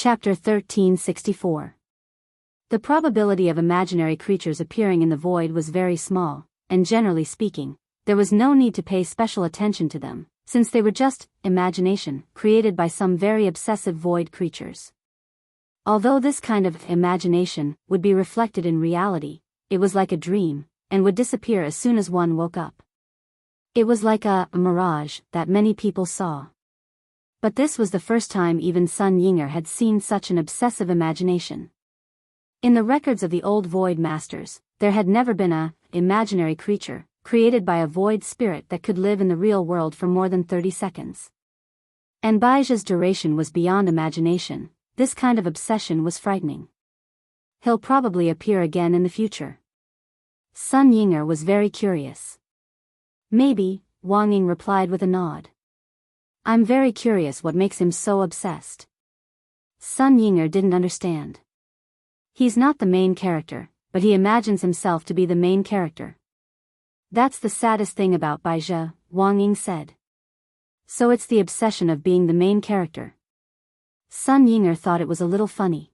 Chapter 1364. The probability of imaginary creatures appearing in the void was very small, and generally speaking, there was no need to pay special attention to them, since they were just imagination created by some very obsessive void creatures. Although this kind of imagination would be reflected in reality, it was like a dream, and would disappear as soon as one woke up. It was like a mirage that many people saw. But this was the first time even Sun Yinger had seen such an obsessive imagination. In the records of the old void masters, there had never been a imaginary creature created by a void spirit that could live in the real world for more than 30 seconds. And Baijia's duration was beyond imagination. This kind of obsession was frightening. He'll probably appear again in the future. Sun Yinger was very curious. Maybe, Wang Ying replied with a nod. I'm very curious what makes him so obsessed. Sun Yinger didn't understand. He's not the main character, but he imagines himself to be the main character. That's the saddest thing about Baizhi, Wang Ying said. So it's the obsession of being the main character. Sun Yinger thought it was a little funny.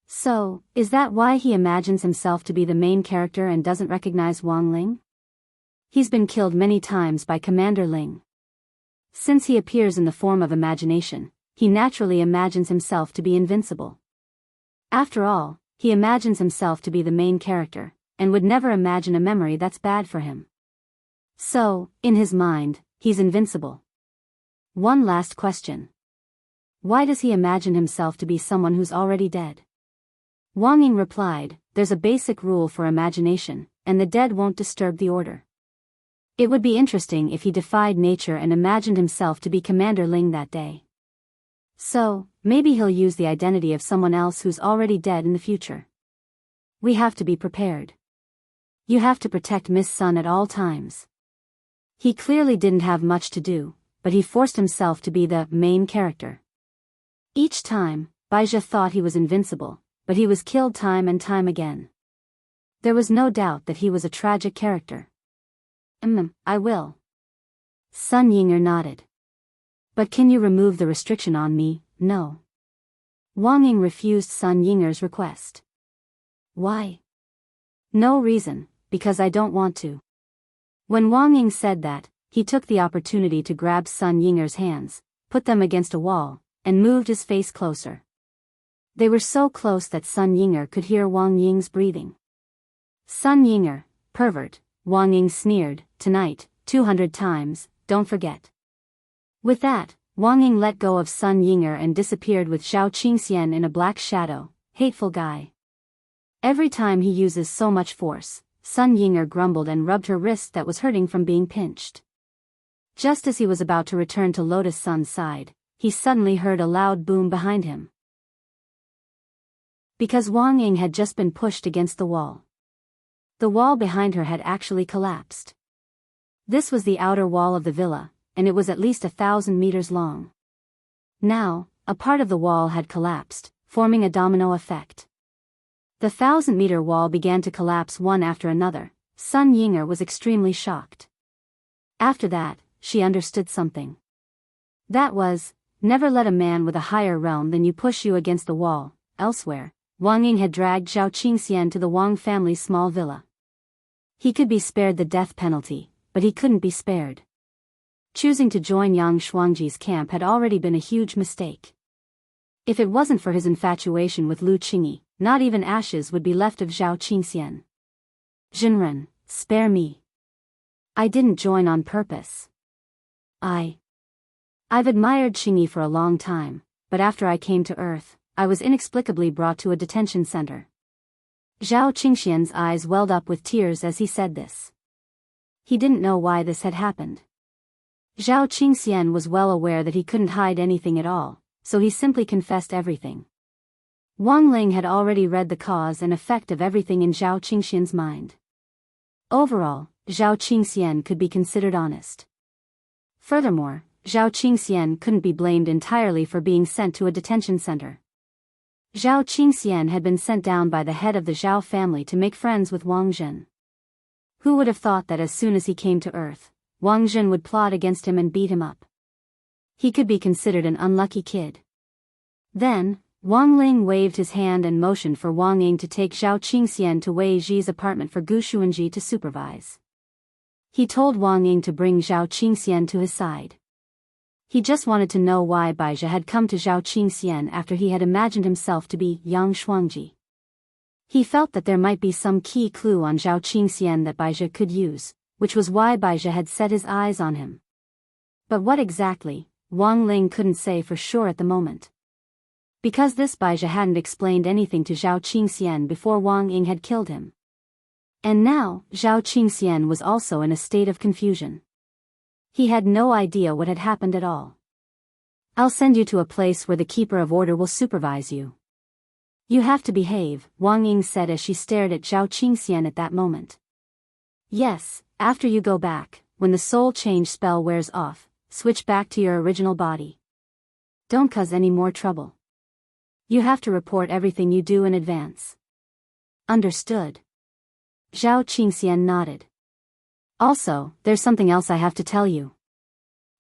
So, is that why he imagines himself to be the main character and doesn't recognize Wang Ling? He's been killed many times by Commander Ling. Since he appears in the form of imagination, he naturally imagines himself to be invincible. After all, he imagines himself to be the main character, and would never imagine a memory that's bad for him. So, in his mind, he's invincible. One last question. Why does he imagine himself to be someone who's already dead? Wang Ying replied, there's a basic rule for imagination, and the dead won't disturb the order. It would be interesting if he defied nature and imagined himself to be Commander Ling that day. So, maybe he'll use the identity of someone else who's already dead in the future. We have to be prepared. You have to protect Miss Sun at all times. He clearly didn't have much to do, but he forced himself to be the main character. Each time, Baizhi thought he was invincible, but he was killed time and time again. There was no doubt that he was a tragic character. I will. Sun Yinger nodded. But can you remove the restriction on me? No. Wang Ying refused Sun Yinger's request. Why? No reason, because I don't want to. When Wang Ying said that, he took the opportunity to grab Sun Yinger's hands, put them against a wall, and moved his face closer. They were so close that Sun Yinger could hear Wang Ying's breathing. Sun Yinger, pervert, Wang Ying sneered, tonight, 200 times, don't forget. With that, Wang Ying let go of Sun Yinger and disappeared with Zhao Qingxian in a black shadow. Hateful guy. Every time he uses so much force, Sun Yinger grumbled and rubbed her wrist that was hurting from being pinched. Just as he was about to return to Lotus Sun's side, he suddenly heard a loud boom behind him. Because Wang Ying had just been pushed against the wall. The wall behind her had actually collapsed. This was the outer wall of the villa, and it was at least 1,000 meters long. Now, a part of the wall had collapsed, forming a domino effect. The 1,000-meter wall began to collapse one after another. Sun Yinger was extremely shocked. After that, she understood something. That was, never let a man with a higher realm than you push you against the wall. Elsewhere, Wang Ying had dragged Zhao Qingxian to the Wang family's small villa. He could be spared the death penalty, but he couldn't be spared. Choosing to join Yang Shuangji's camp had already been a huge mistake. If it wasn't for his infatuation with Lu Qingyi, not even ashes would be left of Zhao Qingxian. Jinren, spare me. I didn't join on purpose. I've admired Qingyi for a long time, but after I came to Earth, I was inexplicably brought to a detention center. Zhao Qingxian's eyes welled up with tears as he said this. He didn't know why this had happened. Zhao Qingxian was well aware that he couldn't hide anything at all, so he simply confessed everything. Wang Ling had already read the cause and effect of everything in Zhao Qingxian's mind. Overall, Zhao Qingxian could be considered honest. Furthermore, Zhao Qingxian couldn't be blamed entirely for being sent to a detention center. Zhao Qingxian had been sent down by the head of the Zhao family to make friends with Wang Zhen. Who would have thought that as soon as he came to Earth, Wang Zhen would plot against him and beat him up? He could be considered an unlucky kid. Then, Wang Ling waved his hand and motioned for Wang Ying to take Zhao Qingxian to Wei Ji's apartment for Gu Xuanji to supervise. He told Wang Ying to bring Zhao Qingxian to his side. He just wanted to know why Baizhi had come to Zhao Qingxian after he had imagined himself to be Yang Shuangji. He felt that there might be some key clue on Zhao Qingxian that Baizhi could use, which was why Baizhi had set his eyes on him. But what exactly, Wang Ling couldn't say for sure at the moment. Because this Baizhi hadn't explained anything to Zhao Qingxian before Wang Ying had killed him. And now, Zhao Qingxian was also in a state of confusion. He had no idea what had happened at all. "I'll send you to a place where the keeper of order will supervise you. You have to behave," Wang Ying said as she stared at Zhao Qingxian at that moment. "Yes, after you go back, when the soul change spell wears off, switch back to your original body. Don't cause any more trouble. You have to report everything you do in advance." "Understood." Zhao Qingxian nodded. "Also, there's something else I have to tell you."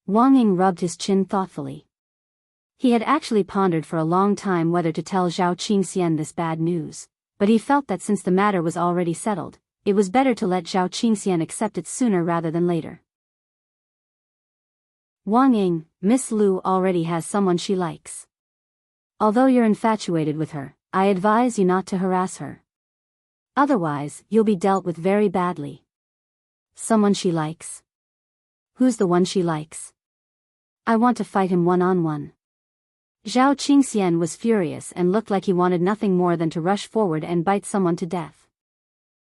Wang Ying rubbed his chin thoughtfully. He had actually pondered for a long time whether to tell Zhao Qingxian this bad news, but he felt that since the matter was already settled, it was better to let Zhao Qingxian accept it sooner rather than later. "Wang Ying, Miss Lu already has someone she likes. Although you're infatuated with her, I advise you not to harass her. Otherwise, you'll be dealt with very badly." "Someone she likes? Who's the one she likes? I want to fight him one-on-one." Zhao Qingxian was furious and looked like he wanted nothing more than to rush forward and bite someone to death.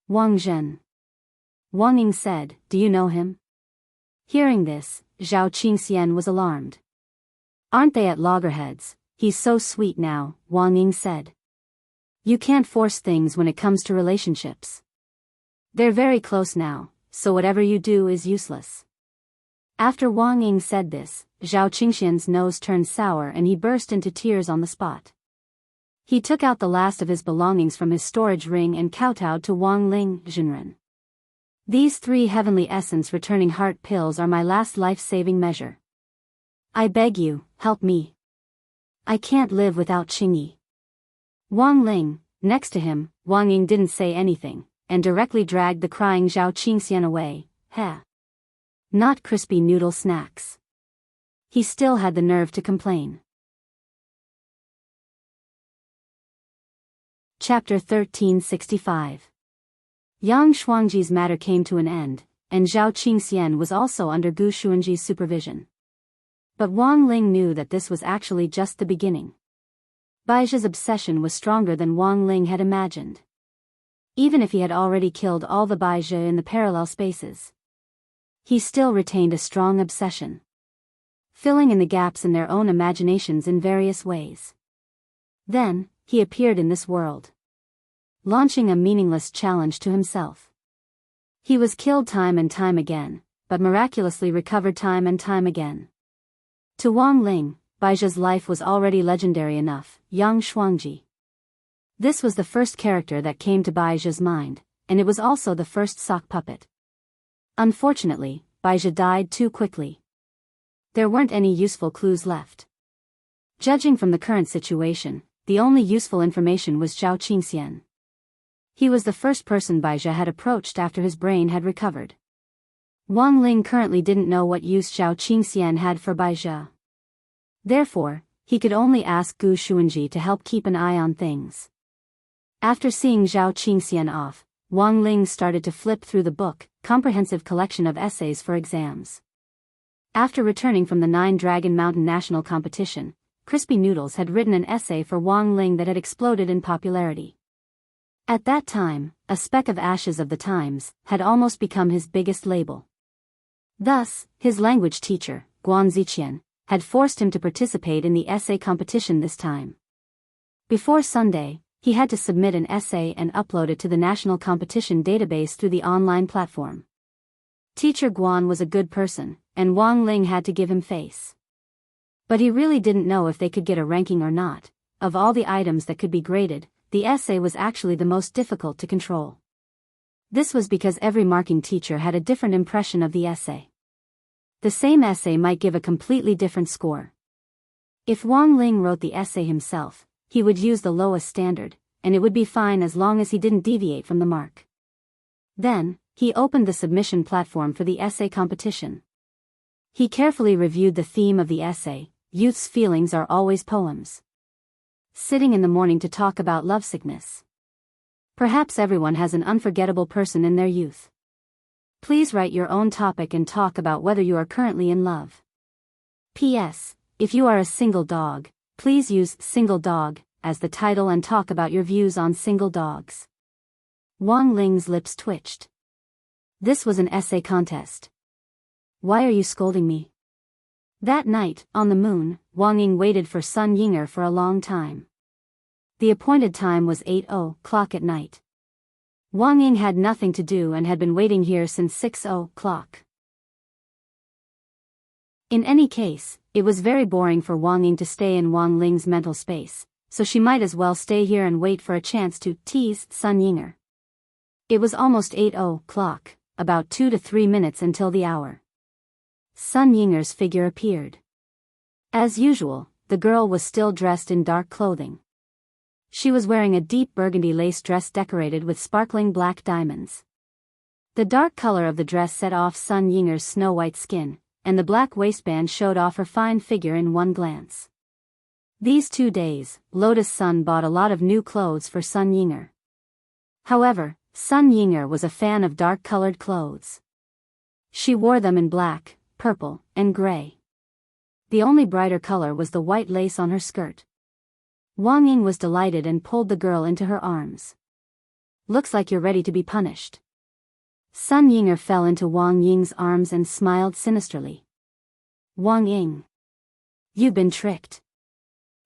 "Wang Zhen." Wang Ying said, "Do you know him?" Hearing this, Zhao Qingxian was alarmed. "Aren't they at loggerheads? He's so sweet now," Wang Ying said. "You can't force things when it comes to relationships. They're very close now, so whatever you do is useless." After Wang Ying said this, Zhao Qingxian's nose turned sour and he burst into tears on the spot. He took out the last of his belongings from his storage ring and kowtowed to Wang Ling, Zhenren. "These 3 heavenly essence returning heart pills are my last life-saving measure. I beg you, help me. I can't live without Qingyi." Wang Ling, next to him, Wang Ying didn't say anything, and directly dragged the crying Zhao Qingxian away. Not crispy noodle snacks. He still had the nerve to complain. Chapter 1365. Yang Shuangji's matter came to an end, and Zhao Qingxian was also under Gu Xuanji's supervision. But Wang Ling knew that this was actually just the beginning. Baizhi's obsession was stronger than Wang Ling had imagined. Even if he had already killed all the Baizhi in the parallel spaces, he still retained a strong obsession, filling in the gaps in their own imaginations in various ways. Then, he appeared in this world, launching a meaningless challenge to himself. He was killed time and time again, but miraculously recovered time and time again. To Wang Ling, Baizhi's life was already legendary enough, Yang Shuangji. This was the first character that came to Baizhi's mind, and it was also the first sock puppet. Unfortunately, Baizhi died too quickly. There weren't any useful clues left. Judging from the current situation, the only useful information was Zhao Qingxian. He was the first person Baizhi had approached after his brain had recovered. Wang Ling currently didn't know what use Zhao Qingxian had for Baizhi. Therefore, he could only ask Gu Xuanji to help keep an eye on things. After seeing Zhao Qingxian off, Wang Ling started to flip through the book, comprehensive collection of essays for exams. After returning from the 9 Dragon Mountain National Competition, Crispy Noodles had written an essay for Wang Ling that had exploded in popularity. At that time, a speck of ashes of the Times had almost become his biggest label. Thus, his language teacher, Guan Ziqian, had forced him to participate in the essay competition this time. Before Sunday, he had to submit an essay and upload it to the national competition database through the online platform. Teacher Guan was a good person, and Wang Ling had to give him face. But he really didn't know if they could get a ranking or not. Of all the items that could be graded, the essay was actually the most difficult to control. This was because every marking teacher had a different impression of the essay. The same essay might give a completely different score. If Wang Ling wrote the essay himself, he would use the lowest standard, and it would be fine as long as he didn't deviate from the mark. Then, he opened the submission platform for the essay competition. He carefully reviewed the theme of the essay: youth's feelings are always poems. Sitting in the morning to talk about lovesickness. Perhaps everyone has an unforgettable person in their youth. Please write your own topic and talk about whether you are currently in love. P.S. If you are a single dog, please use "single dog" as the title and talk about your views on single dogs. Wang Ling's lips twitched. This was an essay contest. Why are you scolding me? That night, on the moon, Wang Ying waited for Sun Yinger for a long time. The appointed time was 8:00 at night. Wang Ying had nothing to do and had been waiting here since 6:00. In any case, it was very boring for Wang Ying to stay in Wang Ling's mental space, so she might as well stay here and wait for a chance to tease Sun Yinger. It was almost 8:00, about 2 to 3 minutes until the hour. Sun Yinger's figure appeared. As usual, the girl was still dressed in dark clothing. She was wearing a deep burgundy lace dress decorated with sparkling black diamonds. The dark color of the dress set off Sun Yinger's snow-white skin, and the black waistband showed off her fine figure in one glance. These 2 days, Lotus Sun bought a lot of new clothes for Sun Yinger. However, Sun Yinger was a fan of dark-colored clothes. She wore them in black, purple, and gray. The only brighter color was the white lace on her skirt. Wang Ying was delighted and pulled the girl into her arms. Looks like you're ready to be punished. Sun Yinger fell into Wang Ying's arms and smiled sinisterly. Wang Ying. You've been tricked.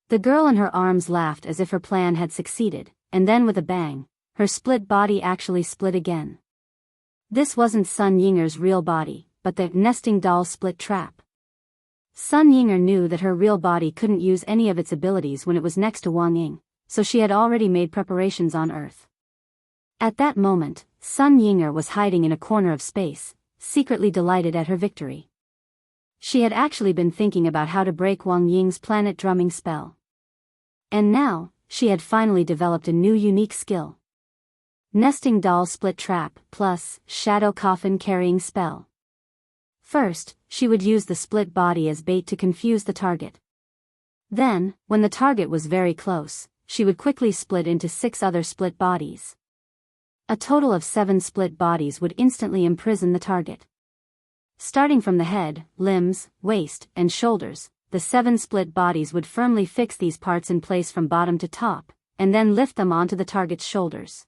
The girl in her arms laughed as if her plan had succeeded, and then with a bang, her split body actually split again. This wasn't Sun Yinger's real body, but the nesting doll split trap. Sun Yinger knew that her real body couldn't use any of its abilities when it was next to Wang Ying, so she had already made preparations on Earth. At that moment, Sun Yinger was hiding in a corner of space, secretly delighted at her victory. She had actually been thinking about how to break Wang Ying's planet drumming spell. And now, she had finally developed a new unique skill. Nesting doll split trap plus shadow coffin carrying spell. First, she would use the split body as bait to confuse the target. Then, when the target was very close, she would quickly split into 6 other split bodies. A total of 7 split bodies would instantly imprison the target. Starting from the head, limbs, waist, and shoulders, the 7 split bodies would firmly fix these parts in place from bottom to top, and then lift them onto the target's shoulders.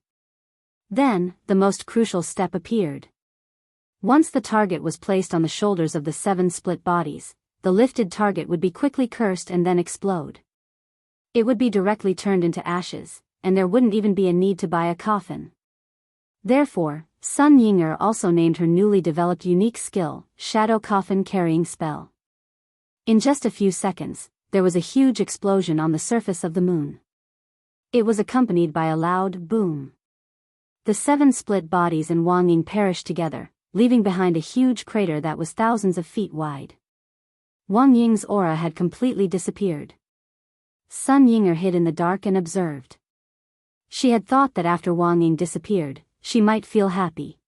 Then, the most crucial step appeared. Once the target was placed on the shoulders of the 7 split bodies, the lifted target would be quickly cursed and then explode. It would be directly turned into ashes, and there wouldn't even be a need to buy a coffin. Therefore, Sun Yinger also named her newly developed unique skill, Shadow Coffin Carrying Spell. In just a few seconds, there was a huge explosion on the surface of the moon. It was accompanied by a loud boom. The 7 split bodies and Wang Ying perished together, leaving behind a huge crater that was thousands of feet wide. Wang Ying's aura had completely disappeared. Sun Yinger hid in the dark and observed. She had thought that after Wang Ying disappeared, she might feel happy.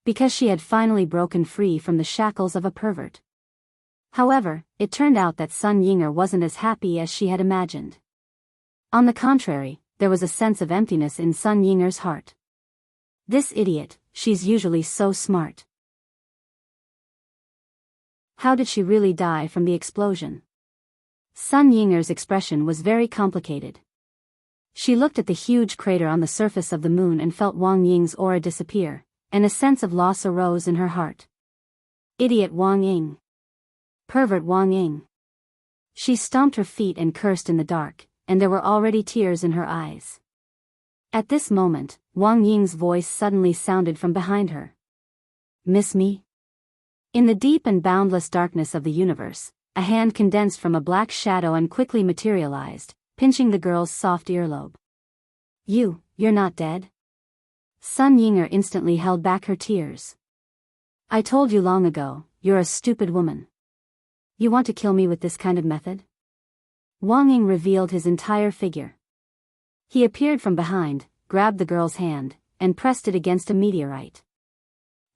Because she had finally broken free from the shackles of a pervert. However, it turned out that Sun Yinger wasn't as happy as she had imagined. On the contrary, there was a sense of emptiness in Sun Yinger's heart. This idiot, she's usually so smart. How did she really die from the explosion? Sun Yinger's expression was very complicated. She looked at the huge crater on the surface of the moon and felt Wang Ying's aura disappear, and a sense of loss arose in her heart. Idiot Wang Ying. Pervert Wang Ying. She stomped her feet and cursed in the dark, and there were already tears in her eyes. At this moment, Wang Ying's voice suddenly sounded from behind her. Miss me? In the deep and boundless darkness of the universe, a hand condensed from a black shadow and quickly materialized, pinching the girl's soft earlobe. You're not dead? Sun Yinger instantly held back her tears. I told you long ago, you're a stupid woman. You want to kill me with this kind of method? Wang Ying revealed his entire figure. He appeared from behind, grabbed the girl's hand, and pressed it against a meteorite.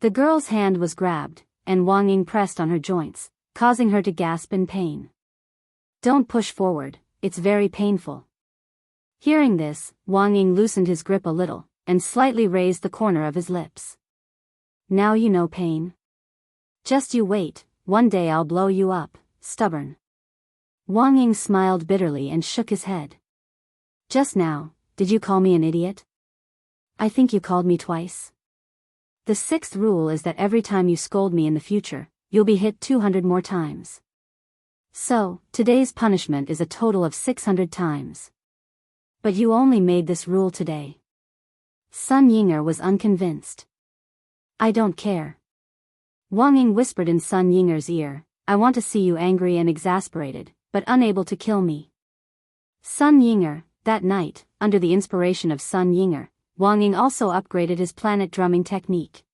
The girl's hand was grabbed, and Wang Ying pressed on her joints, causing her to gasp in pain. "Don't push forward, it's very painful." Hearing this, Wang Ying loosened his grip a little, and slightly raised the corner of his lips. "Now you know pain. Just you wait, one day I'll blow you up, stubborn." Wang Ying smiled bitterly and shook his head. "Just now, did you call me an idiot? I think you called me twice. The 6th rule is that every time you scold me in the future, you'll be hit 200 more times. So, today's punishment is a total of 600 times. But you only made this rule today." Sun Yinger was unconvinced. "I don't care." Wang Ying whispered in Sun Yinger's ear, "I want to see you angry and exasperated, but unable to kill me." Sun Yinger, that night, under the inspiration of Sun Yinger, Wang Ying also upgraded his planet drumming technique.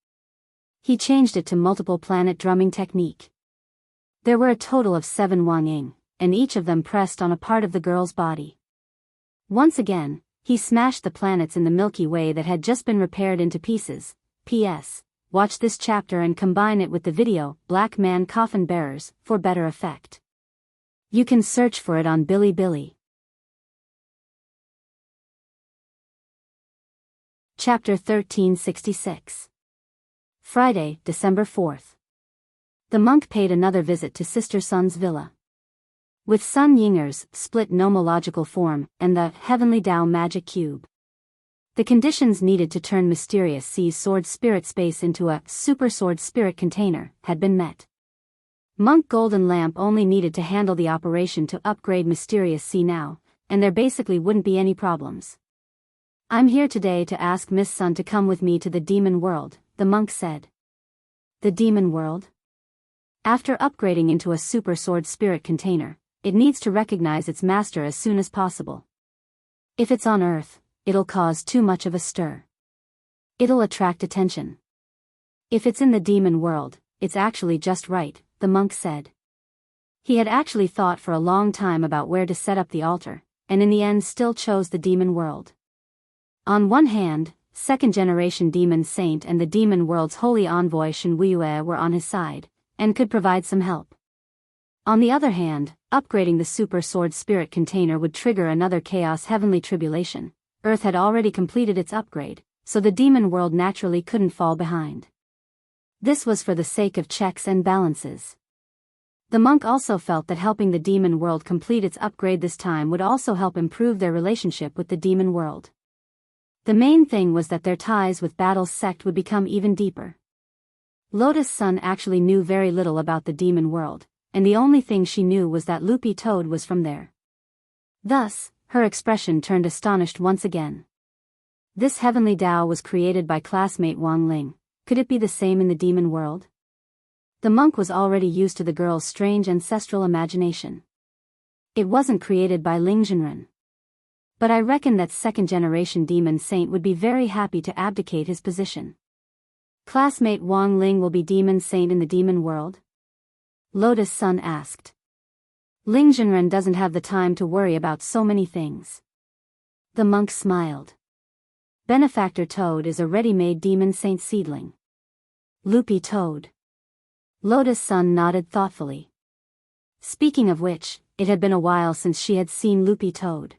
He changed it to multiple planet drumming technique. There were a total of 7 Wang Ying, and each of them pressed on a part of the girl's body. Once again, he smashed the planets in the Milky Way that had just been repaired into pieces. P.S. Watch this chapter and combine it with the video, Black Man Coffin Bearers, for better effect. You can search for it on Bilibili. Chapter 1366. Friday, December 4th. The monk paid another visit to Sister Sun's villa. With Sun Yinger's split nomological form and the Heavenly Tao magic cube, the conditions needed to turn Mysterious C's sword spirit space into a super sword spirit container had been met. Monk Golden Lamp only needed to handle the operation to upgrade Mysterious C now, and there basically wouldn't be any problems. "I'm here today to ask Miss Sun to come with me to the demon world," the monk said. "The demon world?" After upgrading into a super sword spirit container, it needs to recognize its master as soon as possible. If it's on Earth, it'll cause too much of a stir. It'll attract attention. If it's in the demon world, it's actually just right, the monk said. He had actually thought for a long time about where to set up the altar, and in the end still chose the demon world. On one hand, second-generation demon saint and the demon world's holy envoy Shen Wuyue were on his side, and could provide some help. On the other hand, upgrading the super sword spirit container would trigger another chaos heavenly tribulation. Earth had already completed its upgrade, so the demon world naturally couldn't fall behind. This was for the sake of checks and balances. The monk also felt that helping the demon world complete its upgrade this time would also help improve their relationship with the demon world. The main thing was that their ties with Battle's sect would become even deeper. Lotus Sun actually knew very little about the demon world, and the only thing she knew was that Loopy Toad was from there. Thus, her expression turned astonished once again. This heavenly Tao was created by classmate Wang Ling. Could it be the same in the demon world? The monk was already used to the girl's strange ancestral imagination. It wasn't created by Ling Zhenren. But I reckon that second-generation demon saint would be very happy to abdicate his position. Classmate Wang Ling will be demon saint in the demon world? Lotus Sun asked. Ling Zhenren doesn't have the time to worry about so many things. The monk smiled. Benefactor Toad is a ready-made demon saint seedling. Loopy Toad. Lotus Sun nodded thoughtfully. Speaking of which, it had been a while since she had seen Loopy Toad.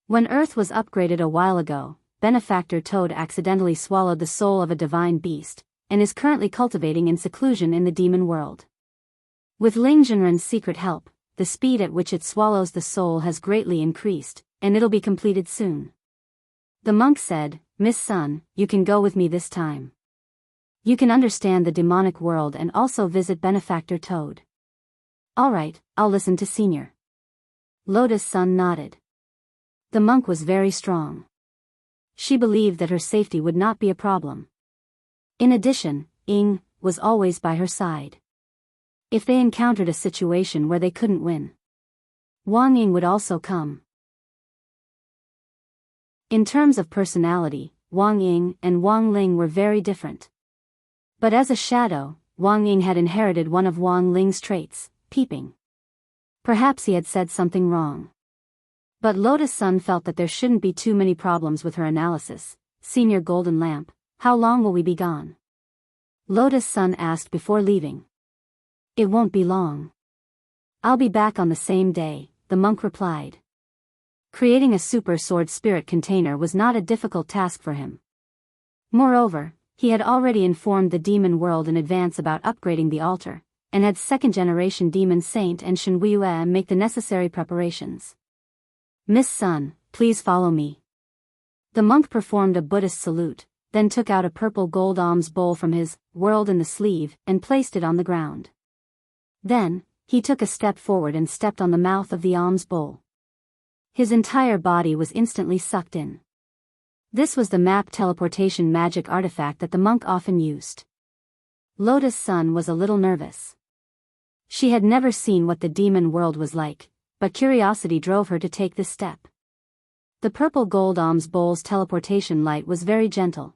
When Earth was upgraded a while ago, Benefactor Toad accidentally swallowed the soul of a divine beast, and is currently cultivating in seclusion in the demon world. With Ling Zhenren's secret help, the speed at which it swallows the soul has greatly increased, and it'll be completed soon. The monk said, "Miss Sun, you can go with me this time. You can understand the demonic world and also visit Benefactor Toad." "Alright, I'll listen to Senior." Lotus Sun nodded. The monk was very strong. She believed that her safety would not be a problem. In addition, Ying was always by her side. If they encountered a situation where they couldn't win, Wang Ying would also come. In terms of personality, Wang Ying and Wang Ling were very different. But as a shadow, Wang Ying had inherited one of Wang Ling's traits, peeping. Perhaps he had said something wrong. But Lotus Sun felt that there shouldn't be too many problems with her analysis. Senior Golden Lamp, how long will we be gone? Lotus Sun asked before leaving. It won't be long. I'll be back on the same day, the monk replied. Creating a super sword spirit container was not a difficult task for him. Moreover, he had already informed the demon world in advance about upgrading the altar, and had second-generation demon saint and Shenhuiyue make the necessary preparations. Miss Sun, please follow me. The monk performed a Buddhist salute, then took out a purple gold alms bowl from his world in the sleeve and placed it on the ground. Then, he took a step forward and stepped on the mouth of the alms bowl. His entire body was instantly sucked in. This was the map teleportation magic artifact that the monk often used. Lotus Sun was a little nervous. She had never seen what the demon world was like, but curiosity drove her to take this step. The purple gold alms bowl's teleportation light was very gentle.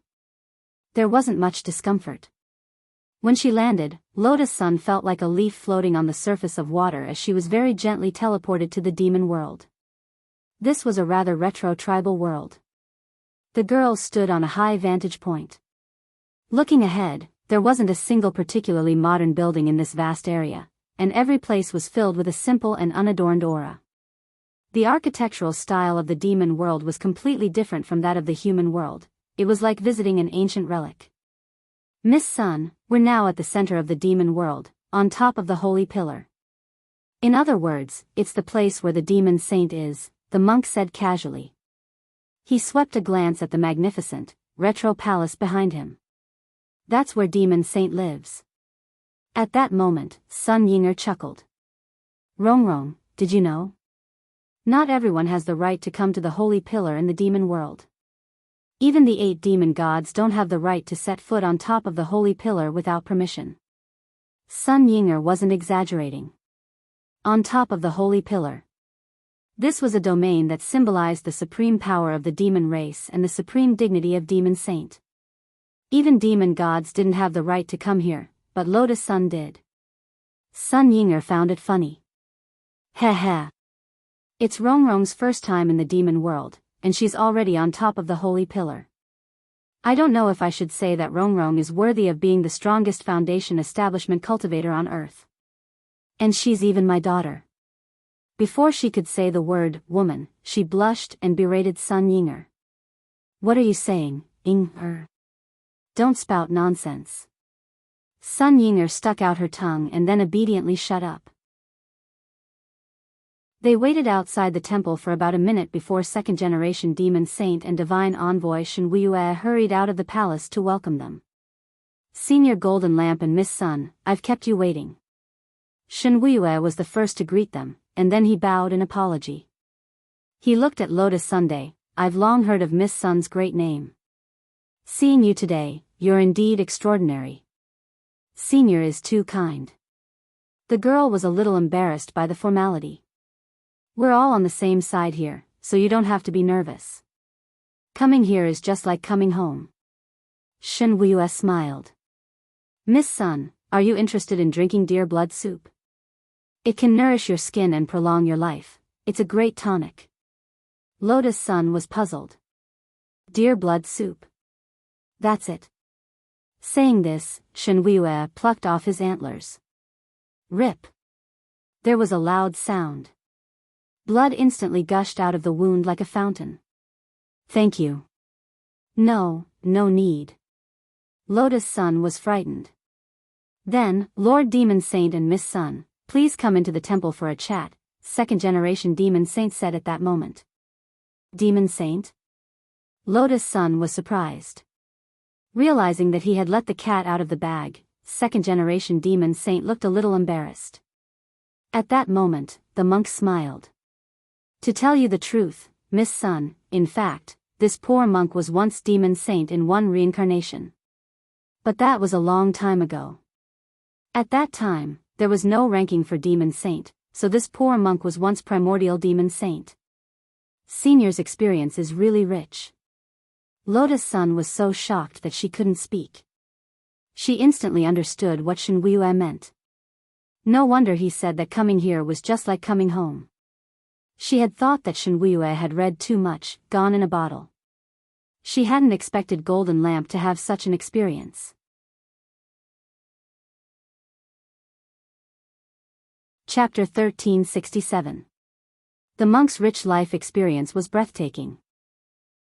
There wasn't much discomfort. When she landed, Lotus Sun felt like a leaf floating on the surface of water as she was very gently teleported to the demon world. This was a rather retro tribal world. The girls stood on a high vantage point. Looking ahead, there wasn't a single particularly modern building in this vast area, and every place was filled with a simple and unadorned aura. The architectural style of the demon world was completely different from that of the human world. It was like visiting an ancient relic. Miss Sun, we're now at the center of the demon world, on top of the holy pillar. In other words, it's the place where the demon saint is, the monk said casually. He swept a glance at the magnificent, retro palace behind him. That's where demon saint lives. At that moment, Sun Yinger chuckled. Rongrong, did you know? Not everyone has the right to come to the holy pillar in the demon world. Even the 8 demon gods don't have the right to set foot on top of the holy pillar without permission. Sun Yinger wasn't exaggerating. On top of the holy pillar. This was a domain that symbolized the supreme power of the demon race and the supreme dignity of demon saint. Even demon gods didn't have the right to come here, but Lotus Sun did. Sun Yinger found it funny. Heh heh. It's Rongrong's first time in the demon world, and she's already on top of the holy pillar. I don't know if I should say that Rongrong is worthy of being the strongest foundation establishment cultivator on earth. And she's even my daughter. Before she could say the word, woman, she blushed and berated Sun Yinger. What are you saying, Yinger? Don't spout nonsense. Sun Yinger stuck out her tongue and then obediently shut up. They waited outside the temple for about a minute before second-generation demon saint and divine envoy Shenhuiyue hurried out of the palace to welcome them. Senior Golden Lamp and Miss Sun, I've kept you waiting. Shenhuiyue was the first to greet them, and then he bowed in apology. He looked at Lotus Sunday. I've long heard of Miss Sun's great name. Seeing you today, you're indeed extraordinary. Senior is too kind. The girl was a little embarrassed by the formality. We're all on the same side here, so you don't have to be nervous. Coming here is just like coming home. Shenhuiyue smiled. Miss Sun, are you interested in drinking deer blood soup? It can nourish your skin and prolong your life. It's a great tonic. Lotus Sun was puzzled. Deer blood soup. That's it. Saying this, Shenhuiyue plucked off his antlers. Rip. There was a loud sound. Blood instantly gushed out of the wound like a fountain. Thank you. No need. Lotus Sun was frightened. Then, Lord Demon Saint and Miss Sun, please come into the temple for a chat, second-generation Demon Saint said at that moment. Demon Saint? Lotus Sun was surprised. Realizing that he had let the cat out of the bag, second-generation Demon Saint looked a little embarrassed. At that moment, the monk smiled. To tell you the truth, Miss Sun, in fact, this poor monk was once Demon Saint in one reincarnation. But that was a long time ago. At that time, there was no ranking for Demon Saint, so this poor monk was once primordial Demon Saint. Senior's experience is really rich. Lotus Sun was so shocked that she couldn't speak. She instantly understood what Shenhuiyue meant. No wonder he said that coming here was just like coming home. She had thought that Shenwuyue had read too much, gone in a bottle. She hadn't expected Golden Lamp to have such an experience. Chapter 1367. The monk's rich life experience was breathtaking.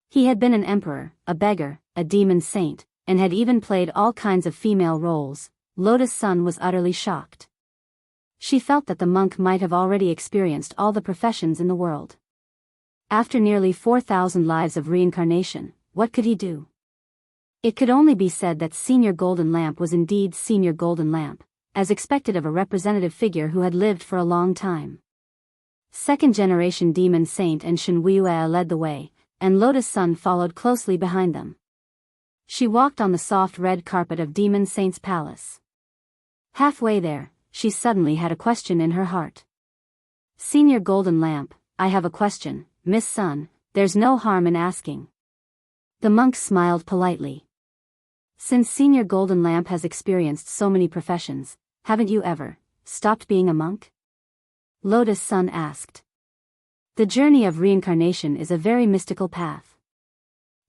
He had been an emperor, a beggar, a demon saint, and had even played all kinds of female roles. Lotus Sun was utterly shocked. She felt that the monk might have already experienced all the professions in the world. After nearly 4,000 lives of reincarnation, what could he do? It could only be said that Senior Golden Lamp was indeed Senior Golden Lamp, as expected of a representative figure who had lived for a long time. Second-generation Demon Saint and Shenwuyue led the way, and Lotus Sun followed closely behind them. She walked on the soft red carpet of Demon Saint's palace. Halfway there, she suddenly had a question in her heart. Senior Golden Lamp, I have a question, Miss Sun, there's no harm in asking. The monk smiled politely. Since Senior Golden Lamp has experienced so many professions, haven't you ever stopped being a monk? Lotus Sun asked. The journey of reincarnation is a very mystical path.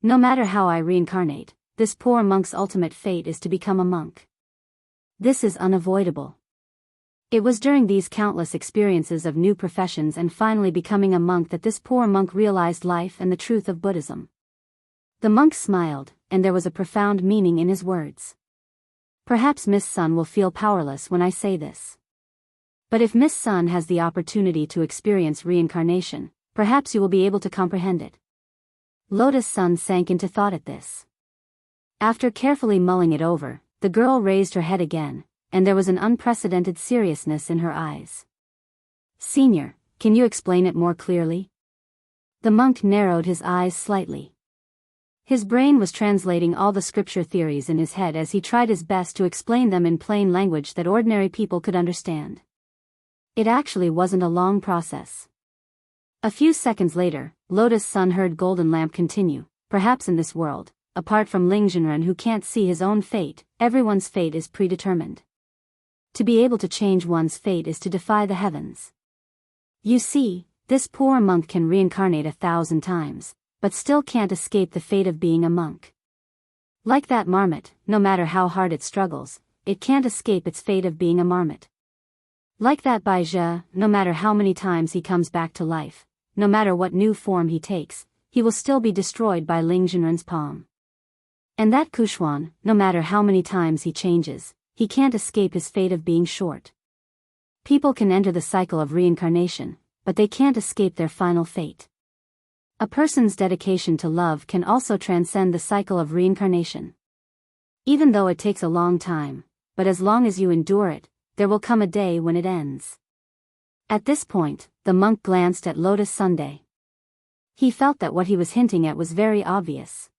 No matter how I reincarnate, this poor monk's ultimate fate is to become a monk. This is unavoidable. It was during these countless experiences of new professions and finally becoming a monk that this poor monk realized life and the truth of Buddhism. The monk smiled, and there was a profound meaning in his words. Perhaps Miss Sun will feel powerless when I say this. But if Miss Sun has the opportunity to experience reincarnation, perhaps you will be able to comprehend it. Lotus Sun sank into thought at this. After carefully mulling it over, the girl raised her head again, and there was an unprecedented seriousness in her eyes. Senior, can you explain it more clearly? The monk narrowed his eyes slightly. His brain was translating all the scripture theories in his head as he tried his best to explain them in plain language that ordinary people could understand. It actually wasn't a long process. A few seconds later, Lotus Sun heard Golden Lamp continue, perhaps in this world, apart from Ling Jinren who can't see his own fate, everyone's fate is predetermined. To be able to change one's fate is to defy the heavens. You see, this poor monk can reincarnate 1,000 times, but still can't escape the fate of being a monk. Like that marmot, no matter how hard it struggles, it can't escape its fate of being a marmot. Like that Baizhe, no matter how many times he comes back to life, no matter what new form he takes, he will still be destroyed by Ling Jinren's palm. And that Kuxuan, no matter how many times he changes, he can't escape his fate of being short. People can enter the cycle of reincarnation, but they can't escape their final fate. A person's dedication to love can also transcend the cycle of reincarnation. Even though it takes a long time, but as long as you endure it, there will come a day when it ends. At this point, the monk glanced at Lotus Sunday. He felt that what he was hinting at was very obvious.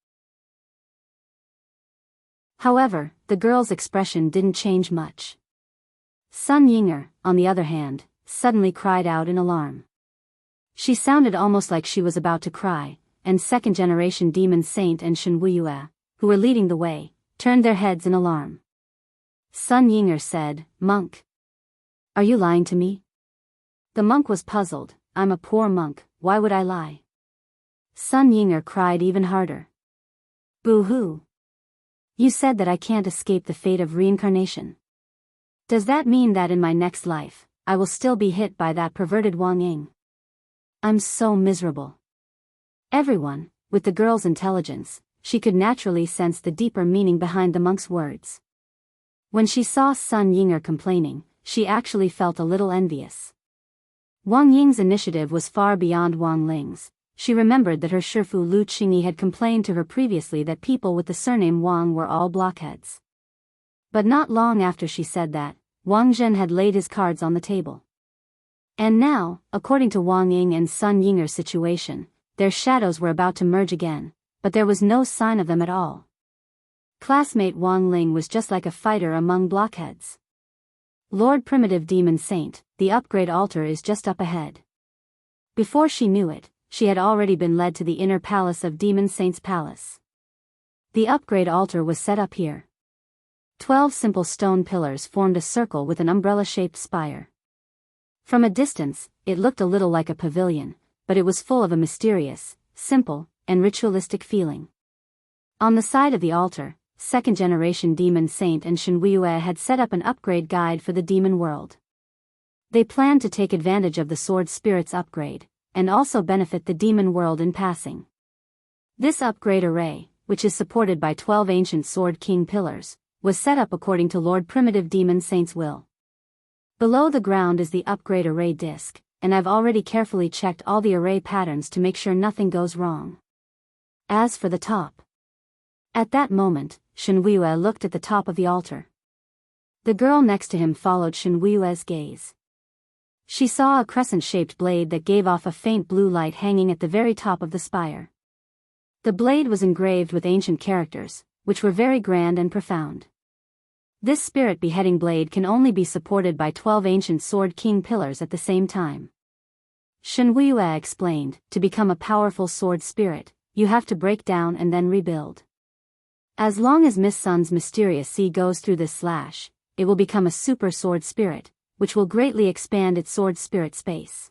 However, the girl's expression didn't change much. Sun Yinger, on the other hand, suddenly cried out in alarm. She sounded almost like she was about to cry, and second-generation Demon Saint and Shenwuyue, who were leading the way, turned their heads in alarm. Sun Yinger said, "Monk, are you lying to me?" The monk was puzzled. "I'm a poor monk, why would I lie?" Sun Yinger cried even harder. "Boo-hoo. You said that I can't escape the fate of reincarnation. Does that mean that in my next life, I will still be hit by that perverted Wang Ying? I'm so miserable." Everyone, with the girl's intelligence, she could naturally sense the deeper meaning behind the monk's words. When she saw Sun Yinger complaining, she actually felt a little envious. Wang Ying's initiative was far beyond Wang Ling's. She remembered that her Shifu Lu Qingyi had complained to her previously that people with the surname Wang were all blockheads. But not long after she said that, Wang Zhen had laid his cards on the table. And now, according to Wang Ying and Sun Yinger's situation, their shadows were about to merge again, but there was no sign of them at all. Classmate Wang Ling was just like a fighter among blockheads. Lord Primitive Demon Saint, the upgrade altar is just up ahead. Before she knew it, she had already been led to the inner palace of Demon Saint's palace. The upgrade altar was set up here. 12 simple stone pillars formed a circle with an umbrella-shaped spire. From a distance, it looked a little like a pavilion, but it was full of a mysterious, simple, and ritualistic feeling. On the side of the altar, second-generation demon saint and Shenhuiyue had set up an upgrade guide for the demon world. They planned to take advantage of the sword spirit's upgrade, and also benefit the demon world in passing. This upgrade array, which is supported by 12 ancient Sword King pillars, was set up according to Lord Primitive Demon Saint's will. Below the ground is the upgrade array disc, and I've already carefully checked all the array patterns to make sure nothing goes wrong. As for the top. At that moment, Shenhuiyue looked at the top of the altar. The girl next to him followed Shenhuiyue's gaze. She saw a crescent-shaped blade that gave off a faint blue light hanging at the very top of the spire. The blade was engraved with ancient characters, which were very grand and profound. This spirit beheading blade can only be supported by 12 ancient Sword King pillars at the same time. Shenhuiyue explained, to become a powerful sword spirit, you have to break down and then rebuild. As long as Miss Sun's mysterious sea goes through this slash, it will become a super sword spirit, which will greatly expand its sword spirit space.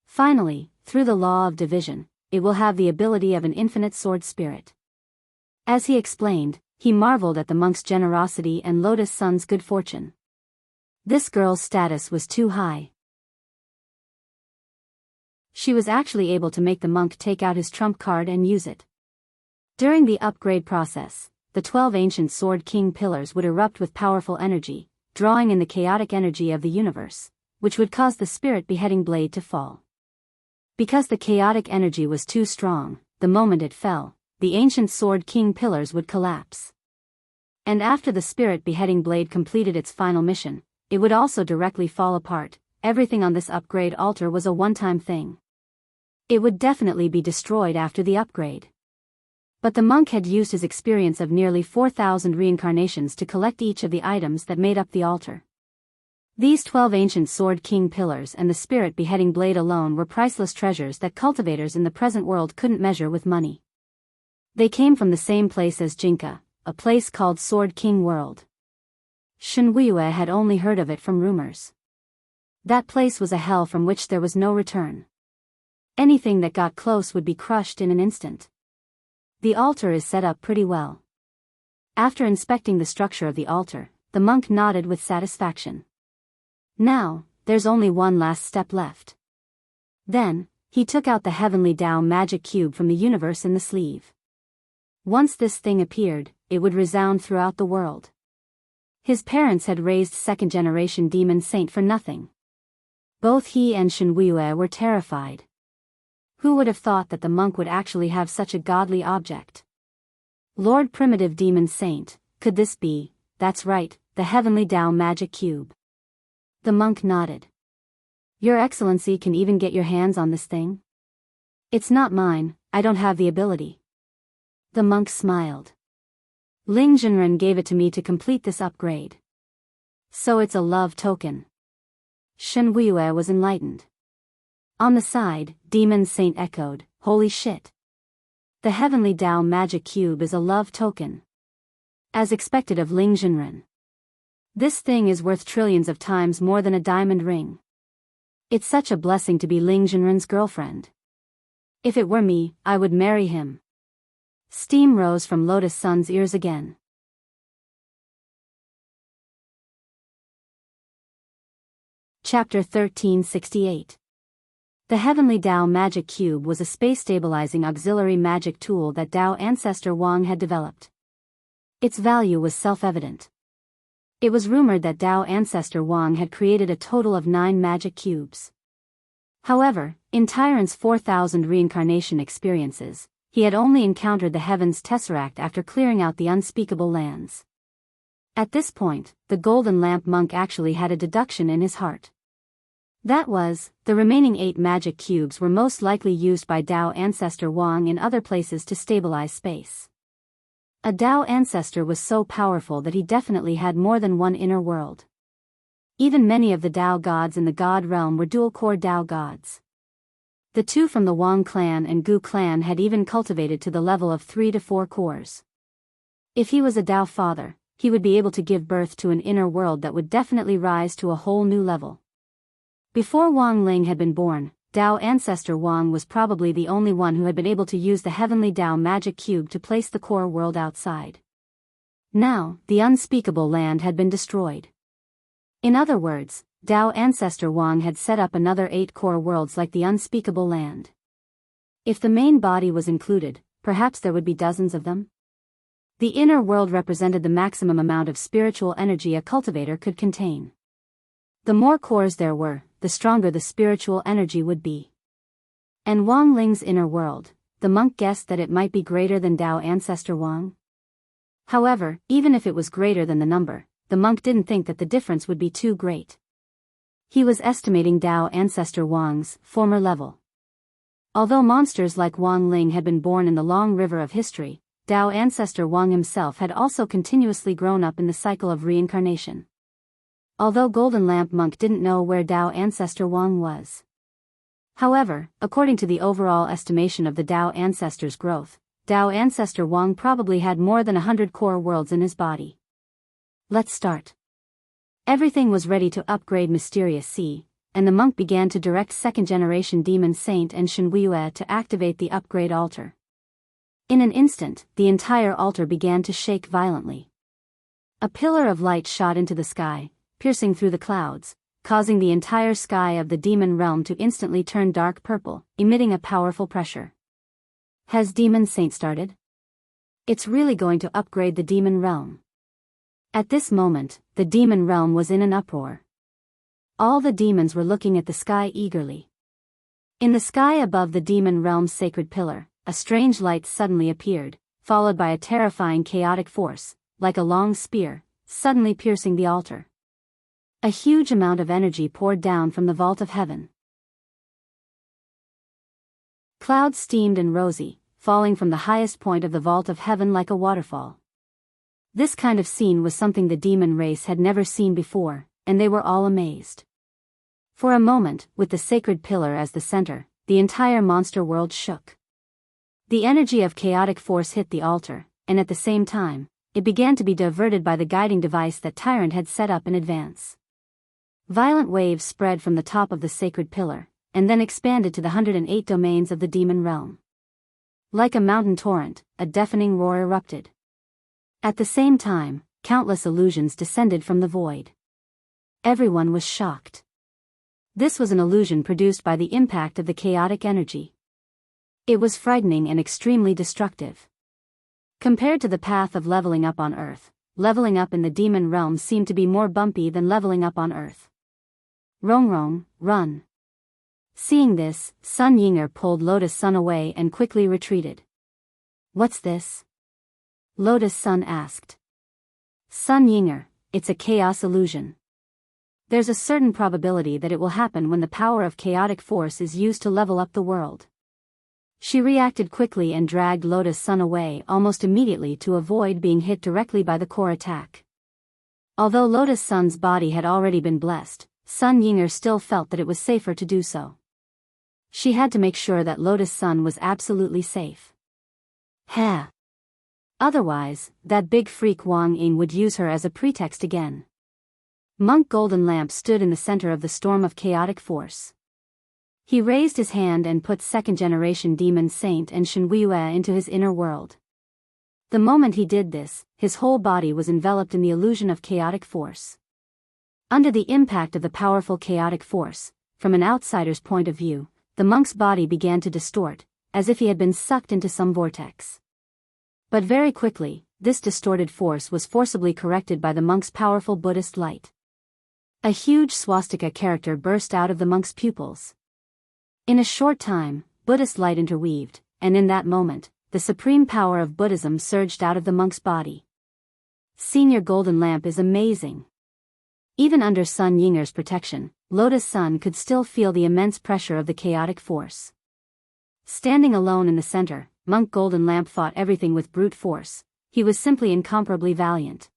Finally, through the law of division, it will have the ability of an infinite sword spirit. As he explained, he marveled at the monk's generosity and Lotus Sun's good fortune. This girl's status was too high. She was actually able to make the monk take out his trump card and use it. During the upgrade process, the 12 ancient Sword King pillars would erupt with powerful energy, drawing in the chaotic energy of the universe, which would cause the spirit beheading blade to fall. Because the chaotic energy was too strong, the moment it fell, the ancient Sword King pillars would collapse. And after the spirit beheading blade completed its final mission, it would also directly fall apart. Everything on this upgrade altar was a one-time thing. It would definitely be destroyed after the upgrade. But the monk had used his experience of nearly 4,000 reincarnations to collect each of the items that made up the altar. These 12 ancient Sword King pillars and the spirit beheading blade alone were priceless treasures that cultivators in the present world couldn't measure with money. They came from the same place as Jinka, a place called Sword King World. Shenhuiyue had only heard of it from rumors. That place was a hell from which there was no return. Anything that got close would be crushed in an instant. The altar is set up pretty well. After inspecting the structure of the altar, the monk nodded with satisfaction. Now, there's only one last step left. Then, he took out the heavenly Tao magic cube from the universe in the sleeve. Once this thing appeared, it would resound throughout the world. His parents had raised second-generation demon saint for nothing. Both he and Shenhuiyue were terrified. Who would have thought that the monk would actually have such a godly object? Lord Primitive Demon Saint, could this be? That's right, the heavenly Tao magic cube. The monk nodded. Your Excellency can even get your hands on this thing? It's not mine, I don't have the ability. The monk smiled. Ling Jinren gave it to me to complete this upgrade. So it's a love token. Shenhuiyue was enlightened. On the side, Demon Saint echoed, holy shit. The heavenly Tao magic cube is a love token. As expected of Ling Jinren. This thing is worth trillions of times more than a diamond ring. It's such a blessing to be Ling Jinren's girlfriend. If it were me, I would marry him. Steam rose from Lotus Sun's ears again. Chapter 1368. The Heavenly Tao Magic Cube was a space-stabilizing auxiliary magic tool that Tao ancestor Wang had developed. Its value was self-evident. It was rumored that Tao ancestor Wang had created a total of 9 magic cubes. However, in Tyrant's 4,000 reincarnation experiences, he had only encountered the Heaven's Tesseract after clearing out the unspeakable lands. At this point, the Golden Lamp monk actually had a deduction in his heart. That was, the remaining 8 magic cubes were most likely used by Tao ancestor Wang in other places to stabilize space. A Tao ancestor was so powerful that he definitely had more than one inner world. Even many of the Tao gods in the god realm were dual-core Tao gods. The 2 from the Wang clan and Gu clan had even cultivated to the level of 3 to 4 cores. If he was a Tao father, he would be able to give birth to an inner world that would definitely rise to a whole new level. Before Wang Ling had been born, Dao ancestor Wang was probably the only one who had been able to use the heavenly Dao magic cube to place the core world outside. Now, the unspeakable land had been destroyed. In other words, Dao ancestor Wang had set up another 8 core worlds like the unspeakable land. If the main body was included, perhaps there would be dozens of them. The inner world represented the maximum amount of spiritual energy a cultivator could contain. The more cores there were, the stronger the spiritual energy would be. And Wang Ling's inner world, the monk guessed that it might be greater than Dao ancestor Wang. However, even if it was greater than the number, the monk didn't think that the difference would be too great. He was estimating Dao ancestor Wang's former level. Although monsters like Wang Ling had been born in the long river of history, Dao ancestor Wang himself had also continuously grown up in the cycle of reincarnation. Although Golden Lamp Monk didn't know where Dao ancestor Wang was. However, according to the overall estimation of the Dao ancestor's growth, Dao ancestor Wang probably had more than 100 core worlds in his body. Let's start. Everything was ready to upgrade Mysterious Sea, and the monk began to direct second-generation demon saint and Shenhuiyue to activate the upgrade altar. In an instant, the entire altar began to shake violently. A pillar of light shot into the sky, piercing through the clouds, causing the entire sky of the demon realm to instantly turn dark purple, emitting a powerful pressure. Has Demon Saint started? It's really going to upgrade the demon realm. At this moment, the demon realm was in an uproar. All the demons were looking at the sky eagerly. In the sky above the demon realm's sacred pillar, a strange light suddenly appeared, followed by a terrifying chaotic force, like a long spear, suddenly piercing the altar. A huge amount of energy poured down from the vault of heaven. Clouds steamed and rosy, falling from the highest point of the vault of heaven like a waterfall. This kind of scene was something the demon race had never seen before, and they were all amazed. For a moment, with the sacred pillar as the center, the entire monster world shook. The energy of chaotic force hit the altar, and at the same time, it began to be diverted by the guiding device that Tyrant had set up in advance. Violent waves spread from the top of the sacred pillar, and then expanded to the 108 domains of the demon realm. Like a mountain torrent, a deafening roar erupted. At the same time, countless illusions descended from the void. Everyone was shocked. This was an illusion produced by the impact of the chaotic energy. It was frightening and extremely destructive. Compared to the path of leveling up on Earth, leveling up in the demon realm seemed to be more bumpy than leveling up on Earth. Rongrong, run. Seeing this, Sun Yinger pulled Lotus Sun away and quickly retreated. What's this? Lotus Sun asked. Sun Yinger, it's a chaos illusion. There's a certain probability that it will happen when the power of chaotic force is used to level up the world. She reacted quickly and dragged Lotus Sun away almost immediately to avoid being hit directly by the core attack. Although Lotus Sun's body had already been blessed, Sun Yinger still felt that it was safer to do so. She had to make sure that Lotus Sun was absolutely safe. Otherwise, that big freak Wang Ying would use her as a pretext again. Monk Golden Lamp stood in the center of the storm of chaotic force. He raised his hand and put second-generation demon saint and Shenhuiyue into his inner world. The moment he did this, his whole body was enveloped in the illusion of chaotic force. Under the impact of the powerful chaotic force, from an outsider's point of view, the monk's body began to distort, as if he had been sucked into some vortex. But very quickly, this distorted force was forcibly corrected by the monk's powerful Buddhist light. A huge swastika character burst out of the monk's pupils. In a short time, Buddhist light interweaved, and in that moment, the supreme power of Buddhism surged out of the monk's body. Senior Golden Lamp is amazing. Even under Sun Yinger's protection, Lotus Sun could still feel the immense pressure of the chaotic force. Standing alone in the center, Monk Golden Lamp fought everything with brute force. He was simply incomparably valiant.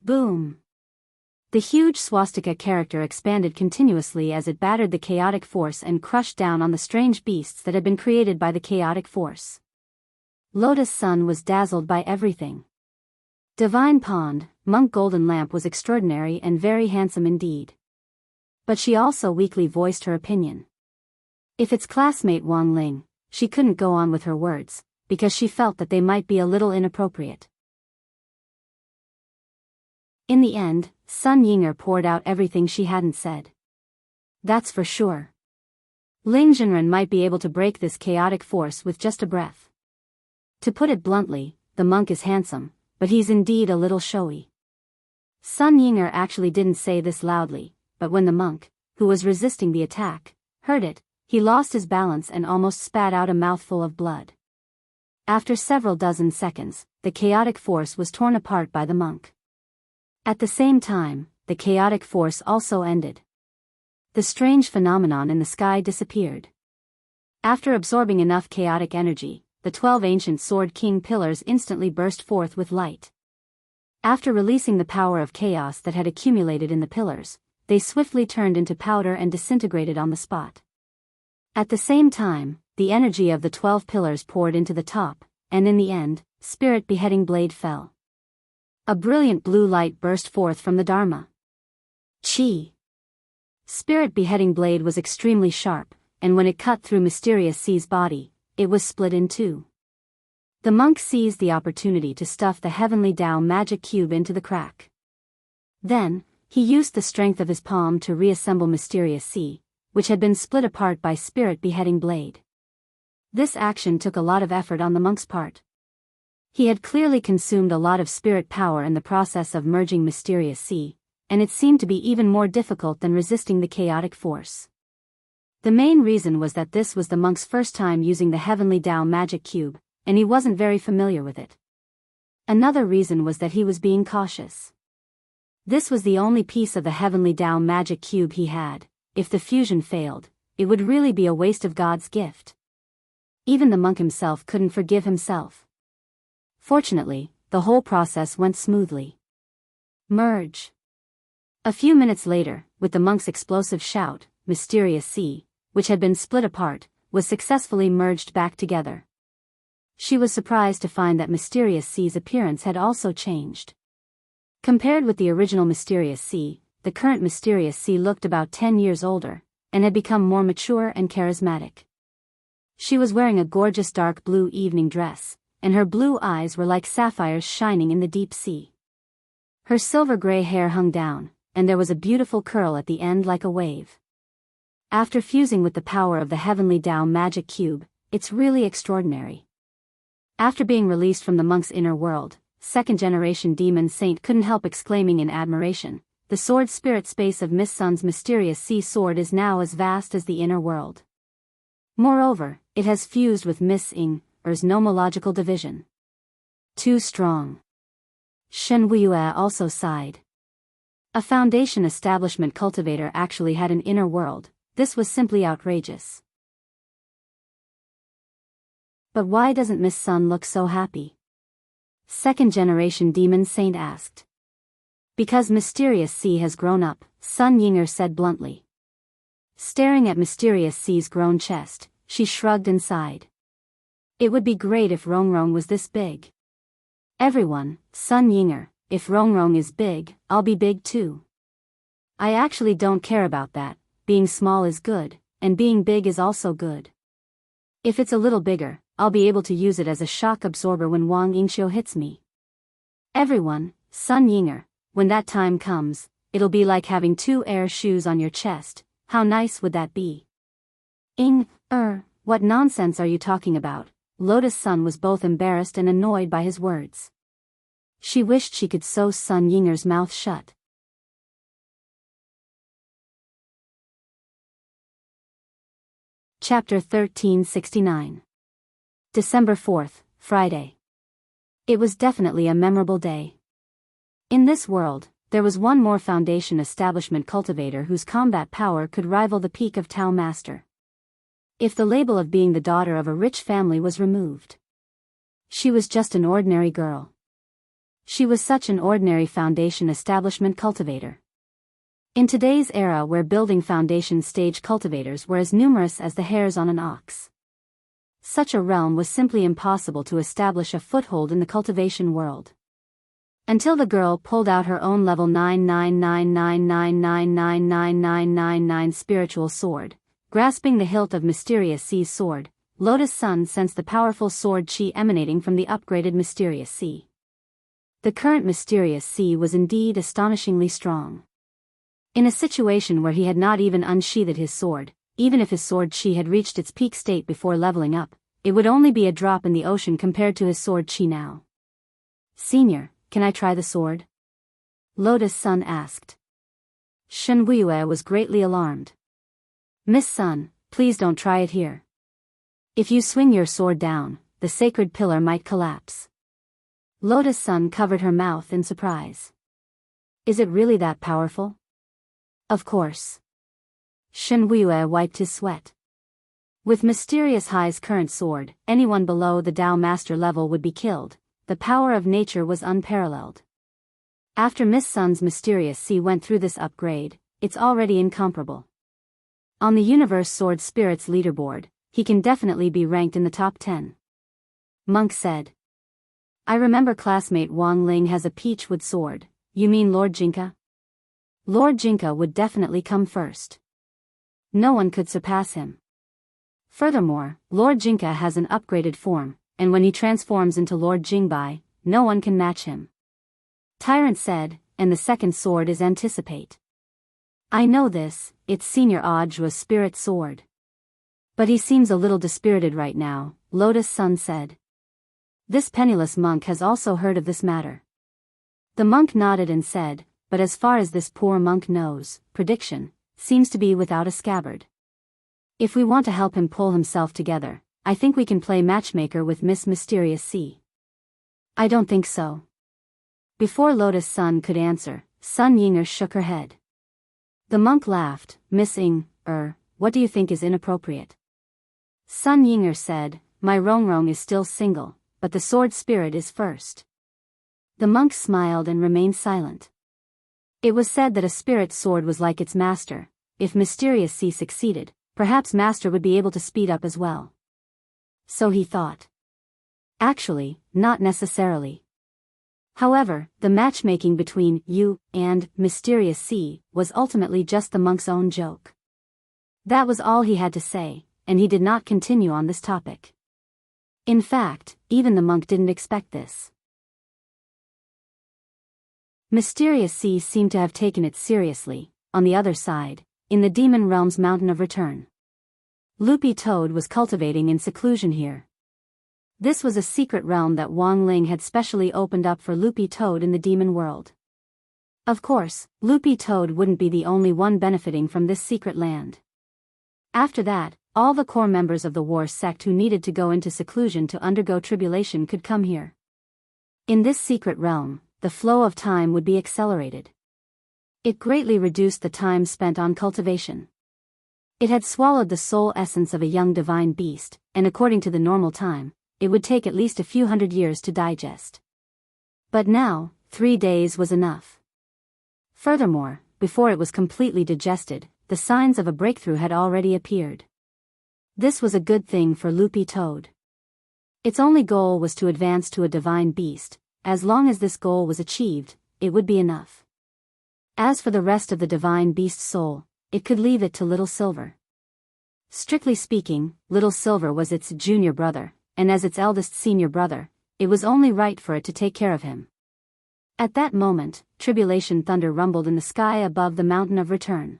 Boom! The huge swastika character expanded continuously as it battered the chaotic force and crushed down on the strange beasts that had been created by the chaotic force. Lotus Sun was dazzled by everything. Divine Pond, Monk Golden Lamp was extraordinary and very handsome indeed. But she also weakly voiced her opinion. If its classmate Wang Ling, she couldn't go on with her words, because she felt that they might be a little inappropriate. In the end, Sun Yinger poured out everything she hadn't said. That's for sure. Ling Zhenren might be able to break this chaotic force with just a breath. To put it bluntly, the monk is handsome, but he's indeed a little showy. Sun Yinger actually didn't say this loudly, but when the monk, who was resisting the attack, heard it, he lost his balance and almost spat out a mouthful of blood. After several dozen seconds, the chaotic force was torn apart by the monk. At the same time, the chaotic force also ended. The strange phenomenon in the sky disappeared. After absorbing enough chaotic energy, the 12 ancient Sword King pillars instantly burst forth with light. After releasing the power of chaos that had accumulated in the pillars, they swiftly turned into powder and disintegrated on the spot. At the same time, the energy of the 12 pillars poured into the top, and in the end, Spirit Beheading Blade fell. A brilliant blue light burst forth from the Dharma. Chi! Spirit Beheading Blade was extremely sharp, and when it cut through Mysterious C's body, it was split in two. The monk seized the opportunity to stuff the Heavenly Tao magic cube into the crack. Then, he used the strength of his palm to reassemble Mysterious C, which had been split apart by Spirit Beheading Blade. This action took a lot of effort on the monk's part. He had clearly consumed a lot of spirit power in the process of merging Mysterious C, and it seemed to be even more difficult than resisting the chaotic force. The main reason was that this was the monk's first time using the Heavenly Tao magic cube, and he wasn't very familiar with it. Another reason was that he was being cautious. This was the only piece of the Heavenly Tao magic cube he had. If the fusion failed, it would really be a waste of God's gift. Even the monk himself couldn't forgive himself. Fortunately, the whole process went smoothly. Merge. A few minutes later, with the monk's explosive shout, Mysterious C, which had been split apart, was successfully merged back together. She was surprised to find that Mysterious C's appearance had also changed. Compared with the original Mysterious C, the current Mysterious C looked about 10 years older, and had become more mature and charismatic. She was wearing a gorgeous dark blue evening dress, and her blue eyes were like sapphires shining in the deep sea. Her silver-gray hair hung down, and there was a beautiful curl at the end like a wave. After fusing with the power of the Heavenly Tao magic cube, it's really extraordinary. After being released from the monk's inner world, second-generation demon saint couldn't help exclaiming in admiration, "The sword spirit space of Miss Sun's Mysterious Sea sword is now as vast as the inner world. Moreover, it has fused with Miss Er's nomological division. Too strong." Shen Wuiyue also sighed. A foundation establishment cultivator actually had an inner world. This was simply outrageous. But why doesn't Miss Sun look so happy? Second-generation demon saint asked. Because Mysterious C has grown up, Sun Yinger said bluntly. Staring at Mysterious C's grown chest, she shrugged and sighed. It would be great if Rongrong was this big. Everyone, Sun Yinger, if Rongrong is big, I'll be big too. I actually don't care about that, being small is good, and being big is also good. If it's a little bigger, I'll be able to use it as a shock absorber when Wang Yingxiu hits me. Everyone, Sun Yinger, when that time comes, it'll be like having 2 air shoes on your chest. How nice would that be? What nonsense are you talking about? Lotus Sun was both embarrassed and annoyed by his words. She wished she could sew Sun Yinger's mouth shut. Chapter 1369. December 4th, Friday. It was definitely a memorable day. In this world, there was one more foundation establishment cultivator whose combat power could rival the peak of Tao Master. If the label of being the daughter of a rich family was removed, she was just an ordinary girl. She was such an ordinary foundation establishment cultivator. In today's era where building foundation stage cultivators were as numerous as the hairs on an ox, such a realm was simply impossible to establish a foothold in the cultivation world. Until the girl pulled out her own level 99999999999 spiritual sword. Grasping the hilt of Mysterious C's sword, Lotus Sun sensed the powerful sword chi emanating from the upgraded Mysterious C. The current Mysterious C was indeed astonishingly strong. In a situation where he had not even unsheathed his sword, even if his sword chi had reached its peak state before leveling up, it would only be a drop in the ocean compared to his sword chi now. "Senior, can I try the sword?" Lotus Sun asked. Shen Wuiyue was greatly alarmed. "Miss Sun, please don't try it here. If you swing your sword down, the sacred pillar might collapse." Lotus Sun covered her mouth in surprise. "Is it really that powerful?" "Of course." Shen Wuiyue wiped his sweat. With Mysterious High's current sword, anyone below the Tao Master level would be killed. The power of nature was unparalleled. After Miss Sun's Mysterious C went through this upgrade, it's already incomparable. On the Universe Sword Spirits leaderboard, he can definitely be ranked in the top 10. Monk said. "I remember classmate Wang Ling has a peach wood sword. You mean Lord Jinka?" Lord Jinka would definitely come first. No one could surpass him. Furthermore, Lord Jinka has an upgraded form, and when he transforms into Lord Jingbai, no one can match him. Tyrant said, and the second sword is Anticipate. "I know this, it's Senior Ajua's spirit sword. But he seems a little dispirited right now," Lotus Sun said. This penniless monk has also heard of this matter. The monk nodded and said, "But as far as this poor monk knows, prediction seems to be without a scabbard. If we want to help him pull himself together, I think we can play matchmaker with Miss Mysterious C." "I don't think so." Before Lotus Sun could answer, Sun Yinger shook her head. The monk laughed. "Miss Ing, what do you think is inappropriate?" Sun Yinger said, "My Rongrong is still single, but the sword spirit is first." The monk smiled and remained silent. It was said that a spirit sword was like its master. If Mysterious C succeeded, perhaps master would be able to speed up as well. So he thought. Actually, not necessarily. However, the matchmaking between you and Mysterious C was ultimately just the monk's own joke. That was all he had to say, and he did not continue on this topic. In fact, even the monk didn't expect this. Mysterious C seemed to have taken it seriously. On the other side, in the Demon Realm's Mountain of Return, Loopy Toad was cultivating in seclusion here. This was a secret realm that Wang Ling had specially opened up for Loopy Toad in the demon world. Of course, Loopy Toad wouldn't be the only one benefiting from this secret land. After that, all the core members of the war sect who needed to go into seclusion to undergo tribulation could come here. In this secret realm, the flow of time would be accelerated. It greatly reduced the time spent on cultivation. It had swallowed the soul essence of a young divine beast, and according to the normal time, it would take at least a few hundred years to digest. But now, 3 days was enough. Furthermore, before it was completely digested, the signs of a breakthrough had already appeared. This was a good thing for Loopy Toad. Its only goal was to advance to a divine beast. As long as this goal was achieved, it would be enough. As for the rest of the divine beast's soul, it could leave it to Little Silver. Strictly speaking, Little Silver was its junior brother, and as its eldest senior brother, it was only right for it to take care of him. At that moment, tribulation thunder rumbled in the sky above the Mountain of Return.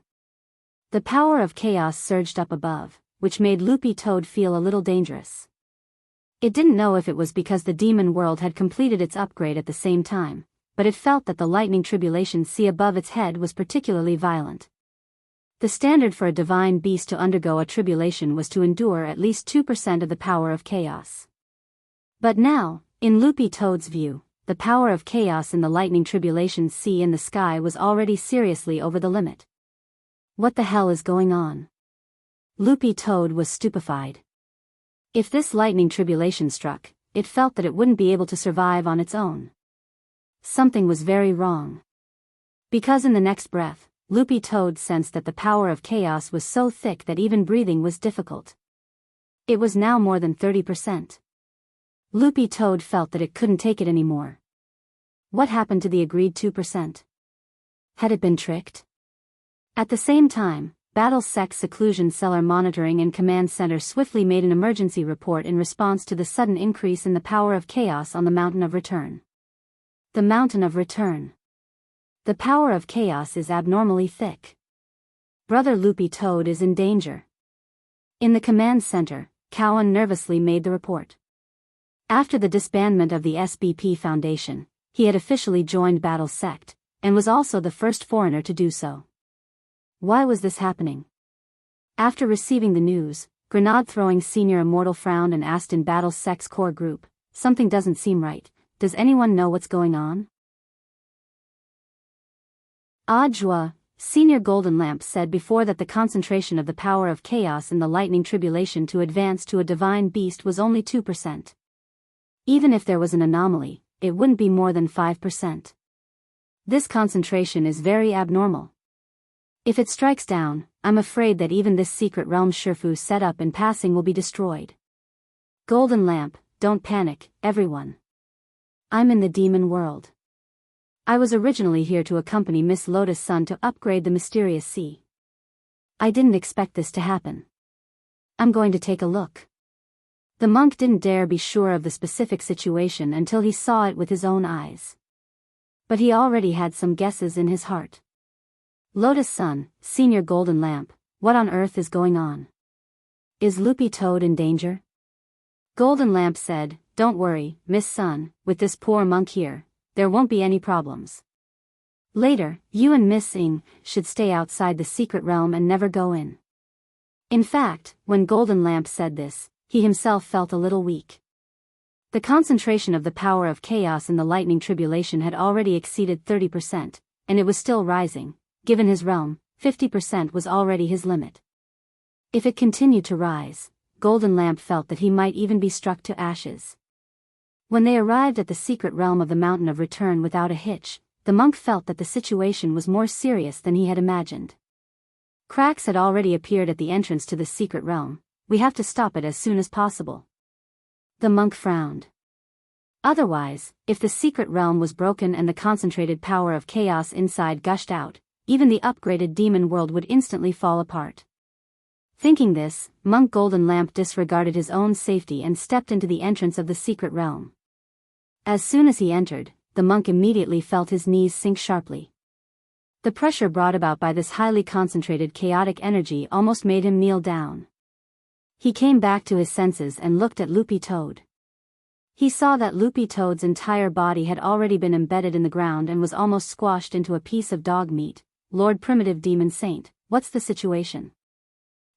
The power of chaos surged up above, which made Loopy Toad feel a little dangerous. It didn't know if it was because the demon world had completed its upgrade at the same time, but it felt that the lightning tribulation sea above its head was particularly violent. The standard for a divine beast to undergo a tribulation was to endure at least 2% of the power of chaos. But now, in Loopy Toad's view, the power of chaos in the lightning tribulation sea in the sky was already seriously over the limit. What the hell is going on? Loopy Toad was stupefied. If this lightning tribulation struck, it felt that it wouldn't be able to survive on its own. Something was very wrong. Because in the next breath, Loopy Toad sensed that the power of chaos was so thick that even breathing was difficult. It was now more than 30%. Loopy Toad felt that it couldn't take it anymore. What happened to the agreed 2%? Had it been tricked? At the same time, Battlesec's seclusion cellar monitoring and command center swiftly made an emergency report in response to the sudden increase in the power of chaos on the Mountain of Return. The Mountain of Return. The power of chaos is abnormally thick. Brother Loopy Toad is in danger. In the command center, Cowan nervously made the report. After the disbandment of the SBP Foundation, he had officially joined Battlesect, and was also the first foreigner to do so. Why was this happening? After receiving the news, grenade-throwing Senior Immortal frowned and asked in Battlesec's core group, "Something doesn't seem right. Does anyone know what's going on?" Ajwa, Senior Golden Lamp said before that the concentration of the power of chaos in the lightning tribulation to advance to a divine beast was only 2%. Even if there was an anomaly, it wouldn't be more than 5%. This concentration is very abnormal. If it strikes down, I'm afraid that even this secret realm Shifu set up in passing will be destroyed. Golden Lamp, don't panic, everyone. I'm in the demon world. I was originally here to accompany Miss Lotus Sun to upgrade the mysterious sea. I didn't expect this to happen. I'm going to take a look. The monk didn't dare be sure of the specific situation until he saw it with his own eyes. But he already had some guesses in his heart. Lotus Sun, Senior Golden Lamp, what on earth is going on? Is Loopy Toad in danger? Golden Lamp said, "Don't worry, Miss Sun, with this poor monk here, there won't be any problems. Later, you and Miss Ing should stay outside the secret realm and never go in." In fact, when Golden Lamp said this, he himself felt a little weak. The concentration of the power of chaos in the lightning tribulation had already exceeded 30%, and it was still rising. Given his realm, 50% was already his limit. If it continued to rise, Golden Lamp felt that he might even be struck to ashes. When they arrived at the secret realm of the Mountain of Return without a hitch, the monk felt that the situation was more serious than he had imagined. Cracks had already appeared at the entrance to the secret realm. "We have to stop it as soon as possible." The monk frowned. Otherwise, if the secret realm was broken and the concentrated power of chaos inside gushed out, even the upgraded demon world would instantly fall apart. Thinking this, Monk Golden Lamp disregarded his own safety and stepped into the entrance of the secret realm. As soon as he entered, the monk immediately felt his knees sink sharply. The pressure brought about by this highly concentrated chaotic energy almost made him kneel down. He came back to his senses and looked at Loopy Toad. He saw that Loopy Toad's entire body had already been embedded in the ground and was almost squashed into a piece of dog meat. "Lord Primitive Demon Saint, what's the situation?"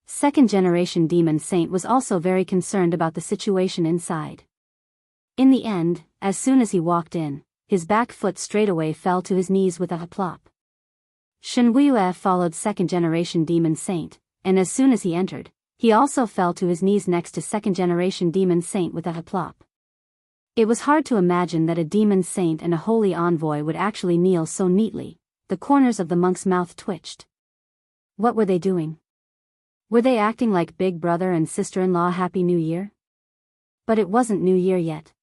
Second-generation Demon Saint was also very concerned about the situation inside. In the end, as soon as he walked in, his back foot straightaway fell to his knees with a plop. Shenhuiyue followed second-generation Demon Saint, and as soon as he entered, he also fell to his knees next to second-generation Demon Saint with a plop. It was hard to imagine that a Demon Saint and a holy envoy would actually kneel so neatly. The corners of the monk's mouth twitched. What were they doing? Were they acting like big brother and sister-in-law Happy New Year? But it wasn't New Year yet.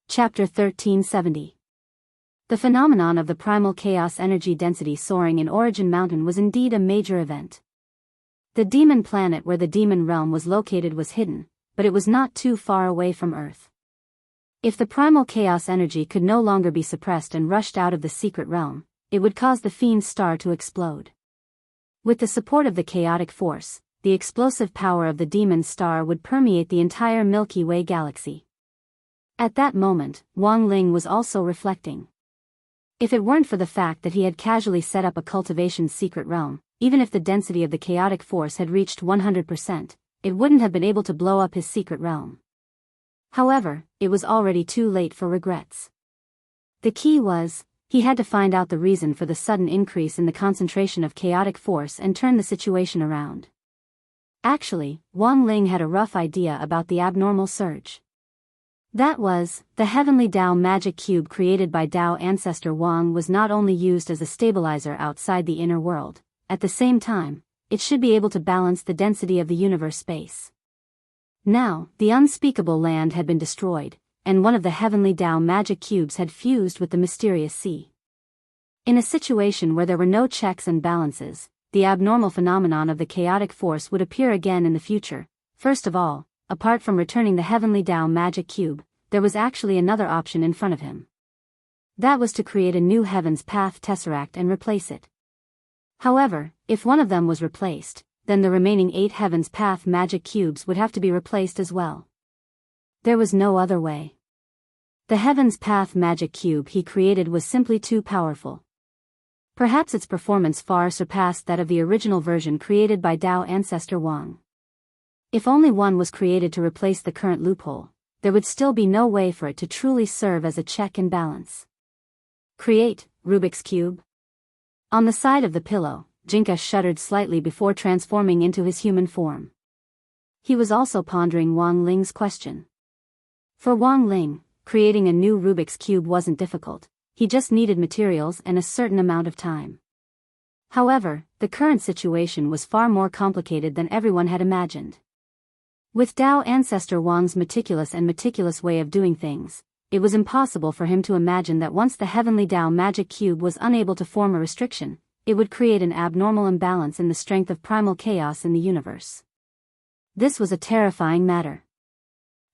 Chapter 1370. The phenomenon of the primal chaos energy density soaring in Origin Mountain was indeed a major event. The demon planet where the demon realm was located was hidden, but it was not too far away from Earth. If the primal chaos energy could no longer be suppressed and rushed out of the secret realm, it would cause the fiend's star to explode. With the support of the chaotic force, the explosive power of the demon's star would permeate the entire Milky Way galaxy. At that moment, Wang Ling was also reflecting. If it weren't for the fact that he had casually set up a cultivation secret realm, even if the density of the chaotic force had reached 100%, it wouldn't have been able to blow up his secret realm. However, it was already too late for regrets. The key was, he had to find out the reason for the sudden increase in the concentration of chaotic force and turn the situation around. Actually, Wang Ling had a rough idea about the abnormal surge. That was, the heavenly Dao magic cube created by Dao ancestor Wang was not only used as a stabilizer outside the inner world, at the same time, it should be able to balance the density of the universe space. Now, the unspeakable land had been destroyed, and one of the heavenly Tao magic cubes had fused with the mysterious sea. In a situation where there were no checks and balances, the abnormal phenomenon of the chaotic force would appear again in the future. First of all, apart from returning the heavenly Tao magic cube, there was actually another option in front of him. That was to create a new Heaven's Path Tesseract and replace it. However, if one of them was replaced, then the remaining 8 Heaven's Path magic cubes would have to be replaced as well. There was no other way. The Heaven's Path magic cube he created was simply too powerful. Perhaps its performance far surpassed that of the original version created by Tao ancestor Wang. If only one was created to replace the current loophole, there would still be no way for it to truly serve as a check and balance. Create Rubik's Cube. On the side of the pillow, Jinka shuddered slightly before transforming into his human form. He was also pondering Wang Ling's question. For Wang Ling, creating a new Rubik's Cube wasn't difficult, he just needed materials and a certain amount of time. However, the current situation was far more complicated than everyone had imagined. With Tao ancestor Wang's meticulous way of doing things, it was impossible for him to imagine that once the heavenly Tao magic cube was unable to form a restriction, it would create an abnormal imbalance in the strength of primal chaos in the universe. This was a terrifying matter.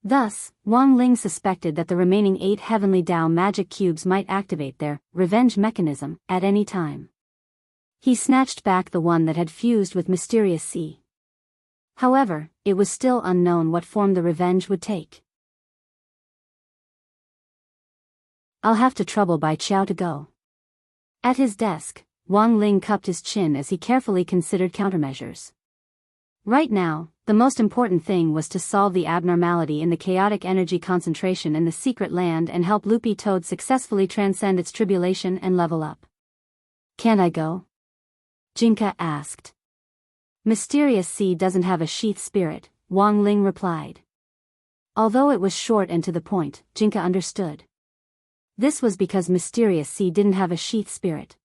Thus, Wang Ling suspected that the remaining 8 heavenly Tao magic cubes might activate their revenge mechanism at any time. He snatched back the one that had fused with mysterious sea. However, it was still unknown what form the revenge would take. I'll have to trouble Bai Qiao to go. At his desk, Wang Ling cupped his chin as he carefully considered countermeasures. Right now, the most important thing was to solve the abnormality in the chaotic energy concentration in the secret land and help Loopy Toad successfully transcend its tribulation and level up. Can't I go? Jinka asked. Mysterious Sea doesn't have a sheath spirit, Wang Ling replied. Although it was short and to the point, Jinka understood. This was because Mysterious Sea didn't have a sheath spirit.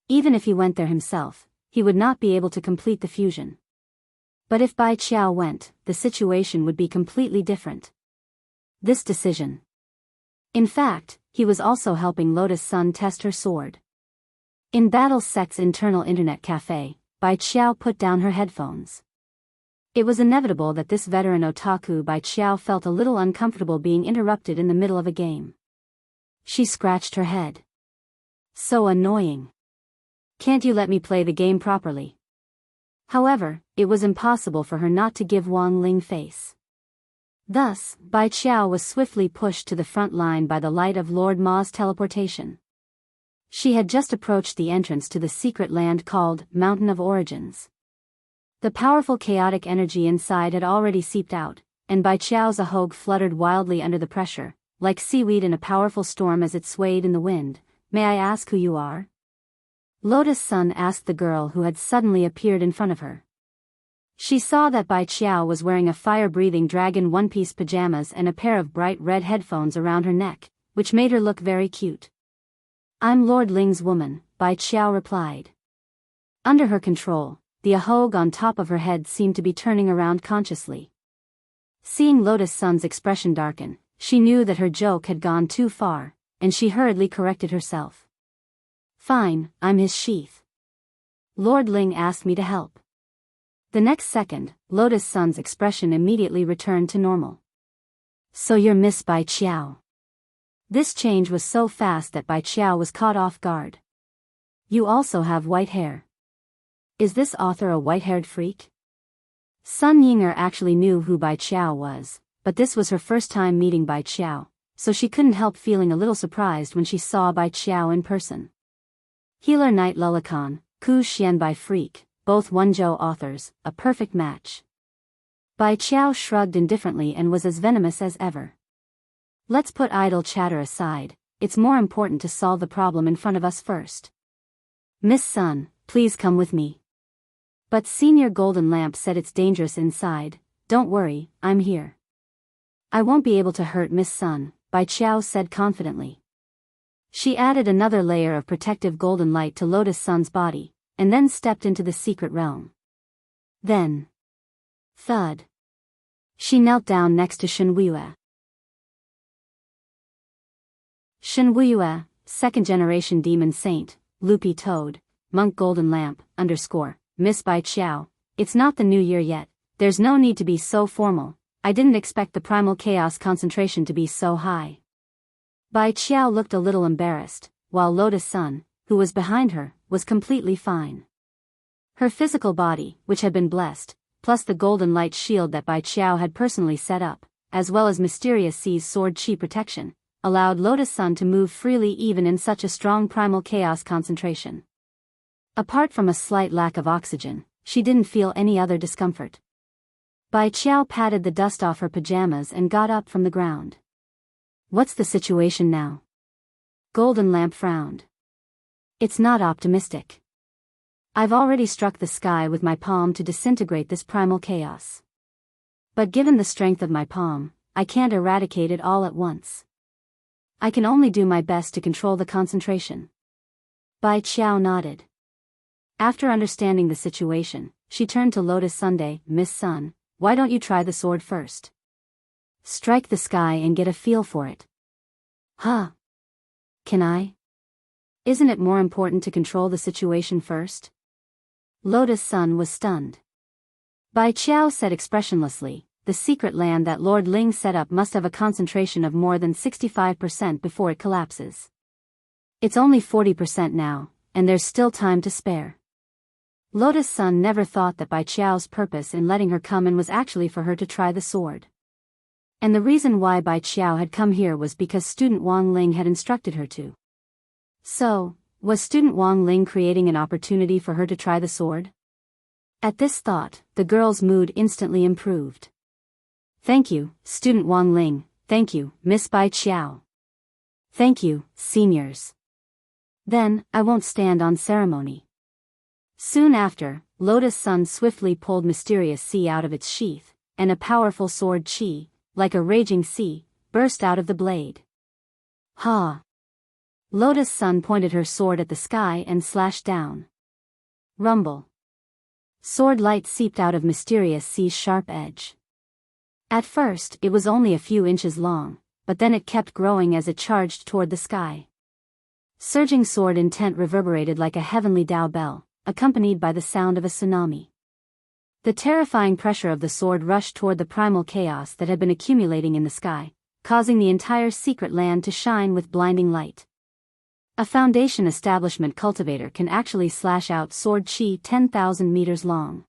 Even if he went there himself, he would not be able to complete the fusion. But if Bai Qiao went, the situation would be completely different. This decision. In fact, he was also helping Lotus Sun test her sword. In Battle Sect's internal internet cafe, Bai Qiao put down her headphones. It was inevitable that this veteran otaku Bai Qiao felt a little uncomfortable being interrupted in the middle of a game. She scratched her head. So annoying. Can't you let me play the game properly? However, it was impossible for her not to give Wang Ling face. Thus, Bai Qiao was swiftly pushed to the front line by the light of Lord Ma's teleportation. She had just approached the entrance to the secret land called Mountain of Origins. The powerful chaotic energy inside had already seeped out, and Bai Qiao's ahog fluttered wildly under the pressure, like seaweed in a powerful storm as it swayed in the wind. May I ask who you are? Lotus Sun asked the girl who had suddenly appeared in front of her. She saw that Bai Qiao was wearing a fire-breathing dragon one-piece pajamas and a pair of bright red headphones around her neck, which made her look very cute. I'm Lord Ling's woman, Bai Qiao replied. Under her control, the ahog on top of her head seemed to be turning around consciously. Seeing Lotus Sun's expression darken, she knew that her joke had gone too far, and she hurriedly corrected herself. Fine, I'm his sheath. Lord Ling asked me to help. The next second, Lotus Sun's expression immediately returned to normal. So you're Miss Bai Qiao. This change was so fast that Bai Qiao was caught off guard. You also have white hair. Is this author a white-haired freak? Sun Yinger actually knew who Bai Qiao was, but this was her first time meeting Bai Qiao, so she couldn't help feeling a little surprised when she saw Bai Qiao in person. Healer Knight Lulakan, Ku Xian Bai Freak, both Wenzhou authors, a perfect match. Bai Qiao shrugged indifferently and was as venomous as ever. Let's put idle chatter aside, it's more important to solve the problem in front of us first. Miss Sun, please come with me. But Senior Golden Lamp said it's dangerous inside. Don't worry, I'm here. I won't be able to hurt Miss Sun, Bai Qiao said confidently. She added another layer of protective golden light to Lotus Sun's body, and then stepped into the secret realm. Then. Thud. She knelt down next to Shenwuyue. Shenwuyue, second-generation demon saint, loopy toad, monk golden lamp, Miss Bai Qiao. It's not the new year yet, there's no need to be so formal, I didn't expect the primal chaos concentration to be so high. Bai Qiao looked a little embarrassed, while Lotus Sun, who was behind her, was completely fine. Her physical body, which had been blessed, plus the golden light shield that Bai Qiao had personally set up, as well as Mysterious Sea's sword chi protection, allowed Lotus Sun to move freely even in such a strong primal chaos concentration. Apart from a slight lack of oxygen, she didn't feel any other discomfort. Bai Qiao patted the dust off her pajamas and got up from the ground. What's the situation now? Golden Lamp frowned. It's not optimistic. I've already struck the sky with my palm to disintegrate this primal chaos. But given the strength of my palm, I can't eradicate it all at once. I can only do my best to control the concentration. Bai Qiao nodded. After understanding the situation, she turned to Lotus Sunday. Miss Sun, why don't you try the sword first? Strike the sky and get a feel for it. Huh? Can I? Isn't it more important to control the situation first? Lotus Sun was stunned. Bai Qiao said expressionlessly, the secret land that Lord Ling set up must have a concentration of more than 65% before it collapses. It's only 40% now, and there's still time to spare. Lotus Sun never thought that Bai Qiao's purpose in letting her come in was actually for her to try the sword. And the reason why Bai Qiao had come here was because student Wang Ling had instructed her to. So, was student Wang Ling creating an opportunity for her to try the sword? At this thought, the girl's mood instantly improved. Thank you, student Wang Ling, thank you, Miss Bai Qiao. Thank you, seniors. Then, I won't stand on ceremony. Soon after, Lotus Sun swiftly pulled Mysterious Sea out of its sheath, and a powerful sword chi, like a raging sea, burst out of the blade. Ha! Lotus Sun pointed her sword at the sky and slashed down. Rumble. Sword light seeped out of Mysterious Sea's sharp edge. At first, it was only a few inches long, but then it kept growing as it charged toward the sky. Surging sword intent reverberated like a heavenly Tao bell, accompanied by the sound of a tsunami. The terrifying pressure of the sword rushed toward the primal chaos that had been accumulating in the sky, causing the entire secret land to shine with blinding light. A Foundation establishment cultivator can actually slash out sword chi 10,000 meters long.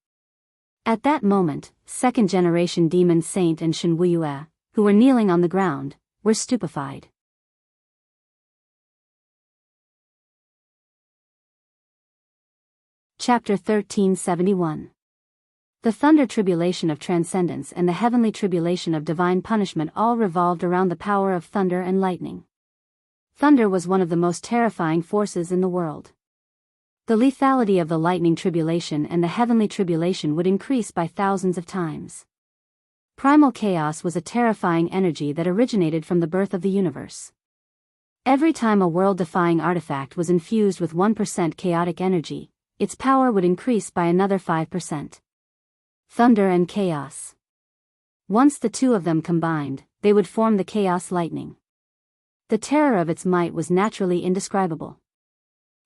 At that moment, second-generation demon saint and Shenwuyue, who were kneeling on the ground, were stupefied. Chapter 1371. The thunder tribulation of transcendence and the heavenly tribulation of divine punishment all revolved around the power of thunder and lightning. Thunder was one of the most terrifying forces in the world. The lethality of the lightning tribulation and the heavenly tribulation would increase by thousands of times. Primal chaos was a terrifying energy that originated from the birth of the universe. Every time a world-defying artifact was infused with 1% chaotic energy, its power would increase by another 5%. Thunder and chaos. Once the two of them combined, they would form the chaos lightning. The terror of its might was naturally indescribable.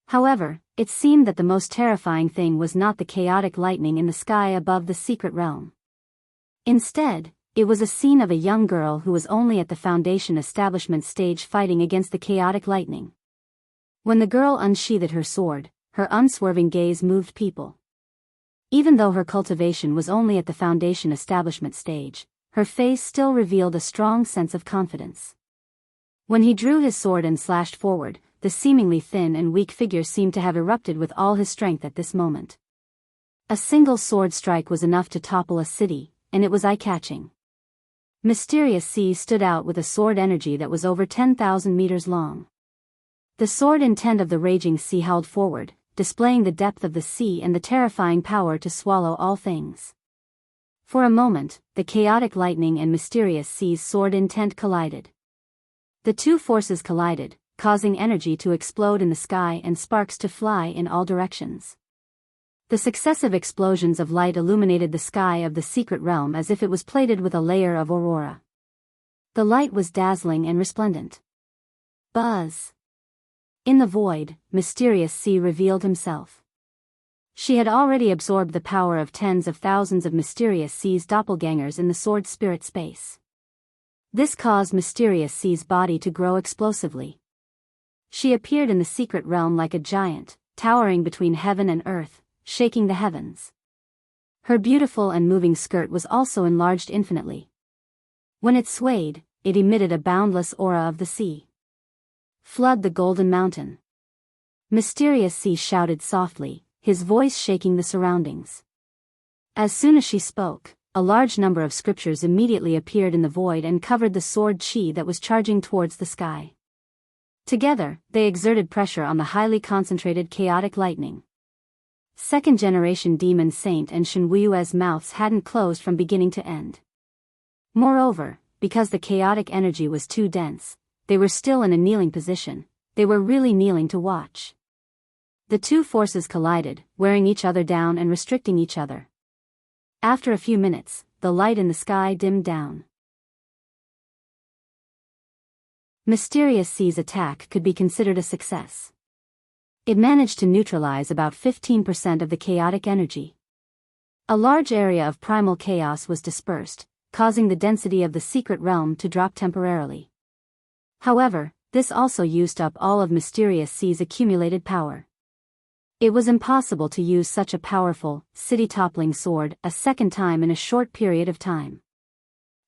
However, it seemed that the most terrifying thing was not the chaotic lightning in the sky above the secret realm. Instead, it was a scene of a young girl who was only at the Foundation establishment stage fighting against the chaotic lightning. When the girl unsheathed her sword, her unswerving gaze moved people. Even though her cultivation was only at the Foundation establishment stage, her face still revealed a strong sense of confidence. When he drew his sword and slashed forward, the seemingly thin and weak figure seemed to have erupted with all his strength at this moment. A single sword strike was enough to topple a city, and it was eye-catching. Mysterious Sea stood out with a sword energy that was over 10,000 meters long. The sword intent of the raging sea howled forward, displaying the depth of the sea and the terrifying power to swallow all things. For a moment, the chaotic lightning and Mysterious Sea's sword intent collided. The two forces collided, causing energy to explode in the sky and sparks to fly in all directions. The successive explosions of light illuminated the sky of the secret realm as if it was plated with a layer of aurora. The light was dazzling and resplendent. Buzz! In the void, Mysterious Sea revealed himself. She had already absorbed the power of tens of thousands of Mysterious Sea's doppelgangers in the sword spirit space. This caused Mysterious Sea's body to grow explosively. She appeared in the secret realm like a giant, towering between heaven and earth, shaking the heavens. Her beautiful and moving skirt was also enlarged infinitely. When it swayed, it emitted a boundless aura of the sea. Flood the Golden Mountain. Mysterious Sea shouted softly, his voice shaking the surroundings. As soon as she spoke, a large number of scriptures immediately appeared in the void and covered the sword chi that was charging towards the sky. Together, they exerted pressure on the highly concentrated chaotic lightning. Second-generation Demon Saint and Shenwuyue's mouths hadn't closed from beginning to end. Moreover, because the chaotic energy was too dense, they were still in a kneeling position. They were really kneeling to watch. The two forces collided, wearing each other down and restricting each other. After a few minutes, the light in the sky dimmed down. Mysterious Sea's attack could be considered a success. It managed to neutralize about 15% of the chaotic energy. A large area of primal chaos was dispersed, causing the density of the secret realm to drop temporarily. However, this also used up all of Mysterious Sea's accumulated power. It was impossible to use such a powerful, city-toppling sword a second time in a short period of time.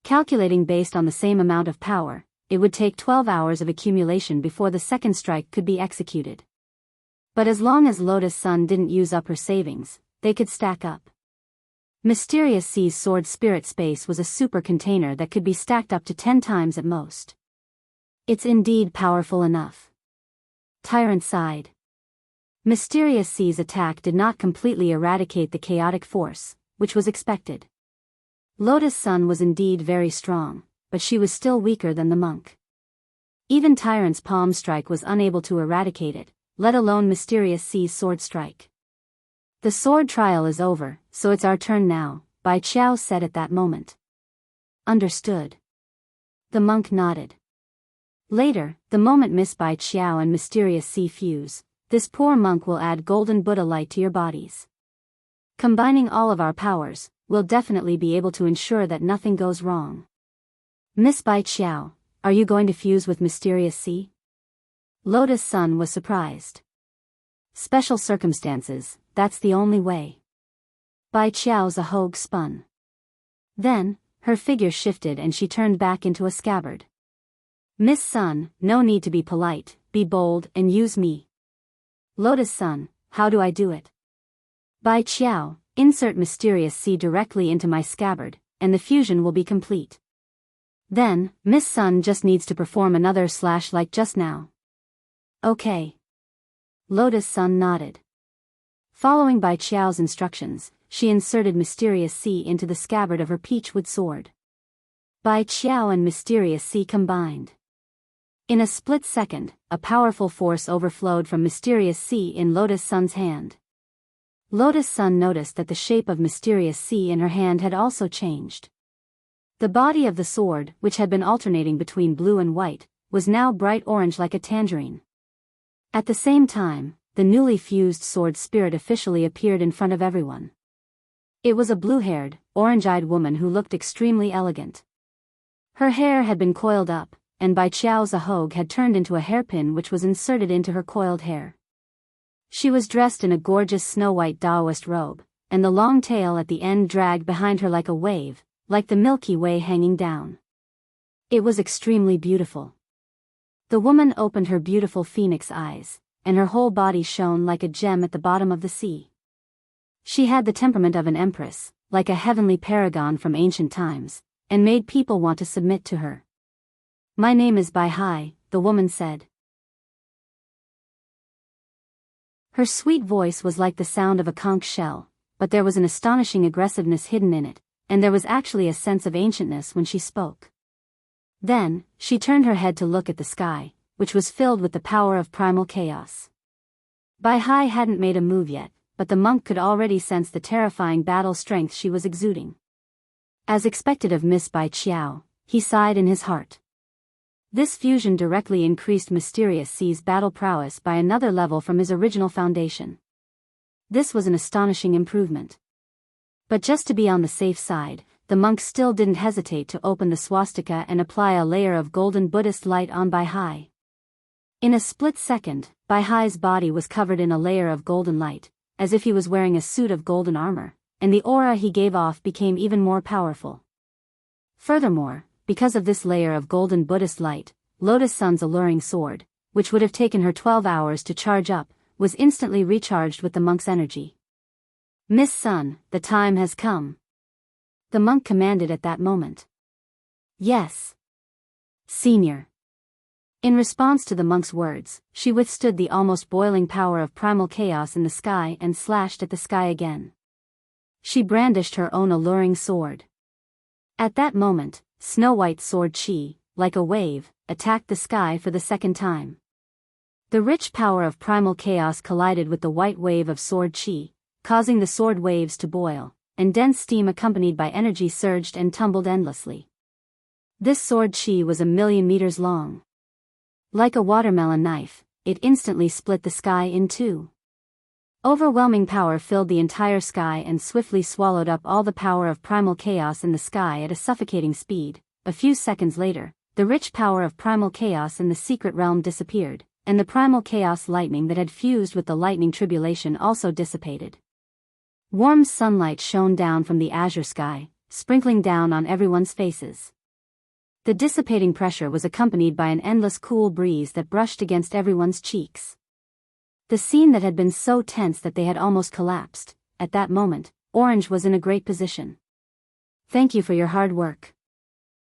Calculating based on the same amount of power, it would take 12 hours of accumulation before the second strike could be executed. But as long as Lotus Sun didn't use up her savings, they could stack up. Mysterious Sea's sword spirit space was a super container that could be stacked up to 10 times at most. It's indeed powerful enough. Tyrant sighed. Mysterious Sea's attack did not completely eradicate the chaotic force, which was expected. Lotus Sun was indeed very strong, but she was still weaker than the monk. Even Tyrant's palm strike was unable to eradicate it, let alone Mysterious Sea's sword strike. The sword trial is over, so it's our turn now, Bai Qiao said at that moment. Understood. The monk nodded. Later, the moment Miss Bai Qiao and Mysterious Sea fuse, this poor monk will add golden Buddha light to your bodies. Combining all of our powers, we'll definitely be able to ensure that nothing goes wrong. Miss Bai Qiao, are you going to fuse with Mysterious Sea? Lotus Sun was surprised. Special circumstances, that's the only way. Bai Qiao's ahog spun. Then, her figure shifted and she turned back into a scabbard. Miss Sun, no need to be polite, be bold and use me. Lotus Sun, how do I do it? Bai Qiao, insert Mysterious Sea directly into my scabbard, and the fusion will be complete. Then, Miss Sun just needs to perform another slash like just now. Okay. Lotus Sun nodded. Following Bai Qiao's instructions, she inserted Mysterious Sea into the scabbard of her peachwood sword. Bai Qiao and Mysterious Sea combined. In a split second, a powerful force overflowed from Mysterious Sea in Lotus Sun's hand. Lotus Sun noticed that the shape of Mysterious Sea in her hand had also changed. The body of the sword, which had been alternating between blue and white, was now bright orange like a tangerine. At the same time, the newly fused sword spirit officially appeared in front of everyone. It was a blue-haired, orange-eyed woman who looked extremely elegant. Her hair had been coiled up, and Bai Qiao's ahog had turned into a hairpin which was inserted into her coiled hair. She was dressed in a gorgeous snow-white Taoist robe, and the long tail at the end dragged behind her like a wave, like the Milky Way hanging down. It was extremely beautiful. The woman opened her beautiful phoenix eyes, and her whole body shone like a gem at the bottom of the sea. She had the temperament of an empress, like a heavenly paragon from ancient times, and made people want to submit to her. My name is Bai Hai, the woman said. Her sweet voice was like the sound of a conch shell, but there was an astonishing aggressiveness hidden in it, and there was actually a sense of ancientness when she spoke. Then, she turned her head to look at the sky, which was filled with the power of primal chaos. Bai Hai hadn't made a move yet, but the monk could already sense the terrifying battle strength she was exuding. As expected of Miss Bai Qiao, he sighed in his heart. This fusion directly increased Mysterious Sea's battle prowess by another level from his original foundation. This was an astonishing improvement. But just to be on the safe side, the monk still didn't hesitate to open the swastika and apply a layer of golden Buddhist light on Bai Hai. In a split second, Bai Hai's body was covered in a layer of golden light, as if he was wearing a suit of golden armor, and the aura he gave off became even more powerful. Furthermore, because of this layer of golden Buddhist light, Lotus Sun's alluring sword, which would have taken her 12 hours to charge up, was instantly recharged with the monk's energy. "Miss Sun, the time has come," the monk commanded at that moment. "Yes, Senior." In response to the monk's words, she withstood the almost boiling power of primal chaos in the sky and slashed at the sky again. She brandished her own alluring sword. At that moment, Snow White's sword Chi, like a wave, attacked the sky for the second time. The rich power of primal chaos collided with the white wave of sword Chi, causing the sword waves to boil, and dense steam accompanied by energy surged and tumbled endlessly. This sword Chi was 1,000,000 meters long. Like a watermelon knife, it instantly split the sky in two. Overwhelming power filled the entire sky and swiftly swallowed up all the power of primal chaos in the sky at a suffocating speed. A few seconds later, the rich power of primal chaos in the secret realm disappeared, and the primal chaos lightning that had fused with the lightning tribulation also dissipated. Warm sunlight shone down from the azure sky, sprinkling down on everyone's faces. The dissipating pressure was accompanied by an endless cool breeze that brushed against everyone's cheeks. The scene that had been so tense that they had almost collapsed, at that moment, Orange was in a great position. "Thank you for your hard work."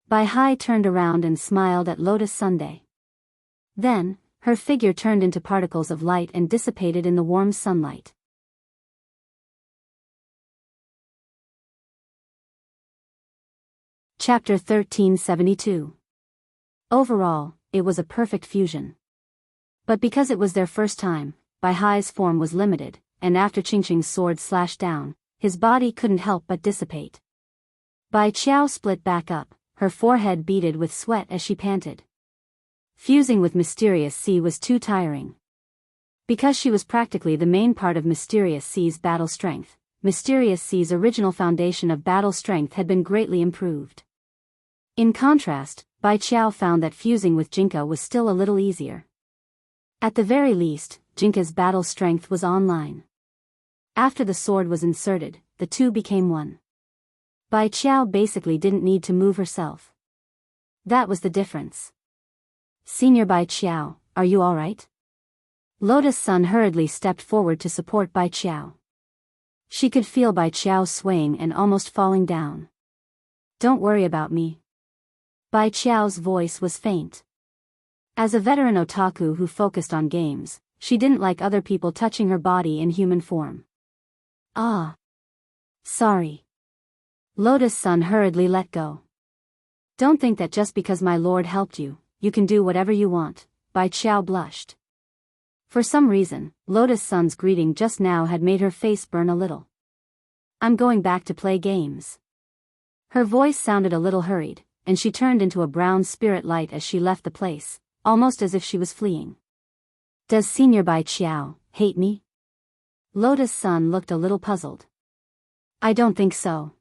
Bai Hai turned around and smiled at Lotus Sunday. Then, her figure turned into particles of light and dissipated in the warm sunlight. Chapter 1372. Overall, it was a perfect fusion. But because it was their first time, Bai Hai's form was limited, and after Qingqing's sword slashed down, his body couldn't help but dissipate. Bai Qiao split back up, her forehead beaded with sweat as she panted. Fusing with Mysterious Sea was too tiring. Because she was practically the main part of Mysterious Sea's battle strength, Mysterious Sea's original foundation of battle strength had been greatly improved. In contrast, Bai Qiao found that fusing with Jinka was still a little easier. At the very least, Jinka's battle strength was online. After the sword was inserted, the two became one. Bai Qiao basically didn't need to move herself. That was the difference. "Senior Bai Qiao, are you alright?" Lotus Sun hurriedly stepped forward to support Bai Qiao. She could feel Bai Qiao swaying and almost falling down. "Don't worry about me." Bai Qiao's voice was faint. As a veteran otaku who focused on games, she didn't like other people touching her body in human form. "Ah. Sorry." Lotus Sun hurriedly let go. "Don't think that just because my lord helped you, you can do whatever you want," Bai Qiao blushed. For some reason, Lotus Sun's greeting just now had made her face burn a little. "I'm going back to play games." Her voice sounded a little hurried, and she turned into a brown spirit light as she left the place, almost as if she was fleeing. "Does Senior Bai Qiao hate me?" Lotus Sun looked a little puzzled. "I don't think so.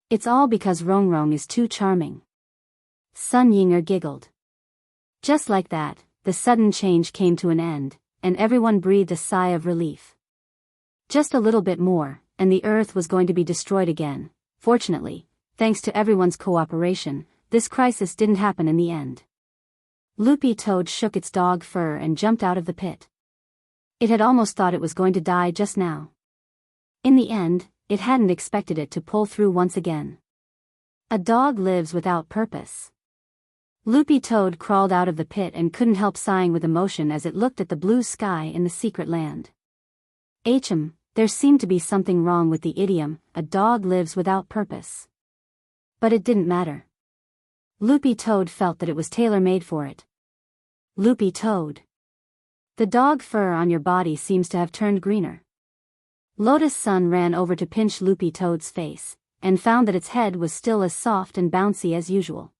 It's all because Rongrong is too charming." Sun Yinger giggled. Just like that, the sudden change came to an end, and everyone breathed a sigh of relief. Just a little bit more, and the Earth was going to be destroyed again. Fortunately, thanks to everyone's cooperation, this crisis didn't happen in the end. Loopy Toad shook its dog fur and jumped out of the pit. It had almost thought it was going to die just now. In the end, it hadn't expected it to pull through once again. A dog lives without purpose. Loopy Toad crawled out of the pit and couldn't help sighing with emotion as it looked at the blue sky in the secret land. There seemed to be something wrong with the idiom, "a dog lives without purpose." But it didn't matter. Loopy Toad felt that it was tailor-made for it. "Loopy Toad. The dog fur on your body seems to have turned greener." Lotus Sun ran over to pinch Loopy Toad's face, and found that its head was still as soft and bouncy as usual.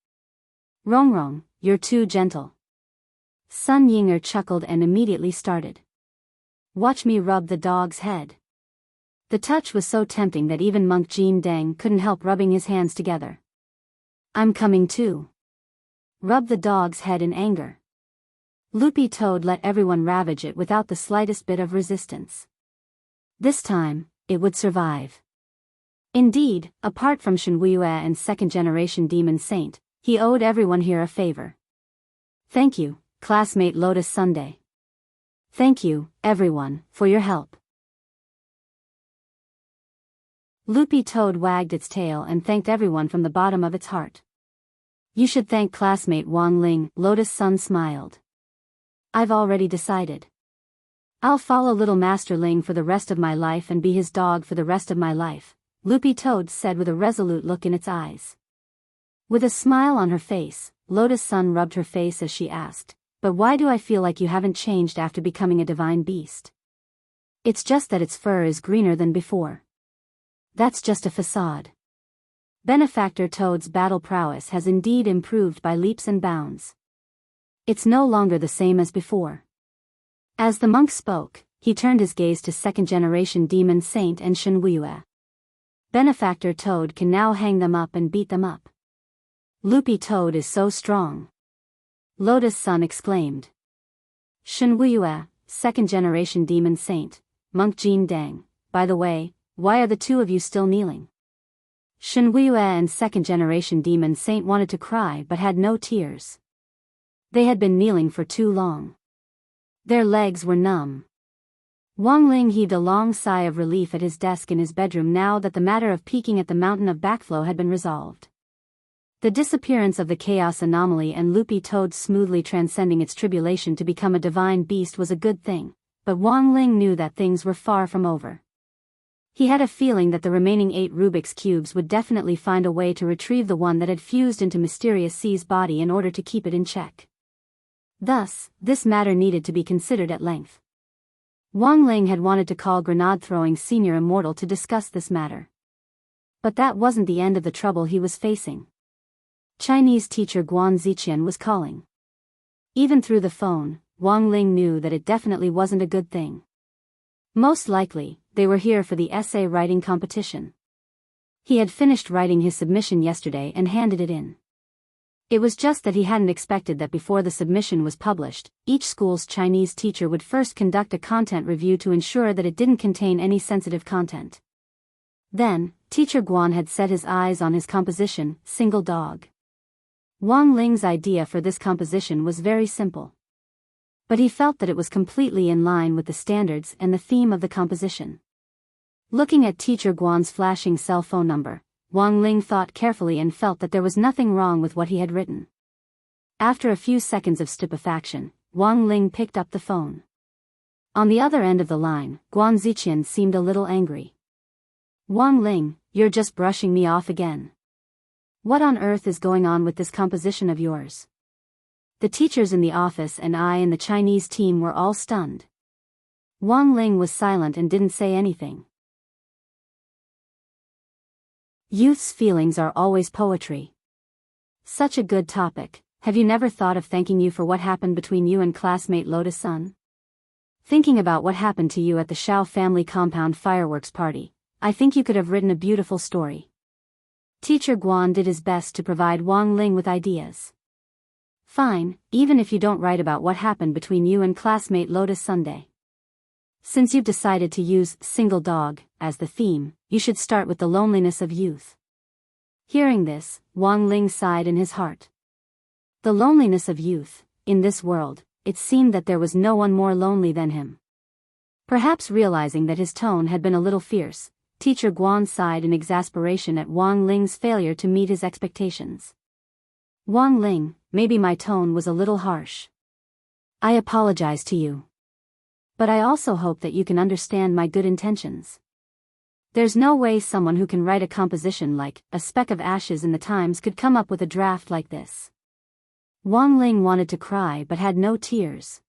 Rong Rong, you're too gentle. Sun Yinger chuckled and immediately started. Watch me rub the dog's head. The touch was so tempting that even Monk Jin Deng couldn't help rubbing his hands together. I'm coming too. Rub the dog's head in anger. Loopy Toad let everyone ravage it without the slightest bit of resistance. This time, it would survive. Indeed, apart from Shenhuiyue and second-generation Demon Saint, he owed everyone here a favor. Thank you, classmate Lotus Sunday. Thank you, everyone, for your help. Loopy Toad wagged its tail and thanked everyone from the bottom of its heart. You should thank classmate Wang Ling, Lotus Sun smiled. I've already decided. I'll follow little Master Ling for the rest of my life and be his dog for the rest of my life, Loopy Toad said with a resolute look in its eyes. With a smile on her face, Lotus Sun rubbed her face as she asked, but why do I feel like you haven't changed after becoming a divine beast? It's just that its fur is greener than before. That's just a facade. Benefactor Toad's battle prowess has indeed improved by leaps and bounds. It's no longer the same as before. As the monk spoke, he turned his gaze to second-generation Demon Saint and Shenhuiyue. Benefactor Toad can now hang them up and beat them up. Loopy Toad is so strong. Lotus Sun exclaimed. Shenhuiyue, second-generation Demon Saint, Monk Jin Deng, by the way, why are the two of you still kneeling? Shenhuiyue and second-generation Demon Saint wanted to cry but had no tears. They had been kneeling for too long. Their legs were numb. Wang Ling heaved a long sigh of relief at his desk in his bedroom now that the matter of peeking at the mountain of backflow had been resolved. The disappearance of the chaos anomaly and Loopy Toad smoothly transcending its tribulation to become a divine beast was a good thing, but Wang Ling knew that things were far from over. He had a feeling that the remaining 8 Rubik's Cubes would definitely find a way to retrieve the one that had fused into Mysterious C's body in order to keep it in check. Thus, this matter needed to be considered at length. Wang Ling had wanted to call grenade-throwing Senior Immortal to discuss this matter. But that wasn't the end of the trouble he was facing. Chinese teacher Guan Ziqian was calling. Even through the phone, Wang Ling knew that it definitely wasn't a good thing. Most likely, they were here for the essay writing competition. He had finished writing his submission yesterday and handed it in. It was just that he hadn't expected that before the submission was published, each school's Chinese teacher would first conduct a content review to ensure that it didn't contain any sensitive content. Then, Teacher Guan had set his eyes on his composition, Single Dog. Wang Ling's idea for this composition was very simple. But he felt that it was completely in line with the standards and the theme of the composition. Looking at Teacher Guan's flashing cell phone number, Wang Ling thought carefully and felt that there was nothing wrong with what he had written. After a few seconds of stupefaction, Wang Ling picked up the phone. On the other end of the line, Guan Ziqian seemed a little angry. Wang Ling, you're just brushing me off again. What on earth is going on with this composition of yours? The teachers in the office and I and the Chinese team were all stunned. Wang Ling was silent and didn't say anything. Youth's feelings are always poetry. Such a good topic. Have you never thought of thanking you for what happened between you and classmate Lotus Sun? Thinking about what happened to you at the Shao family compound fireworks party, I think you could have written a beautiful story. Teacher Guan did his best to provide Wang Ling with ideas. Fine, even if you don't write about what happened between you and classmate Lotus Sunday. Since you've decided to use Single Dog as the theme, you should start with the loneliness of youth. Hearing this, Wang Ling sighed in his heart. The loneliness of youth, in this world, it seemed that there was no one more lonely than him. Perhaps realizing that his tone had been a little fierce, Teacher Guan sighed in exasperation at Wang Ling's failure to meet his expectations. Wang Ling, maybe my tone was a little harsh. I apologize to you. But I also hope that you can understand my good intentions. There's no way someone who can write a composition like A Speck of Ashes in the Times could come up with a draft like this. Wang Ling wanted to cry but had no tears.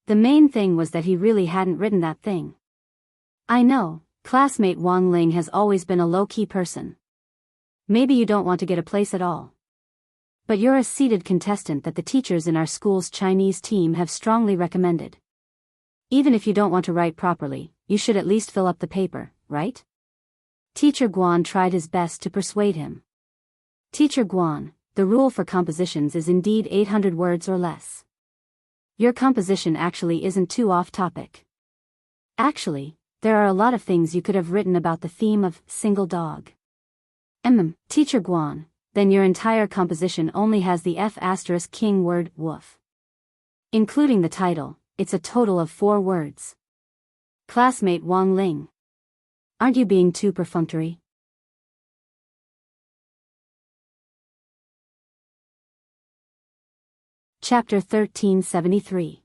The main thing was that he really hadn't written that thing. I know, classmate Wang Ling has always been a low-key person. Maybe you don't want to get a place at all. But you're a seated contestant that the teachers in our school's Chinese team have strongly recommended. Even if you don't want to write properly, you should at least fill up the paper, right? Teacher Guan tried his best to persuade him. Teacher Guan, the rule for compositions is indeed 800 words or less. Your composition actually isn't too off-topic. Actually, there are a lot of things you could have written about the theme of single dog. Teacher Guan, then your entire composition only has the F*king word woof. Including the title, it's a total of 4 words. Classmate Wang Ling. Aren't you being too perfunctory? Chapter 1373.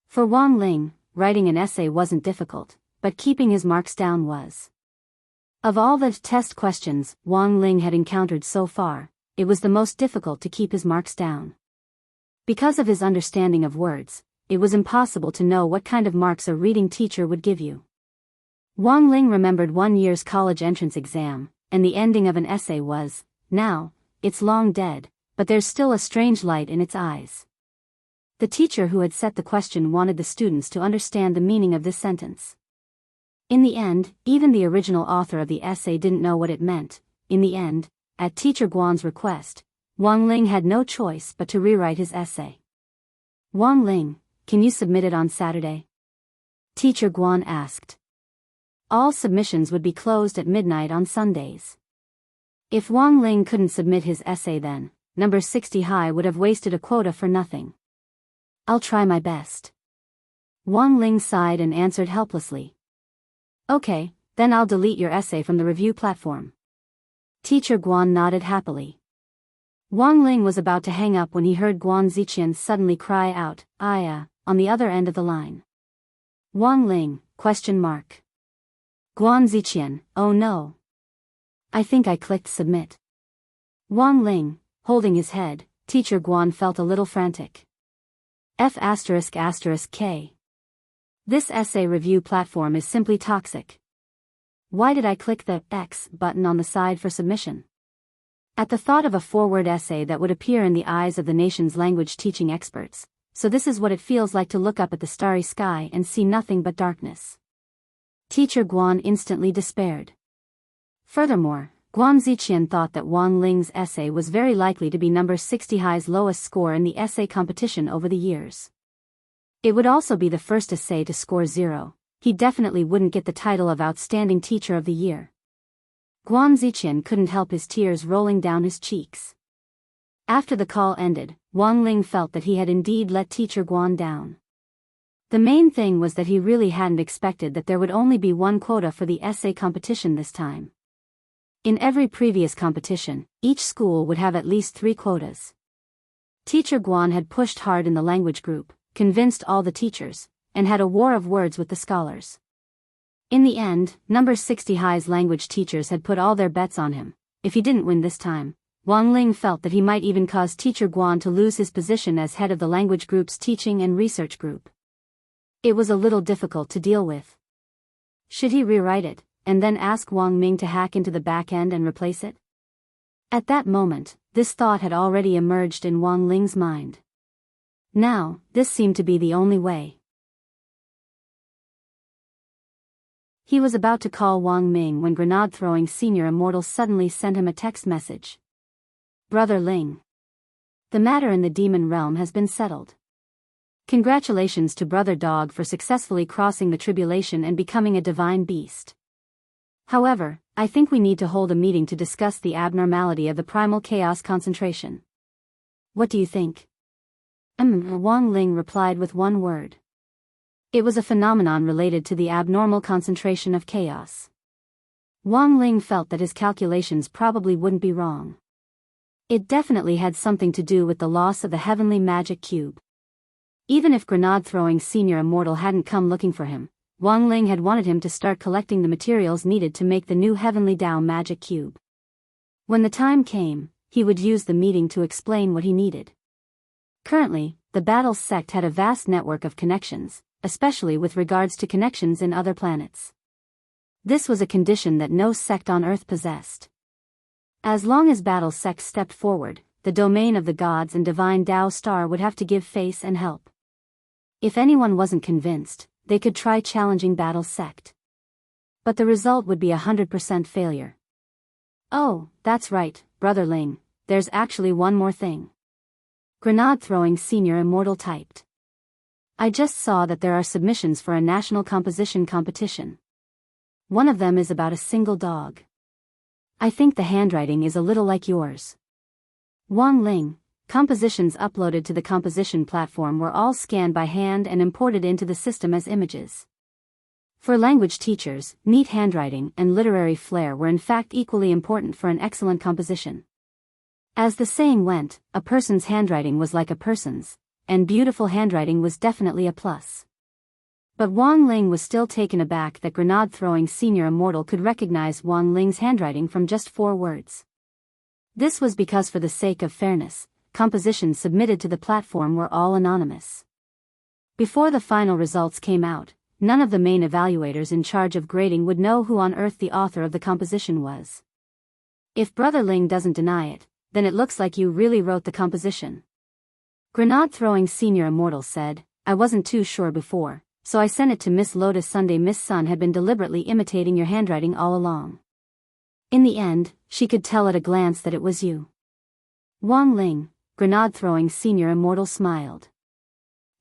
For Wang Ling, writing an essay wasn't difficult, but keeping his marks down was. Of all the test questions Wang Ling had encountered so far, it was the most difficult to keep his marks down. Because of his understanding of words, it was impossible to know what kind of marks a reading teacher would give you. Wang Ling remembered one year's college entrance exam, and the ending of an essay was, "Now, it's long dead, but there's still a strange light in its eyes." The teacher who had set the question wanted the students to understand the meaning of this sentence. In the end, even the original author of the essay didn't know what it meant. In the end, at Teacher Guan's request, Wang Ling had no choice but to rewrite his essay. "Wang Ling, can you submit it on Saturday?" Teacher Guan asked. All submissions would be closed at midnight on Sundays. If Wang Ling couldn't submit his essay then, number 60 high would have wasted a quota for nothing. "I'll try my best." Wang Ling sighed and answered helplessly. "Okay, then I'll delete your essay from the review platform." Teacher Guan nodded happily. Wang Ling was about to hang up when he heard Guan Ziqian suddenly cry out, "Aya," on the other end of the line. "Wang Ling, ? Guan Ziqian, "Oh no. I think I clicked submit." Wang Ling, holding his head, Teacher Guan felt a little frantic. F***K. This essay review platform is simply toxic. Why did I click the X button on the side for submission? At the thought of a 4-word essay that would appear in the eyes of the nation's language teaching experts, so this is what it feels like to look up at the starry sky and see nothing but darkness. Teacher Guan instantly despaired. Furthermore, Guan Ziqian thought that Wang Ling's essay was very likely to be number 60 high's lowest score in the essay competition over the years. It would also be the first essay to score 0. He definitely wouldn't get the title of Outstanding Teacher of the Year. Guan Ziqian couldn't help his tears rolling down his cheeks. After the call ended, Wang Ling felt that he had indeed let Teacher Guan down. The main thing was that he really hadn't expected that there would only be 1 quota for the essay competition this time. In every previous competition, each school would have at least 3 quotas. Teacher Guan had pushed hard in the language group, convinced all the teachers, and had a war of words with the scholars. In the end, number 60 high's language teachers had put all their bets on him. If he didn't win this time, Wang Ling felt that he might even cause Teacher Guan to lose his position as head of the language group's teaching and research group. It was a little difficult to deal with. Should he rewrite it, and then ask Wang Ming to hack into the back end and replace it? At that moment, this thought had already emerged in Wang Ling's mind. Now, this seemed to be the only way. He was about to call Wang Ming when grenade-throwing senior Immortal suddenly sent him a text message. "Brother Ling. The matter in the demon realm has been settled. Congratulations to Brother Dog for successfully crossing the tribulation and becoming a divine beast. However, I think we need to hold a meeting to discuss the abnormality of the primal chaos concentration. What do you think?" Wang Ling replied with one word. It was a phenomenon related to the abnormal concentration of chaos. Wang Ling felt that his calculations probably wouldn't be wrong. It definitely had something to do with the loss of the heavenly magic cube. Even if grenade-throwing senior Immortal hadn't come looking for him, Wang Ling had wanted him to start collecting the materials needed to make the new heavenly Tao magic cube. When the time came, he would use the meeting to explain what he needed. Currently, the Battles sect had a vast network of connections, especially with regards to connections in other planets. This was a condition that no sect on earth possessed. As long as battle sects stepped forward, the domain of the gods and divine Tao star would have to give face and help. If anyone wasn't convinced, they could try challenging battle sect. But the result would be 100% failure. Oh, that's right, Brother Ling, there's actually one more thing. Grenade-throwing senior Immortal typed. I just saw that there are submissions for a national composition competition. One of them is about a single dog. I think the handwriting is a little like yours. Wang Ling, compositions uploaded to the composition platform were all scanned by hand and imported into the system as images. For language teachers, neat handwriting and literary flair were in fact equally important for an excellent composition. As the saying went, a person's handwriting was like a person's, and beautiful handwriting was definitely a plus. But Wang Ling was still taken aback that grenade-throwing senior Immortal could recognize Wang Ling's handwriting from just 4 words. This was because for the sake of fairness, compositions submitted to the platform were all anonymous. Before the final results came out, none of the main evaluators in charge of grading would know who on earth the author of the composition was. If Brother Ling doesn't deny it, then it looks like you really wrote the composition. Grenade-throwing senior Immortal said, I wasn't too sure before, so I sent it to Miss Lotus Sunday. Miss Sun had been deliberately imitating your handwriting all along. In the end, she could tell at a glance that it was you. Wang Ling, grenade-throwing senior Immortal smiled.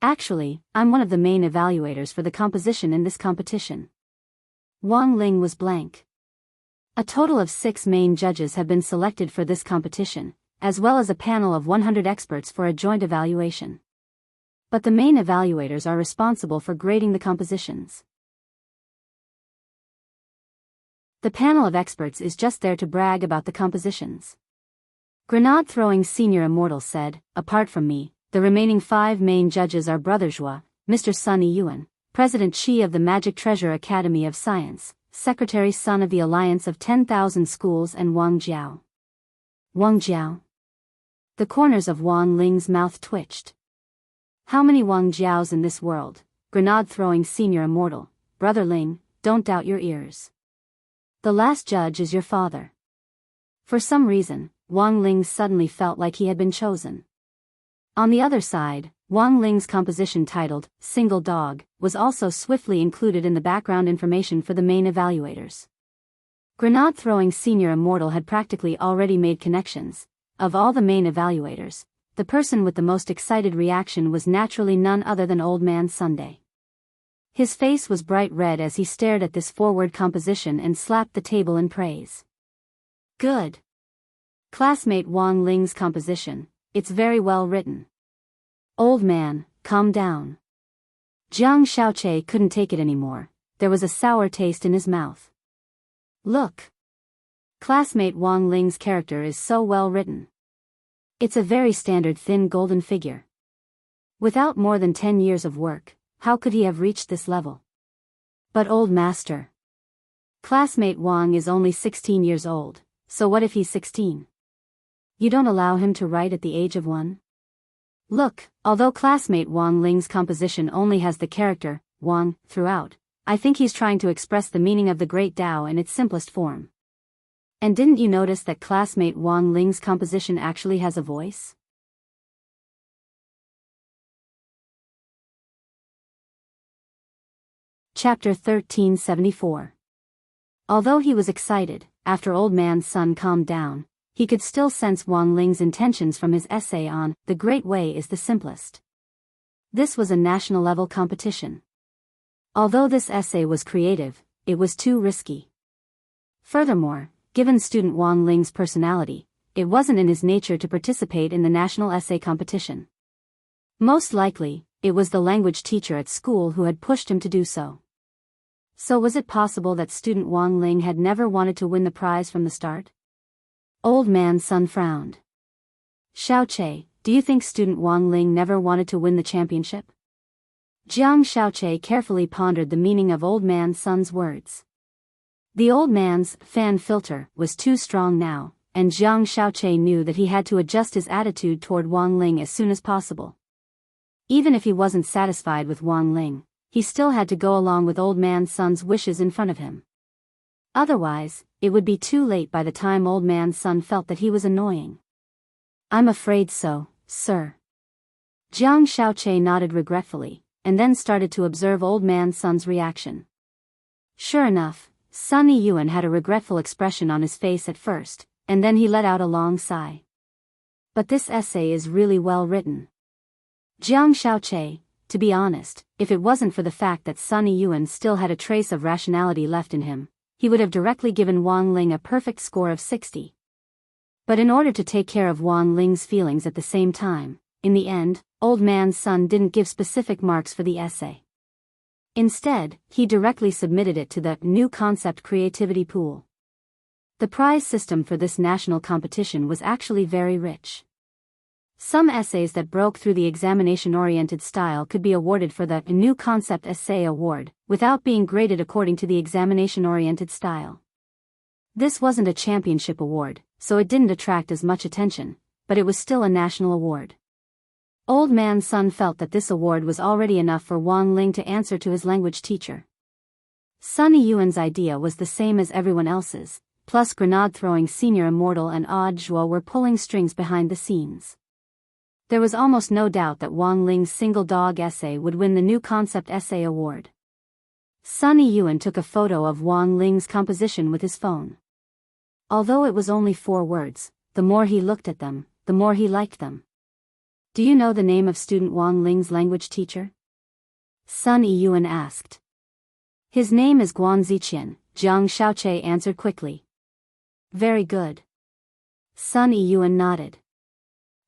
Actually, I'm one of the main evaluators for the composition in this competition. Wang Ling was blank. A total of 6 main judges have been selected for this competition, as well as a panel of 100 experts for a joint evaluation. But the main evaluators are responsible for grading the compositions. The panel of experts is just there to brag about the compositions. Grenade-throwing senior Immortal said, apart from me, the remaining 5 main judges are Brother Zhua, Mr. Sun Yuan, President Chi of the Magic Treasure Academy of Science, Secretary Sun of the Alliance of 10,000 Schools, and Wang Jiao. Wang Jiao? The corners of Wang Ling's mouth twitched. How many Wang Jiaos in this world? Grenade-throwing senior Immortal, Brother Ling, don't doubt your ears. The last judge is your father. For some reason, Wang Ling suddenly felt like he had been chosen. On the other side, Wang Ling's composition titled, Single Dog, was also swiftly included in the background information for the main evaluators. Grenade-throwing senior Immortal had practically already made connections. Of all the main evaluators, the person with the most excited reaction was naturally none other than Old Man Sunday. His face was bright red as he stared at this forward composition and slapped the table in praise. Good. Classmate Wang Ling's composition, it's very well written. Old man, calm down. Jiang Xiaoche couldn't take it anymore, there was a sour taste in his mouth. Look. Classmate Wang Ling's character is so well written. It's a very standard thin golden figure. Without more than 10 years of work, how could he have reached this level? But old master. Classmate Wang is only 16 years old, so what if he's 16? You don't allow him to write at the age of 1? Look, although classmate Wang Ling's composition only has the character, Wang, throughout, I think he's trying to express the meaning of the Great Tao in its simplest form. And didn't you notice that classmate Wang Ling's composition actually has a voice? Chapter 1374. Although he was excited, after Old Man Sun calmed down, he could still sense Wang Ling's intentions from his essay on The Great Way is the Simplest. This was a national-level competition. Although this essay was creative, it was too risky. Furthermore, given student Wang Ling's personality, it wasn't in his nature to participate in the national essay competition. Most likely, it was the language teacher at school who had pushed him to do so. So was it possible that student Wang Ling had never wanted to win the prize from the start? Old Man Sun frowned. Xiaoche, do you think student Wang Ling never wanted to win the championship? Jiang Xiaoche carefully pondered the meaning of Old Man Sun's words. The old man's fan filter was too strong now, and Jiang Xiaoche knew that he had to adjust his attitude toward Wang Ling as soon as possible. Even if he wasn't satisfied with Wang Ling, he still had to go along with Old Man Sun's wishes in front of him. Otherwise, it would be too late by the time Old Man Sun felt that he was annoying. I'm afraid so, sir. Jiang Xiaoqie nodded regretfully, and then started to observe Old Man Sun's reaction. Sure enough, Sun Yiyuan had a regretful expression on his face at first, and then he let out a long sigh. But this essay is really well written. Jiang Xiaoqie, to be honest, if it wasn't for the fact that Sun Yiyuan still had a trace of rationality left in him, he would have directly given Wang Ling a perfect score of 60. But in order to take care of Wang Ling's feelings at the same time, in the end, Old Man Sun didn't give specific marks for the essay. Instead, he directly submitted it to the New Concept Creativity Pool. The prize system for this national competition was actually very rich. Some essays that broke through the examination-oriented style could be awarded for the New Concept Essay Award, without being graded according to the examination-oriented style. This wasn't a championship award, so it didn't attract as much attention, but it was still a national award. Old Man Sun felt that this award was already enough for Wang Ling to answer to his language teacher. Sun Yiyuan's idea was the same as everyone else's, plus grenade-throwing senior Immortal and Audiobook were pulling strings behind the scenes. There was almost no doubt that Wang Ling's single dog essay would win the New Concept Essay Award. Sun Yiyuan took a photo of Wang Ling's composition with his phone. Although it was only 4 words, the more he looked at them, the more he liked them. Do you know the name of student Wang Ling's language teacher? Sun Yiyuan asked. His name is Guan Ziqian, Jiang Xiaoqie answered quickly. Very good. Sun Yiyuan nodded.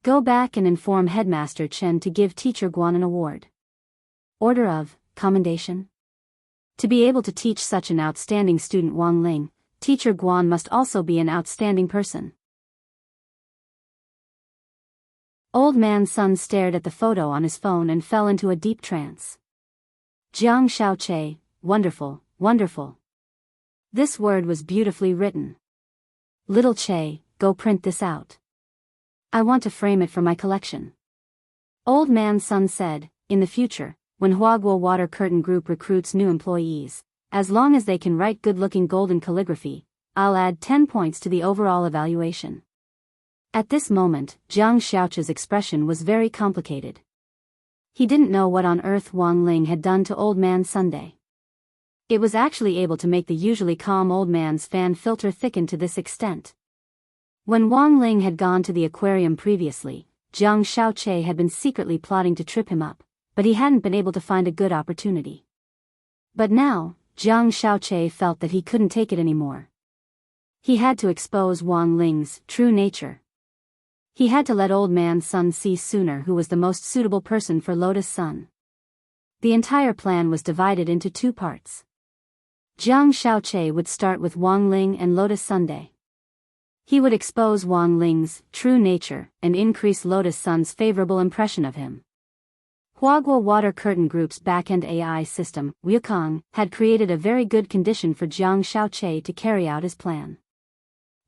Go back and inform Headmaster Chen to give Teacher Guan an award. Order of Commendation? To be able to teach such an outstanding student Wang Ling, Teacher Guan must also be an outstanding person. Old Man Sun stared at the photo on his phone and fell into a deep trance. Jiang Xiaoqie, wonderful, wonderful. This word was beautifully written. Little Che, go print this out. I want to frame it for my collection. Old Man Sun said, in the future, when Huaguo Water Curtain Group recruits new employees, as long as they can write good-looking golden calligraphy, I'll add 10 points to the overall evaluation. At this moment, Jiang Xiaoqi's expression was very complicated. He didn't know what on earth Wang Ling had done to Old Man Sunday. It was actually able to make the usually calm old man's fan filter thicken to this extent. When Wang Ling had gone to the aquarium previously, Jiang Xiaoqie had been secretly plotting to trip him up, but he hadn't been able to find a good opportunity. But now, Jiang Xiaoqie felt that he couldn't take it anymore. He had to expose Wang Ling's true nature. He had to let Old Man Sun see sooner who was the most suitable person for Lotus Sun. The entire plan was divided into 2 parts. Jiang Xiaoqie would start with Wang Ling and Lotus Sunday. He would expose Wang Ling's true nature and increase Lotus Sun's favorable impression of him. Huaguo Water Curtain Group's back-end AI system, Wukong, had created a very good condition for Jiang Xiaoqie to carry out his plan.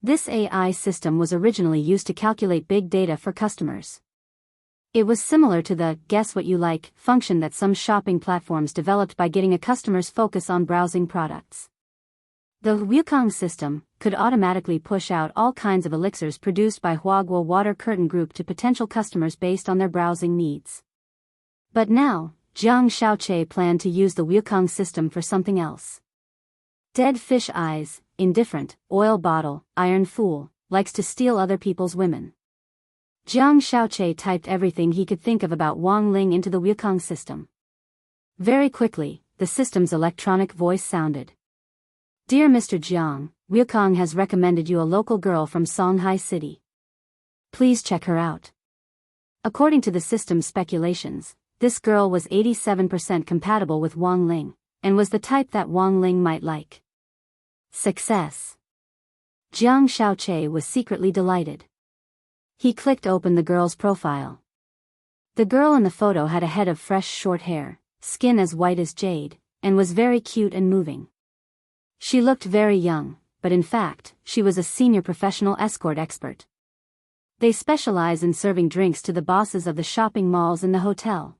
This AI system was originally used to calculate big data for customers. It was similar to the guess what you like function that some shopping platforms developed by getting a customer's focus on browsing products. The Wukong system could automatically push out all kinds of elixirs produced by Huaguo Water Curtain Group to potential customers based on their browsing needs. But now, Jiang Xiaoqie planned to use the Wukong system for something else. Dead fish eyes, indifferent, oil bottle, iron fool, likes to steal other people's women. Jiang Xiaoqie typed everything he could think of about Wang Ling into the Wukong system. Very quickly, the system's electronic voice sounded. Dear Mr. Jiang, Wukong has recommended you a local girl from Songhai City. Please check her out. According to the system's speculations, this girl was 87% compatible with Wang Ling, and was the type that Wang Ling might like. Success. Jiang Xiaoqie was secretly delighted. He clicked open the girl's profile. The girl in the photo had a head of fresh short hair, skin as white as jade, and was very cute and moving. She looked very young, but in fact, she was a senior professional escort expert. They specialize in serving drinks to the bosses of the shopping malls in the hotel.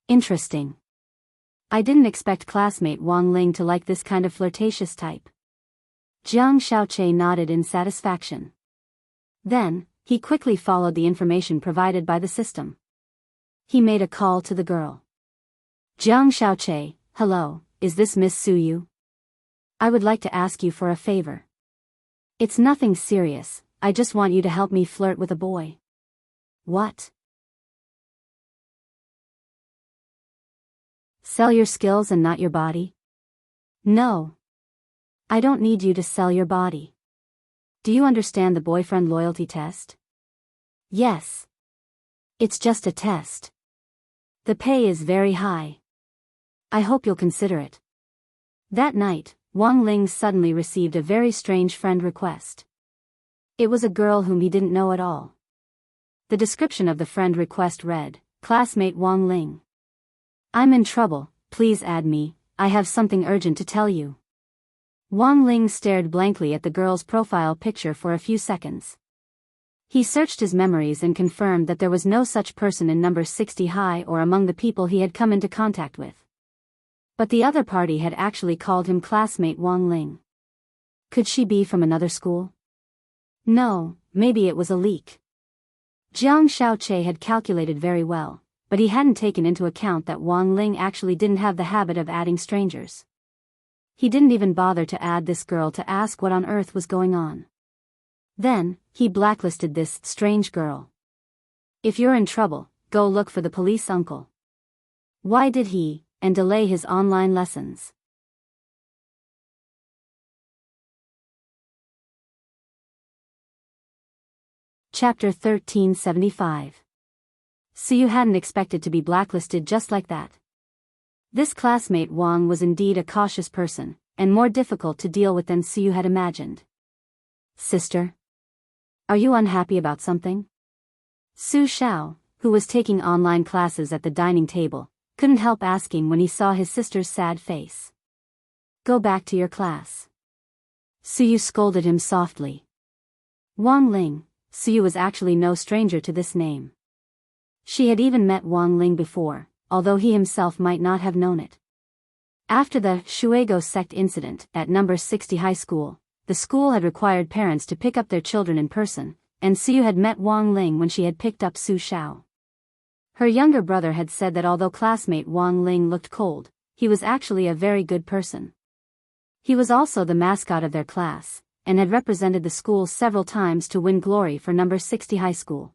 Interesting. I didn't expect classmate Wang Ling to like this kind of flirtatious type. Jiang Xiaoche nodded in satisfaction. Then, he quickly followed the information provided by the system. He made a call to the girl. Jiang Xiaoche, hello, is this Miss Suyu? I would like to ask you for a favor. It's nothing serious, I just want you to help me flirt with a boy. What? Sell your skills and not your body? No. I don't need you to sell your body. Do you understand the boyfriend loyalty test? Yes. It's just a test. The pay is very high. I hope you'll consider it. That night, Wang Ling suddenly received a very strange friend request. It was a girl whom he didn't know at all. The description of the friend request read, Classmate Wang Ling. I'm in trouble, please add me, I have something urgent to tell you. Wang Ling stared blankly at the girl's profile picture for a few seconds. He searched his memories and confirmed that there was no such person in number 60 high or among the people he had come into contact with. But the other party had actually called him classmate Wang Ling. Could she be from another school? No, maybe it was a leak. Jiang Xiaoche had calculated very well, but he hadn't taken into account that Wang Ling actually didn't have the habit of adding strangers. He didn't even bother to add this girl to ask what on earth was going on. Then, he blacklisted this strange girl. If you're in trouble, go look for the police uncle. Why did he, and delay his online lessons? Chapter 1375. Suyu hadn't expected to be blacklisted just like that. This classmate Wang was indeed a cautious person, and more difficult to deal with than Suyu had imagined. Sister? Are you unhappy about something? Su Xiao, who was taking online classes at the dining table, couldn't help asking when he saw his sister's sad face. Go back to your class. Suyu scolded him softly. Wang Ling, Suyu was actually no stranger to this name. She had even met Wang Ling before, although he himself might not have known it. After the Shuego sect incident at number 60 high school, the school had required parents to pick up their children in person, and Suyu had met Wang Ling when she had picked up Su Xiao. Her younger brother had said that although classmate Wang Ling looked cold, he was actually a very good person. He was also the mascot of their class, and had represented the school several times to win glory for number 60 high school.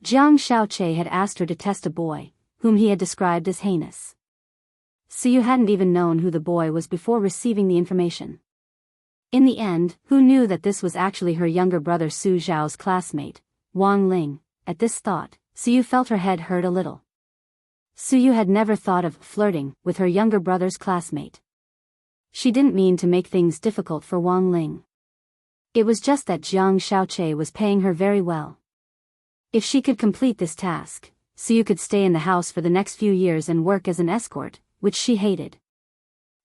Jiang Xiaoche had asked her to test a boy, whom he had described as heinous. Suyu hadn't even known who the boy was before receiving the information. In the end, who knew that this was actually her younger brother Su Zhao's classmate, Wang Ling? At this thought, Suyu felt her head hurt a little. Suyu had never thought of flirting with her younger brother's classmate. She didn't mean to make things difficult for Wang Ling. It was just that Jiang Xiaoche was paying her very well. If she could complete this task, Suyu could stay in the house for the next few years and work as an escort, which she hated.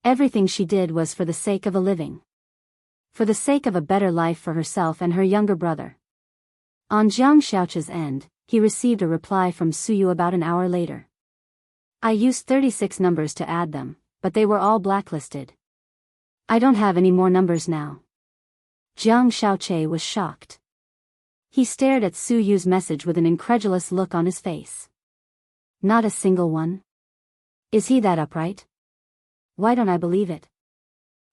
Everything she did was for the sake of a living. For the sake of a better life for herself and her younger brother. On Jiang Xiaoche's end, he received a reply from Suyu about an hour later. I used 36 numbers to add them, but they were all blacklisted. I don't have any more numbers now. Jiang Xiaoche was shocked. He stared at Suyu's message with an incredulous look on his face. Not a single one? Is he that upright? Why don't I believe it?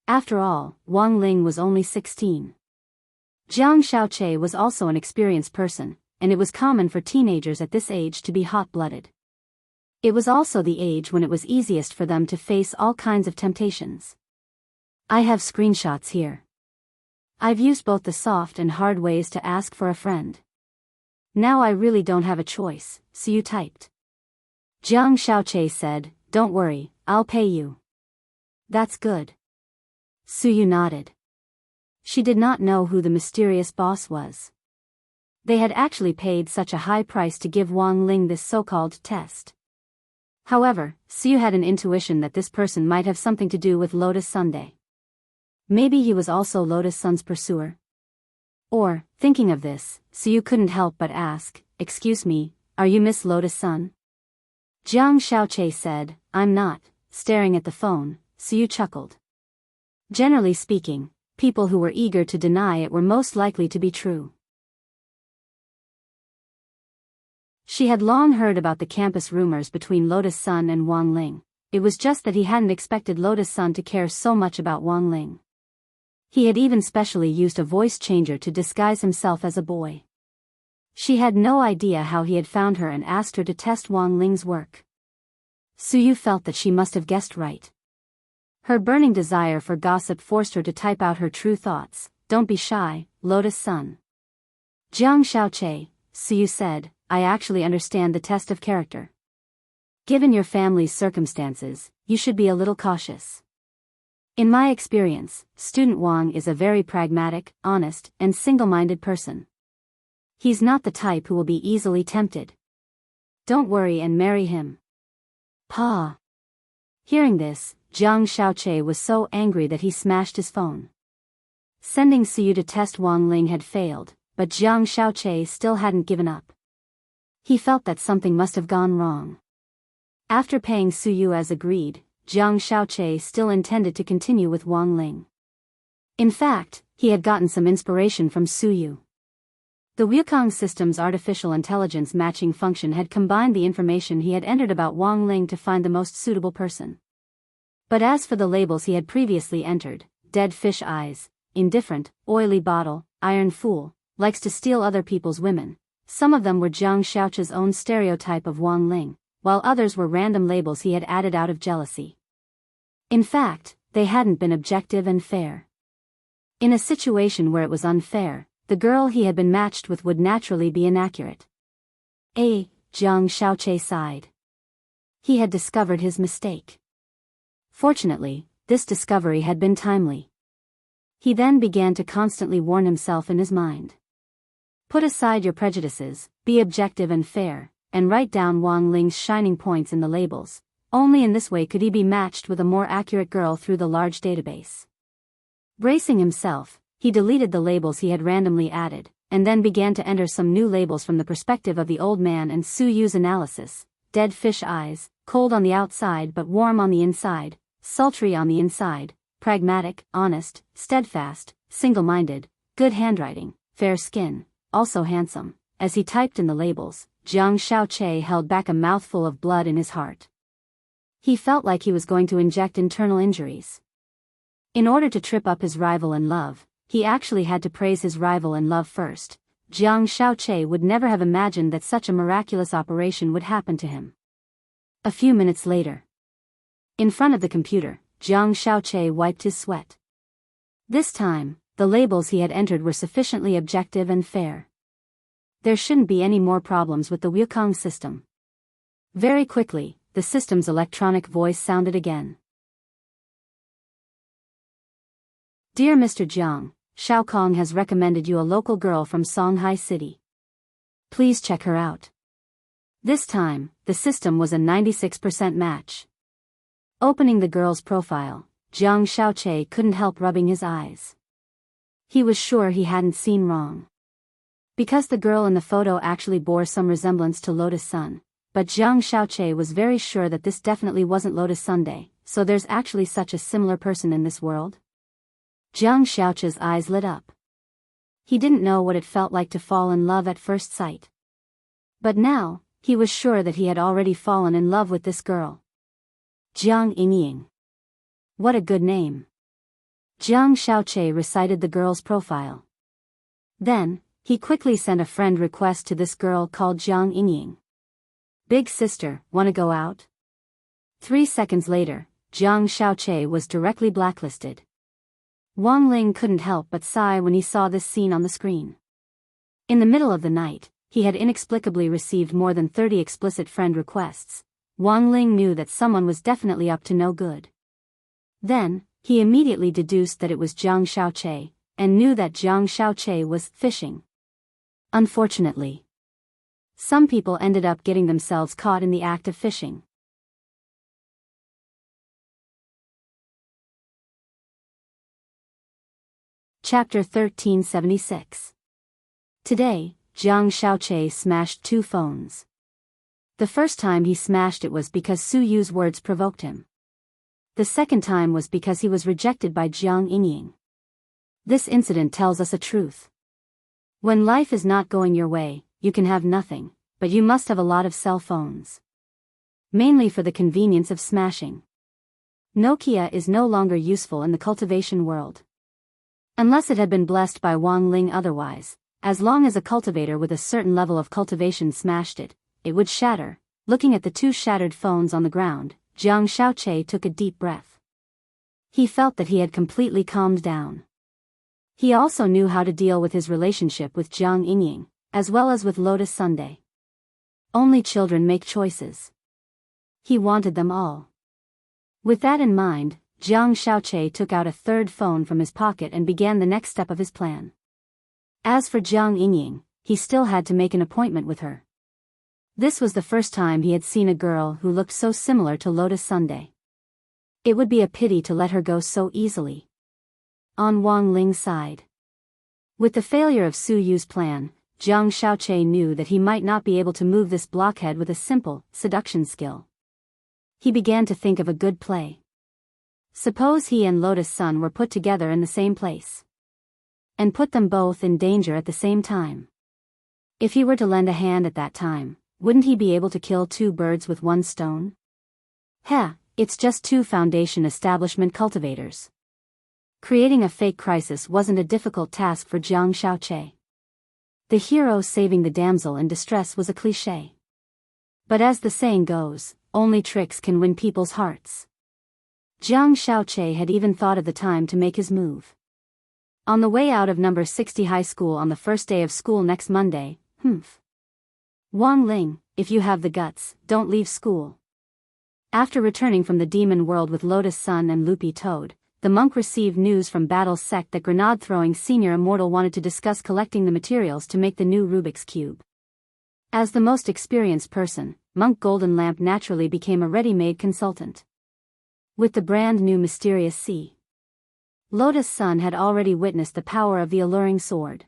After all, Wang Ling was only 16. Jiang Xiaoche was also an experienced person, and it was common for teenagers at this age to be hot-blooded. It was also the age when it was easiest for them to face all kinds of temptations. I have screenshots here. I've used both the soft and hard ways to ask for a friend. Now I really don't have a choice, Suyu typed. Jiang Xiaoche said, don't worry, I'll pay you. That's good. Suyu nodded. She did not know who the mysterious boss was. They had actually paid such a high price to give Wang Ling this so-called test. However, Suyu had an intuition that this person might have something to do with Lotus Sunday. Maybe he was also Lotus Sun's pursuer. Or, thinking of this, Suyu couldn't help but ask, excuse me, are you Miss Lotus Sun? Jiang Xiaoche said, I'm not. Staring at the phone, Suyu chuckled. Generally speaking, people who were eager to deny it were most likely to be true. She had long heard about the campus rumors between Lotus Sun and Wang Ling. It was just that he hadn't expected Lotus Sun to care so much about Wang Ling. He had even specially used a voice changer to disguise himself as a boy. She had no idea how he had found her and asked her to test Wang Ling's work. Suyu felt that she must have guessed right. Her burning desire for gossip forced her to type out her true thoughts. Don't be shy, Lotus Sun. Jiang Xiaoche, Suyu said, I actually understand the test of character. Given your family's circumstances, you should be a little cautious. In my experience, student Wang is a very pragmatic, honest, and single-minded person. He's not the type who will be easily tempted. Don't worry and marry him. Pa. Hearing this, Jiang Xiaoche was so angry that he smashed his phone. Sending Suyu to test Wang Ling had failed, but Jiang Xiaoche still hadn't given up. He felt that something must have gone wrong. After paying Suyu as agreed, Jiang Xiaoche still intended to continue with Wang Ling. In fact, he had gotten some inspiration from Suyu. The Wukong system's artificial intelligence matching function had combined the information he had entered about Wang Ling to find the most suitable person. But as for the labels he had previously entered, dead fish eyes, indifferent, oily bottle, iron fool, likes to steal other people's women, some of them were Jiang Xiaoche's own stereotype of Wang Ling, while others were random labels he had added out of jealousy. In fact, they hadn't been objective and fair. In a situation where it was unfair, the girl he had been matched with would naturally be inaccurate. Jiang Xiaoche sighed. He had discovered his mistake. Fortunately, this discovery had been timely. He then began to constantly warn himself in his mind. Put aside your prejudices, be objective and fair, and write down Wang Ling's shining points in the labels. Only in this way could he be matched with a more accurate girl through the large database. Bracing himself, he deleted the labels he had randomly added, and then began to enter some new labels from the perspective of the old man and Suyu's analysis. Dead fish eyes, cold on the outside but warm on the inside, sultry on the inside, pragmatic, honest, steadfast, single-minded, good handwriting, fair skin, also handsome. As he typed in the labels, Jiang Xiaoche held back a mouthful of blood in his heart. He felt like he was going to inject internal injuries. In order to trip up his rival in love, he actually had to praise his rival in love first. Jiang Xiaoche would never have imagined that such a miraculous operation would happen to him. A few minutes later, in front of the computer, Jiang Xiaoche wiped his sweat. This time, the labels he had entered were sufficiently objective and fair. There shouldn't be any more problems with the Wukong system. Very quickly, the system's electronic voice sounded again. Dear Mr. Jiang, Xiaokong has recommended you a local girl from Shanghai City. Please check her out. This time, the system was a 96% match. Opening the girl's profile, Jiang Xiaoche couldn't help rubbing his eyes. He was sure he hadn't seen wrong. Because the girl in the photo actually bore some resemblance to Lotus Sun, but Jiang Xiaoche was very sure that this definitely wasn't Lotus Sunday, so there's actually such a similar person in this world? Jiang Xiaoche's eyes lit up. He didn't know what it felt like to fall in love at first sight. But now, he was sure that he had already fallen in love with this girl. Jiang Yingying. What a good name. Jiang Xiaoche recited the girl's profile. Then, he quickly sent a friend request to this girl called Jiang Yingying. Big sister, wanna go out? 3 seconds later, Jiang Xiaoche was directly blacklisted. Wang Ling couldn't help but sigh when he saw this scene on the screen. In the middle of the night, he had inexplicably received more than 30 explicit friend requests. Wang Ling knew that someone was definitely up to no good. Then, he immediately deduced that it was Jiang Xiaoche, and knew that Jiang Xiaoche was fishing. Unfortunately, some people ended up getting themselves caught in the act of fishing. Chapter 1376. Today, Jiang Xiaoche smashed 2 phones. The first time he smashed it was because Su Yu's words provoked him. The second time was because he was rejected by Jiang Yingying. This incident tells us a truth. When life is not going your way, you can have nothing, but you must have a lot of cell phones. Mainly for the convenience of smashing. Nokia is no longer useful in the cultivation world. Unless it had been blessed by Wang Ling otherwise, as long as a cultivator with a certain level of cultivation smashed it, it would shatter. Looking at the two shattered phones on the ground, Jiang Xiaoqi took a deep breath. He felt that he had completely calmed down. He also knew how to deal with his relationship with Jiang Yingying, as well as with Lotus Sunday. Only children make choices. He wanted them all. With that in mind, Jiang Xiaoqi took out a third phone from his pocket and began the next step of his plan. As for Jiang Yingying, he still had to make an appointment with her. This was the first time he had seen a girl who looked so similar to Lotus Sunday. It would be a pity to let her go so easily. On Wang Ling's side. With the failure of Su Yu's plan, Jiang Xiaoqi knew that he might not be able to move this blockhead with a simple seduction skill. He began to think of a good play. Suppose he and Lotus Sun were put together in the same place. And put them both in danger at the same time. If he were to lend a hand at that time, wouldn't he be able to kill two birds with one stone? It's just two foundation establishment cultivators. Creating a fake crisis wasn't a difficult task for Jiang Xiaoqi. The hero saving the damsel in distress was a cliché. But as the saying goes, only tricks can win people's hearts. Jiang Xiaoqi had even thought of the time to make his move. On the way out of number 60 high school on the first day of school next Monday, Wang Ling, if you have the guts, don't leave school. After returning from the demon world with Lotus Sun and Loopy Toad, the monk received news from Battle's sect that grenade-throwing senior Immortal wanted to discuss collecting the materials to make the new Rubik's Cube. As the most experienced person, Monk Golden Lamp naturally became a ready-made consultant. With the brand new mysterious sea, Lotus Sun had already witnessed the power of the alluring sword.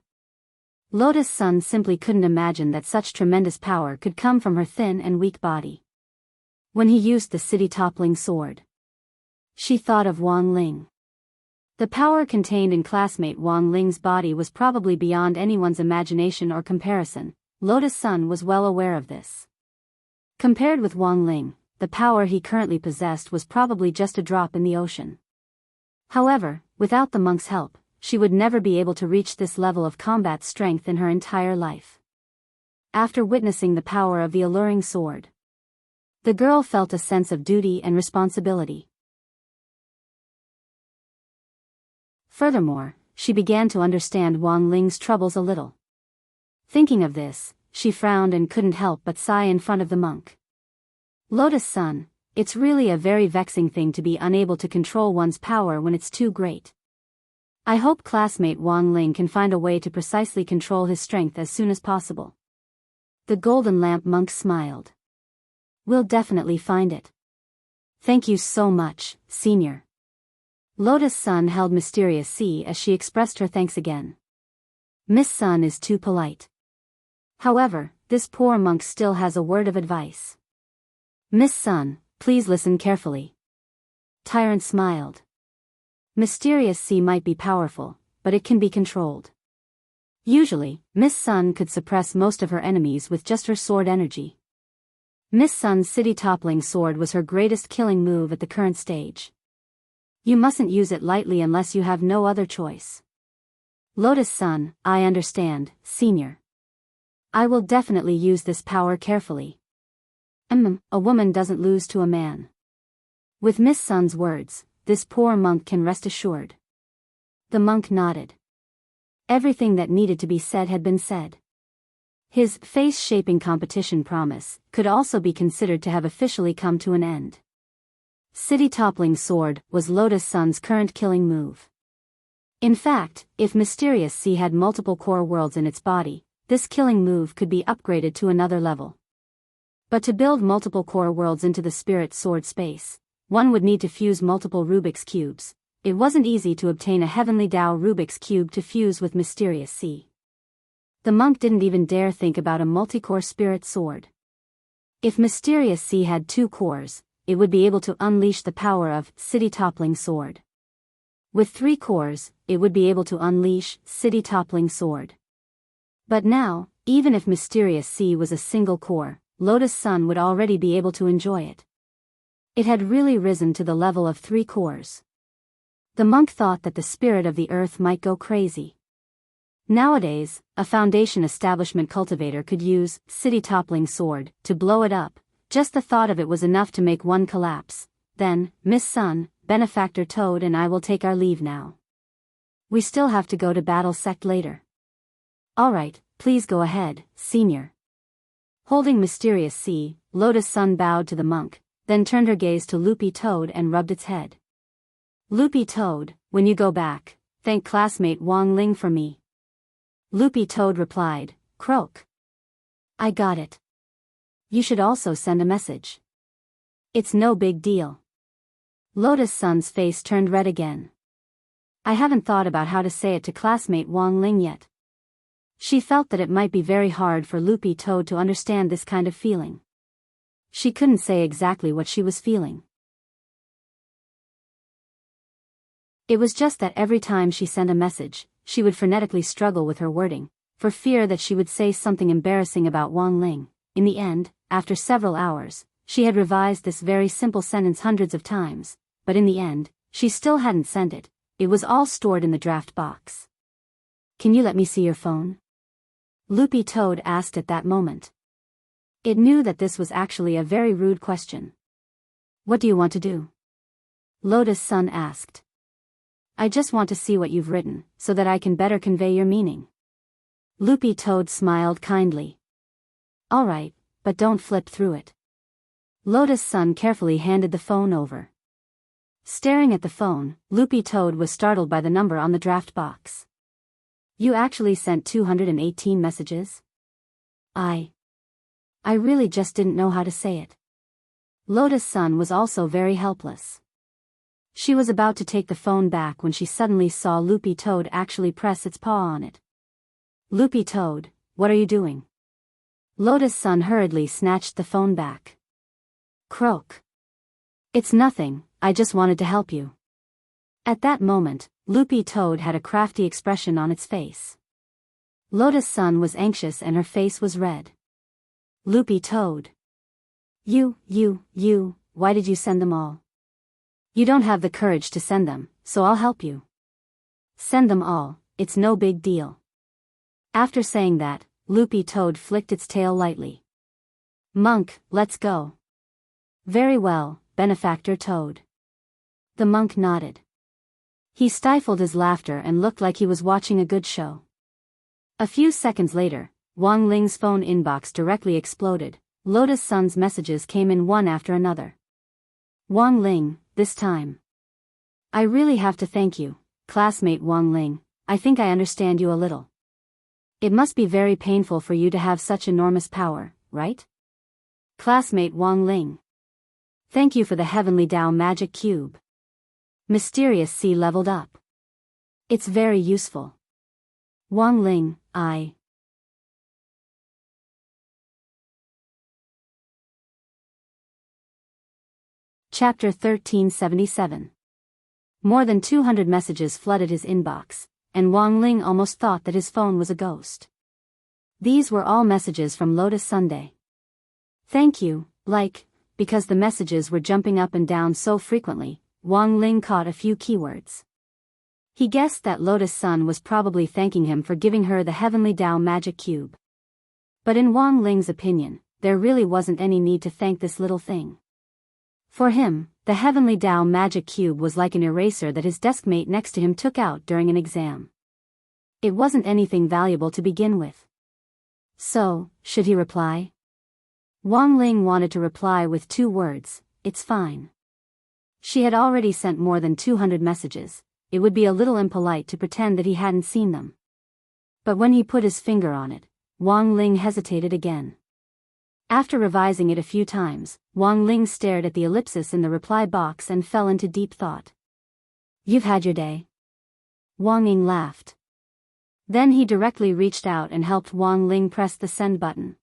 Lotus Sun simply couldn't imagine that such tremendous power could come from her thin and weak body. When he used the city-toppling sword, she thought of Wang Ling. The power contained in classmate Wang Ling's body was probably beyond anyone's imagination or comparison. Lotus Sun was well aware of this. Compared with Wang Ling, the power he currently possessed was probably just a drop in the ocean. However, without the monk's help, she would never be able to reach this level of combat strength in her entire life. After witnessing the power of the alluring sword, the girl felt a sense of duty and responsibility. Furthermore, she began to understand Wang Ling's troubles a little. Thinking of this, she frowned and couldn't help but sigh in front of the monk. Lotus Sun, it's really a very vexing thing to be unable to control one's power when it's too great. I hope classmate Wang Ling can find a way to precisely control his strength as soon as possible. The Golden Lamp monk smiled. We'll definitely find it. Thank you so much, senior. Lotus Sun held Mysterious Sea as she expressed her thanks again. Miss Sun is too polite. However, this poor monk still has a word of advice. Miss Sun, please listen carefully. Tyrant smiled. Mysterious Sea might be powerful, but it can be controlled. Usually, Miss Sun could suppress most of her enemies with just her sword energy. Miss Sun's city-toppling sword was her greatest killing move at the current stage. You mustn't use it lightly unless you have no other choice. Lotus Sun, I understand, senior. I will definitely use this power carefully. A woman doesn't lose to a man. With Miss Sun's words, this poor monk can rest assured. The monk nodded. Everything that needed to be said had been said. His face-shaping competition promise could also be considered to have officially come to an end. City-toppling sword was Lotus Sun's current killing move. In fact, if Mysterious Sea had multiple core worlds in its body, this killing move could be upgraded to another level. But to build multiple core worlds into the spirit sword space, one would need to fuse multiple Rubik's Cubes. It wasn't easy to obtain a Heavenly Tao Rubik's Cube to fuse with Mysterious Sea. The monk didn't even dare think about a multi-core spirit sword. If Mysterious Sea had two cores, it would be able to unleash the power of city-toppling sword. With 3 cores, it would be able to unleash city-toppling sword. But now, even if Mysterious Sea was a single core, Lotus Sun would already be able to enjoy it. It had really risen to the level of 3 cores. The monk thought that the spirit of the earth might go crazy. Nowadays, a Foundation establishment cultivator could use city-toppling sword to blow it up. Just the thought of it was enough to make one collapse. Then, Miss Sun, Benefactor Toad and I will take our leave now. We still have to go to Battle Sect later. Alright, please go ahead, Senior. Holding Mysterious Sea, Lotus Sun bowed to the monk, then turned her gaze to Loopy Toad and rubbed its head. Loopy Toad, when you go back, thank classmate Wang Ling for me. Loopy Toad replied, Croak. I got it. You should also send a message. It's no big deal. Lotus Sun's face turned red again. I haven't thought about how to say it to classmate Wang Ling yet. She felt that it might be very hard for Loopy Toad to understand this kind of feeling. She couldn't say exactly what she was feeling. It was just that every time she sent a message, she would frenetically struggle with her wording, for fear that she would say something embarrassing about Wang Ling. In the end, after several hours, she had revised this very simple sentence hundreds of times, but in the end, she still hadn't sent it. It was all stored in the draft box. Can you let me see your phone? Loopy Toad asked at that moment. It knew that this was actually a very rude question. What do you want to do? Lotus Sun asked. I just want to see what you've written, so that I can better convey your meaning. Loopy Toad smiled kindly. Alright, but don't flip through it. Lotus Sun carefully handed the phone over. Staring at the phone, Loopy Toad was startled by the number on the draft box. You actually sent 218 messages? I really just didn't know how to say it. Lotus Sun was also very helpless. She was about to take the phone back when she suddenly saw Loopy Toad actually press its paw on it. Loopy Toad, what are you doing? Lotus Sun hurriedly snatched the phone back. Croak. It's nothing, I just wanted to help you. At that moment, Loopy Toad had a crafty expression on its face. Lotus Sun was anxious and her face was red. Loopy Toad. You, why did you send them all? You don't have the courage to send them, so I'll help you. Send them all, it's no big deal. After saying that, Loopy Toad flicked its tail lightly. Monk, let's go. Very well, Benefactor Toad. The monk nodded. He stifled his laughter and looked like he was watching a good show. A few seconds later, Wang Ling's phone inbox directly exploded. Lotus Sun's messages came in one after another. Wang Ling, this time. I really have to thank you, classmate Wang Ling, I think I understand you a little. It must be very painful for you to have such enormous power, right? Classmate Wang Ling. Thank you for the Heavenly Tao Magic Cube. Mysterious Sea leveled up. It's very useful. Wang Ling, I. Chapter 1377. More than 200 messages flooded his inbox, and Wang Ling almost thought that his phone was a ghost. These were all messages from Lotus Sunday. Thank you, because the messages were jumping up and down so frequently, Wang Ling caught a few keywords. He guessed that Lotus Sun was probably thanking him for giving her the Heavenly Tao Magic Cube. But in Wang Ling's opinion, there really wasn't any need to thank this little thing. For him, the Heavenly Tao Magic Cube was like an eraser that his deskmate next to him took out during an exam. It wasn't anything valuable to begin with. So, should he reply? Wang Ling wanted to reply with 2 words, it's fine. She had already sent more than 200 messages, it would be a little impolite to pretend that he hadn't seen them. But when he put his finger on it, Wang Ling hesitated again. After revising it a few times, Wang Ling stared at the ellipsis in the reply box and fell into deep thought. You've had your day. Wang Ying laughed. Then he directly reached out and helped Wang Ling press the send button.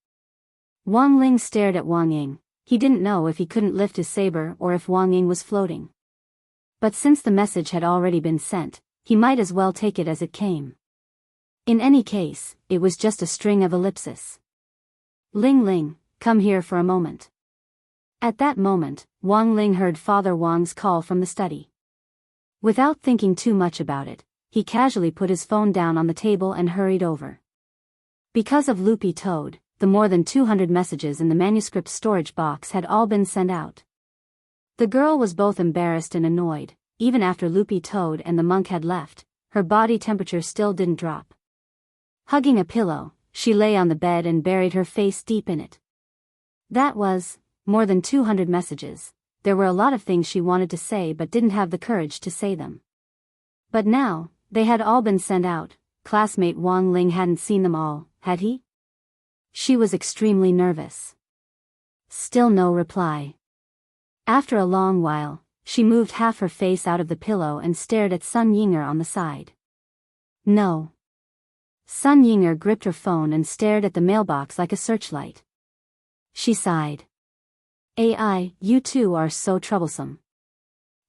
Wang Ling stared at Wang Ying. He didn't know if he couldn't lift his saber or if Wang Ying was floating. But since the message had already been sent, he might as well take it as it came. In any case, it was just a string of ellipses. Ling Ling, come here for a moment. At that moment, Wang Ling heard Father Wang's call from the study. Without thinking too much about it, he casually put his phone down on the table and hurried over. Because of Loopy Toad, the more than 200 messages in the manuscript storage box had all been sent out. The girl was both embarrassed and annoyed. Even after Loopy Toad and the monk had left, her body temperature still didn't drop. Hugging a pillow, she lay on the bed and buried her face deep in it. That was more than 200 messages. There were a lot of things she wanted to say but didn't have the courage to say them. But now, they had all been sent out. Classmate Wang Ling hadn't seen them all, had he? She was extremely nervous. Still no reply. After a long while, she moved half her face out of the pillow and stared at Sun Yinger on the side. No. Sun Yinger gripped her phone and stared at the mailbox like a searchlight. She sighed. AI, you two are so troublesome.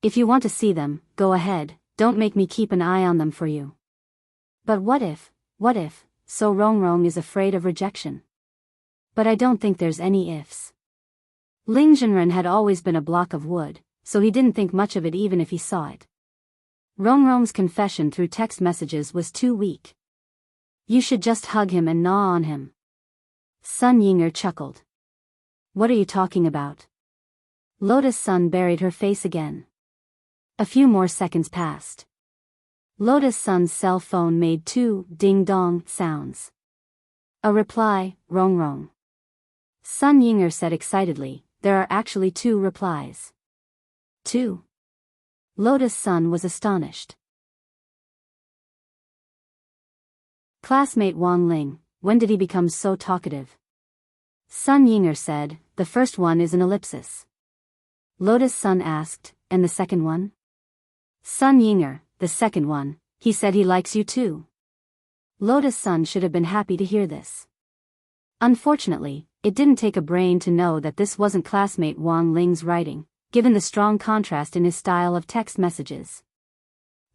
If you want to see them, go ahead, don't make me keep an eye on them for you. But what if, so Rongrong is afraid of rejection? But I don't think there's any ifs. Ling Zhenren had always been a block of wood, so he didn't think much of it even if he saw it. Rongrong's confession through text messages was too weak. You should just hug him and gnaw on him. Sun Yinger chuckled. What are you talking about? Lotus Sun buried her face again. A few more seconds passed. Lotus Sun's cell phone made 2 ding-dong sounds. A reply, Rongrong. Sun Yinger said excitedly, there are actually 2 replies. 2. Lotus Sun was astonished. Classmate Wang Ling, when did he become so talkative? Sun Yinger said, the first one is an ellipsis. Lotus Sun asked, and the second one? Sun Yinger, the second one, he said he likes you too. Lotus Sun should have been happy to hear this. Unfortunately, it didn't take a brain to know that this wasn't classmate Wang Ling's writing, given the strong contrast in his style of text messages.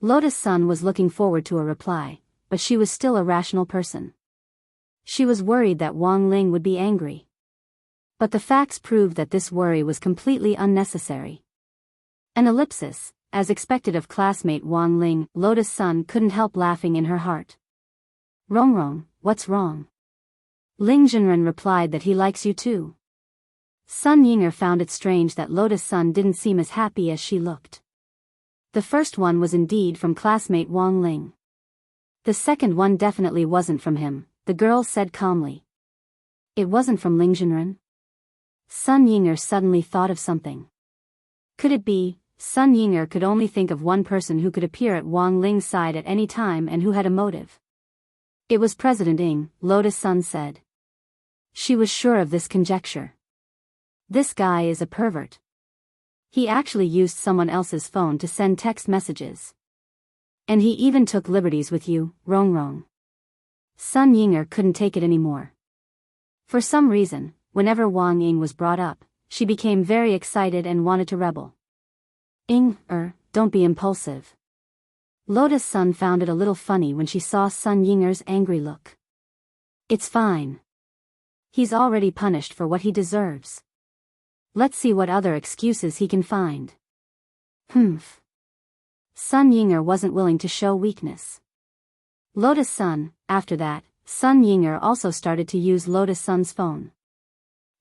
Lotus Sun was looking forward to a reply, but she was still a rational person. She was worried that Wang Ling would be angry. But the facts proved that this worry was completely unnecessary. An ellipsis, as expected of classmate Wang Ling, Lotus Sun couldn't help laughing in her heart. Rongrong, what's wrong? Ling Zhenren replied that he likes you too. Sun Yinger found it strange that Lotus Sun didn't seem as happy as she looked. The first one was indeed from classmate Wang Ling. The second one definitely wasn't from him, the girl said calmly. It wasn't from Ling Zhenren? Sun Yinger suddenly thought of something. Could it be? Sun Yinger could only think of one person who could appear at Wang Ling's side at any time and who had a motive. It was President Ing, Lotus Sun said. She was sure of this conjecture. This guy is a pervert. He actually used someone else's phone to send text messages. And he even took liberties with you, Rongrong. Sun Yinger couldn't take it anymore. For some reason, whenever Wang Ying was brought up, she became very excited and wanted to rebel. Don't be impulsive. Lotus Sun found it a little funny when she saw Sun Yinger's angry look. It's fine. He's already punished for what he deserves. Let's see what other excuses he can find. Sun Yinger wasn't willing to show weakness. Lotus Sun, after that, Sun Yinger also started to use Lotus Sun's phone.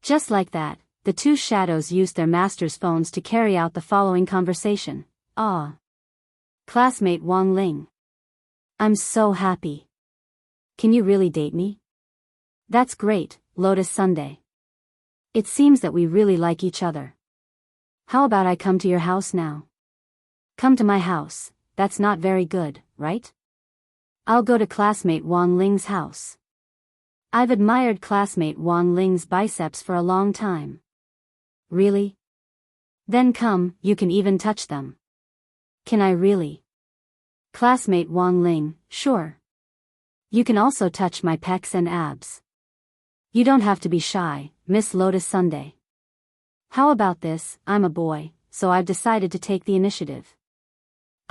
Just like that, the 2 shadows used their master's phones to carry out the following conversation. Classmate Wang Ling. I'm so happy. Can you really date me? That's great, Lotus Sunday. It seems that we really like each other. How about I come to your house now? Come to my house, that's not very good, right? I'll go to classmate Wang Ling's house. I've admired classmate Wang Ling's biceps for a long time. Really? Then come, you can even touch them. Can I really? Classmate Wang Ling, sure. You can also touch my pecs and abs. You don't have to be shy, Miss Lotus Sunday. How about this? I'm a boy, so I've decided to take the initiative.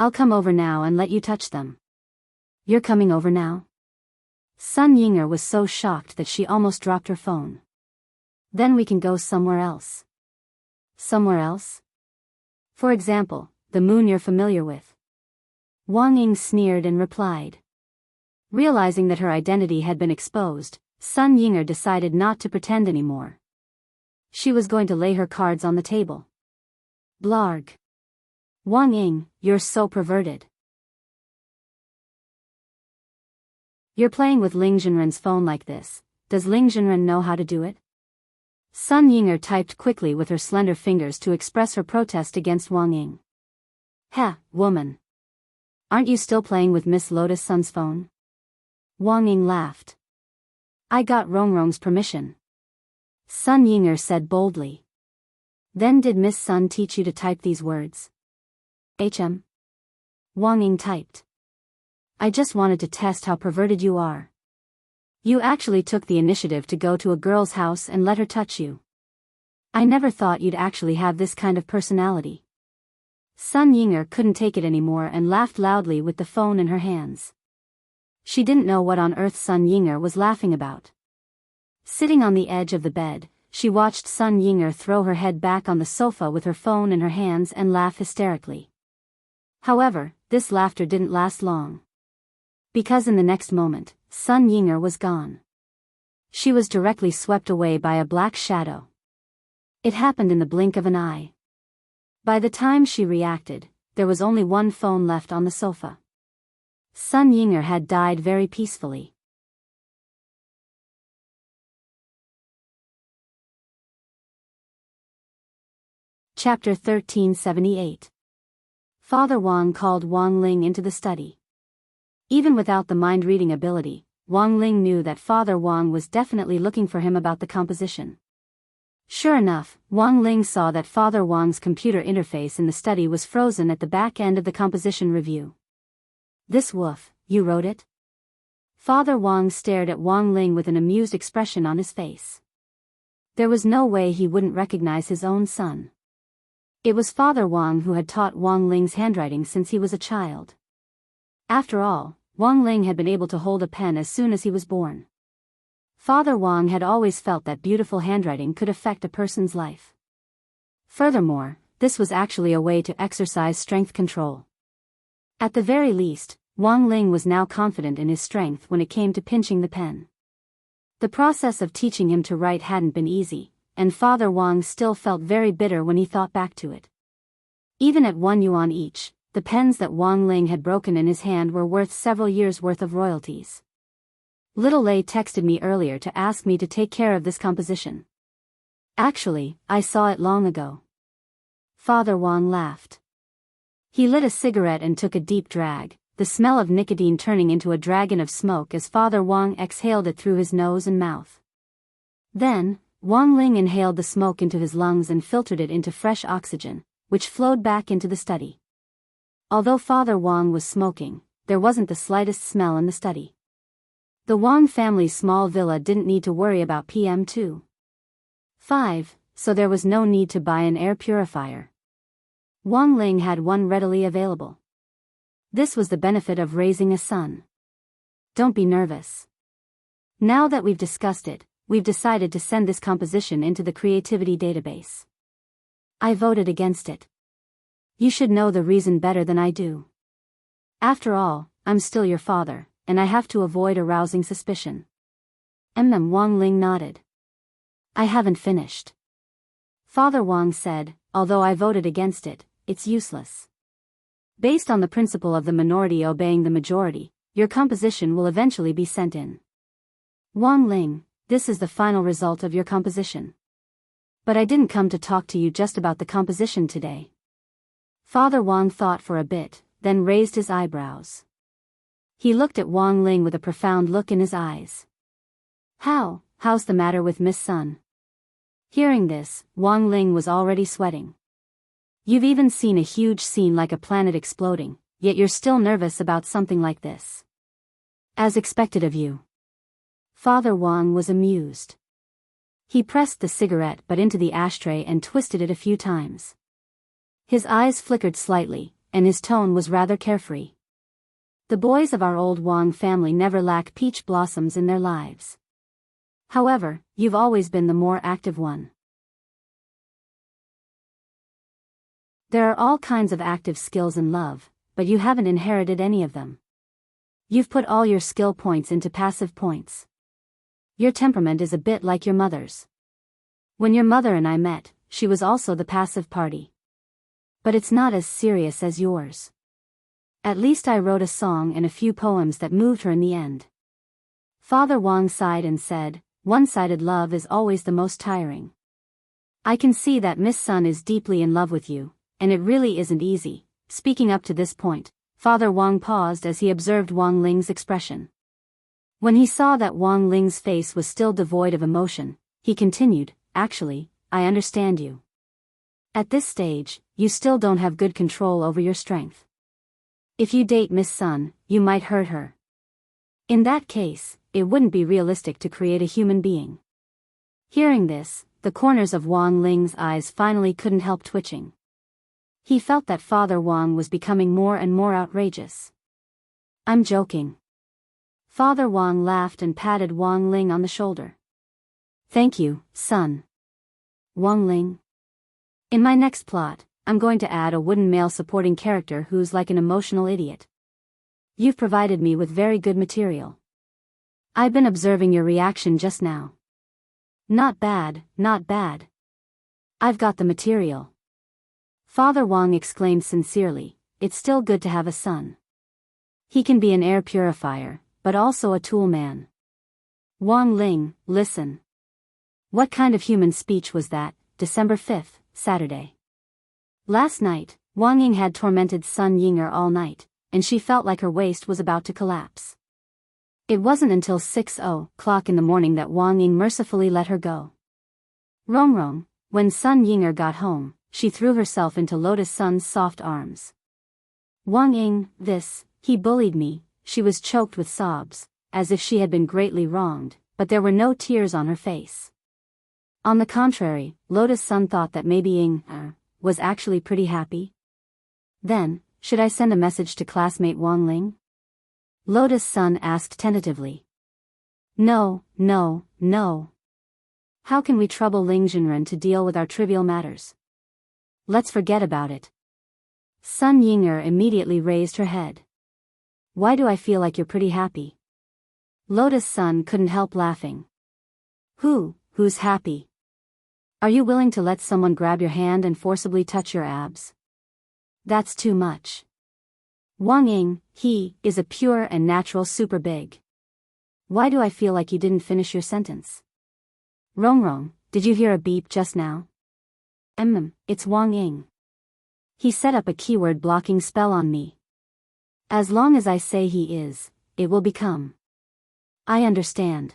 I'll come over now and let you touch them. You're coming over now? Sun Yinger was so shocked that she almost dropped her phone. Then we can go somewhere else. Somewhere else? For example, the moon you're familiar with. Wang Ying sneered and replied. Realizing that her identity had been exposed, Sun Yinger decided not to pretend anymore. She was going to lay her cards on the table. Blarg. Wang Ying, you're so perverted. You're playing with Ling Zhenren's phone like this. Does Ling Zhenren know how to do it? Sun Yinger typed quickly with her slender fingers to express her protest against Wang Ying. Heh, woman. Aren't you still playing with Miss Lotus Sun's phone? Wang Ying laughed. I got Rongrong's permission. Sun Yinger said boldly. Then did Miss Sun teach you to type these words? HM. Wang Ying typed. I just wanted to test how perverted you are. You actually took the initiative to go to a girl's house and let her touch you. I never thought you'd actually have this kind of personality. Sun Yinger couldn't take it anymore and laughed loudly with the phone in her hands. She didn't know what on earth Sun Yinger was laughing about. Sitting on the edge of the bed, she watched Sun Yinger throw her head back on the sofa with her phone in her hands and laugh hysterically. However, this laughter didn't last long. Because in the next moment, Sun Yinger was gone. She was directly swept away by a black shadow. It happened in the blink of an eye. By the time she reacted, there was only one phone left on the sofa. Sun Yinger had died very peacefully. Chapter 1378. Father Wang called Wang Ling into the study. Even without the mind-reading ability, Wang Ling knew that Father Wang was definitely looking for him about the composition. Sure enough, Wang Ling saw that Father Wang's computer interface in the study was frozen at the back end of the composition review. This woof, you wrote it? Father Wang stared at Wang Ling with an amused expression on his face. There was no way he wouldn't recognize his own son. It was Father Wang who had taught Wang Ling's handwriting since he was a child. After all, Wang Ling had been able to hold a pen as soon as he was born. Father Wang had always felt that beautiful handwriting could affect a person's life. Furthermore, this was actually a way to exercise strength control. At the very least, Wang Ling was now confident in his strength when it came to pinching the pen. The process of teaching him to write hadn't been easy, and Father Wang still felt very bitter when he thought back to it. Even at 1 yuan each, the pens that Wang Ling had broken in his hand were worth several years' worth of royalties. Little Lei texted me earlier to ask me to take care of this composition. Actually, I saw it long ago. Father Wang laughed. He lit a cigarette and took a deep drag, the smell of nicotine turning into a dragon of smoke as Father Wang exhaled it through his nose and mouth. Then, Wang Ling inhaled the smoke into his lungs and filtered it into fresh oxygen, which flowed back into the study. Although Father Wang was smoking, there wasn't the slightest smell in the study. The Wang family's small villa didn't need to worry about PM2.5, so there was no need to buy an air purifier. Wang Ling had one readily available. This was the benefit of raising a son. Don't be nervous. Now that we've discussed it, we've decided to send this composition into the creativity database. I voted against it. You should know the reason better than I do. After all, I'm still your father, and I have to avoid arousing suspicion. Wang Ling nodded. I haven't finished. Father Wang said, although I voted against it, it's useless. Based on the principle of the minority obeying the majority, your composition will eventually be sent in. Wang Ling, this is the final result of your composition. But I didn't come to talk to you just about the composition today. Father Wang thought for a bit, then raised his eyebrows. He looked at Wang Ling with a profound look in his eyes. How's the matter with Miss Sun? Hearing this, Wang Ling was already sweating. You've even seen a huge scene like a planet exploding, yet you're still nervous about something like this. As expected of you. Father Wang was amused. He pressed the cigarette butt into the ashtray and twisted it a few times. His eyes flickered slightly, and his tone was rather carefree. The boys of our old Wang family never lack peach blossoms in their lives. However, you've always been the more active one. There are all kinds of active skills in love, but you haven't inherited any of them. You've put all your skill points into passive points. Your temperament is a bit like your mother's. When your mother and I met, she was also the passive party. But it's not as serious as yours. At least I wrote a song and a few poems that moved her in the end. Father Wang sighed and said, "One-sided love is always the most tiring. I can see that Miss Sun is deeply in love with you, and it really isn't easy." Speaking up to this point, Father Wang paused as he observed Wang Ling's expression. When he saw that Wang Ling's face was still devoid of emotion, he continued, "Actually, I understand you. At this stage, you still don't have good control over your strength. If you date Miss Sun, you might hurt her. In that case, it wouldn't be realistic to create a human being." Hearing this, the corners of Wang Ling's eyes finally couldn't help twitching. He felt that Father Wang was becoming more and more outrageous. "I'm joking." Father Wang laughed and patted Wang Ling on the shoulder. "Thank you, son." Wang Ling. In my next plot, I'm going to add a wooden male supporting character who's like an emotional idiot. You've provided me with very good material. I've been observing your reaction just now. Not bad, not bad. I've got the material. Father Wang exclaimed sincerely, "It's still good to have a son. He can be an air purifier, but also a tool man." Wang Ling, listen. What kind of human speech was that? December 5th, Saturday. Last night, Wang Ying had tormented Sun Yinger all night, and she felt like her waist was about to collapse. It wasn't until 6:00 in the morning that Wang Ying mercifully let her go. Rong, when Sun Yinger got home, she threw herself into Lotus Sun's soft arms. "Wang Ying, he bullied me," she was choked with sobs, as if she had been greatly wronged, but there were no tears on her face. On the contrary, Lotus Sun thought that maybe Ying was actually pretty happy. Then, should I send a message to classmate Wang Ling? Lotus Sun asked tentatively. No. How can we trouble Ling Jinren to deal with our trivial matters? Let's forget about it. Sun Yinger immediately raised her head. Why do I feel like you're pretty happy? Lotus Sun couldn't help laughing. Who's happy? Are you willing to let someone grab your hand and forcibly touch your abs? That's too much. Wang Ying, he is a pure and natural super big. Why do I feel like you didn't finish your sentence? Rong, did you hear a beep just now? It's Wang Ying. He set up a keyword blocking spell on me. As long as I say he is, it will become. I understand.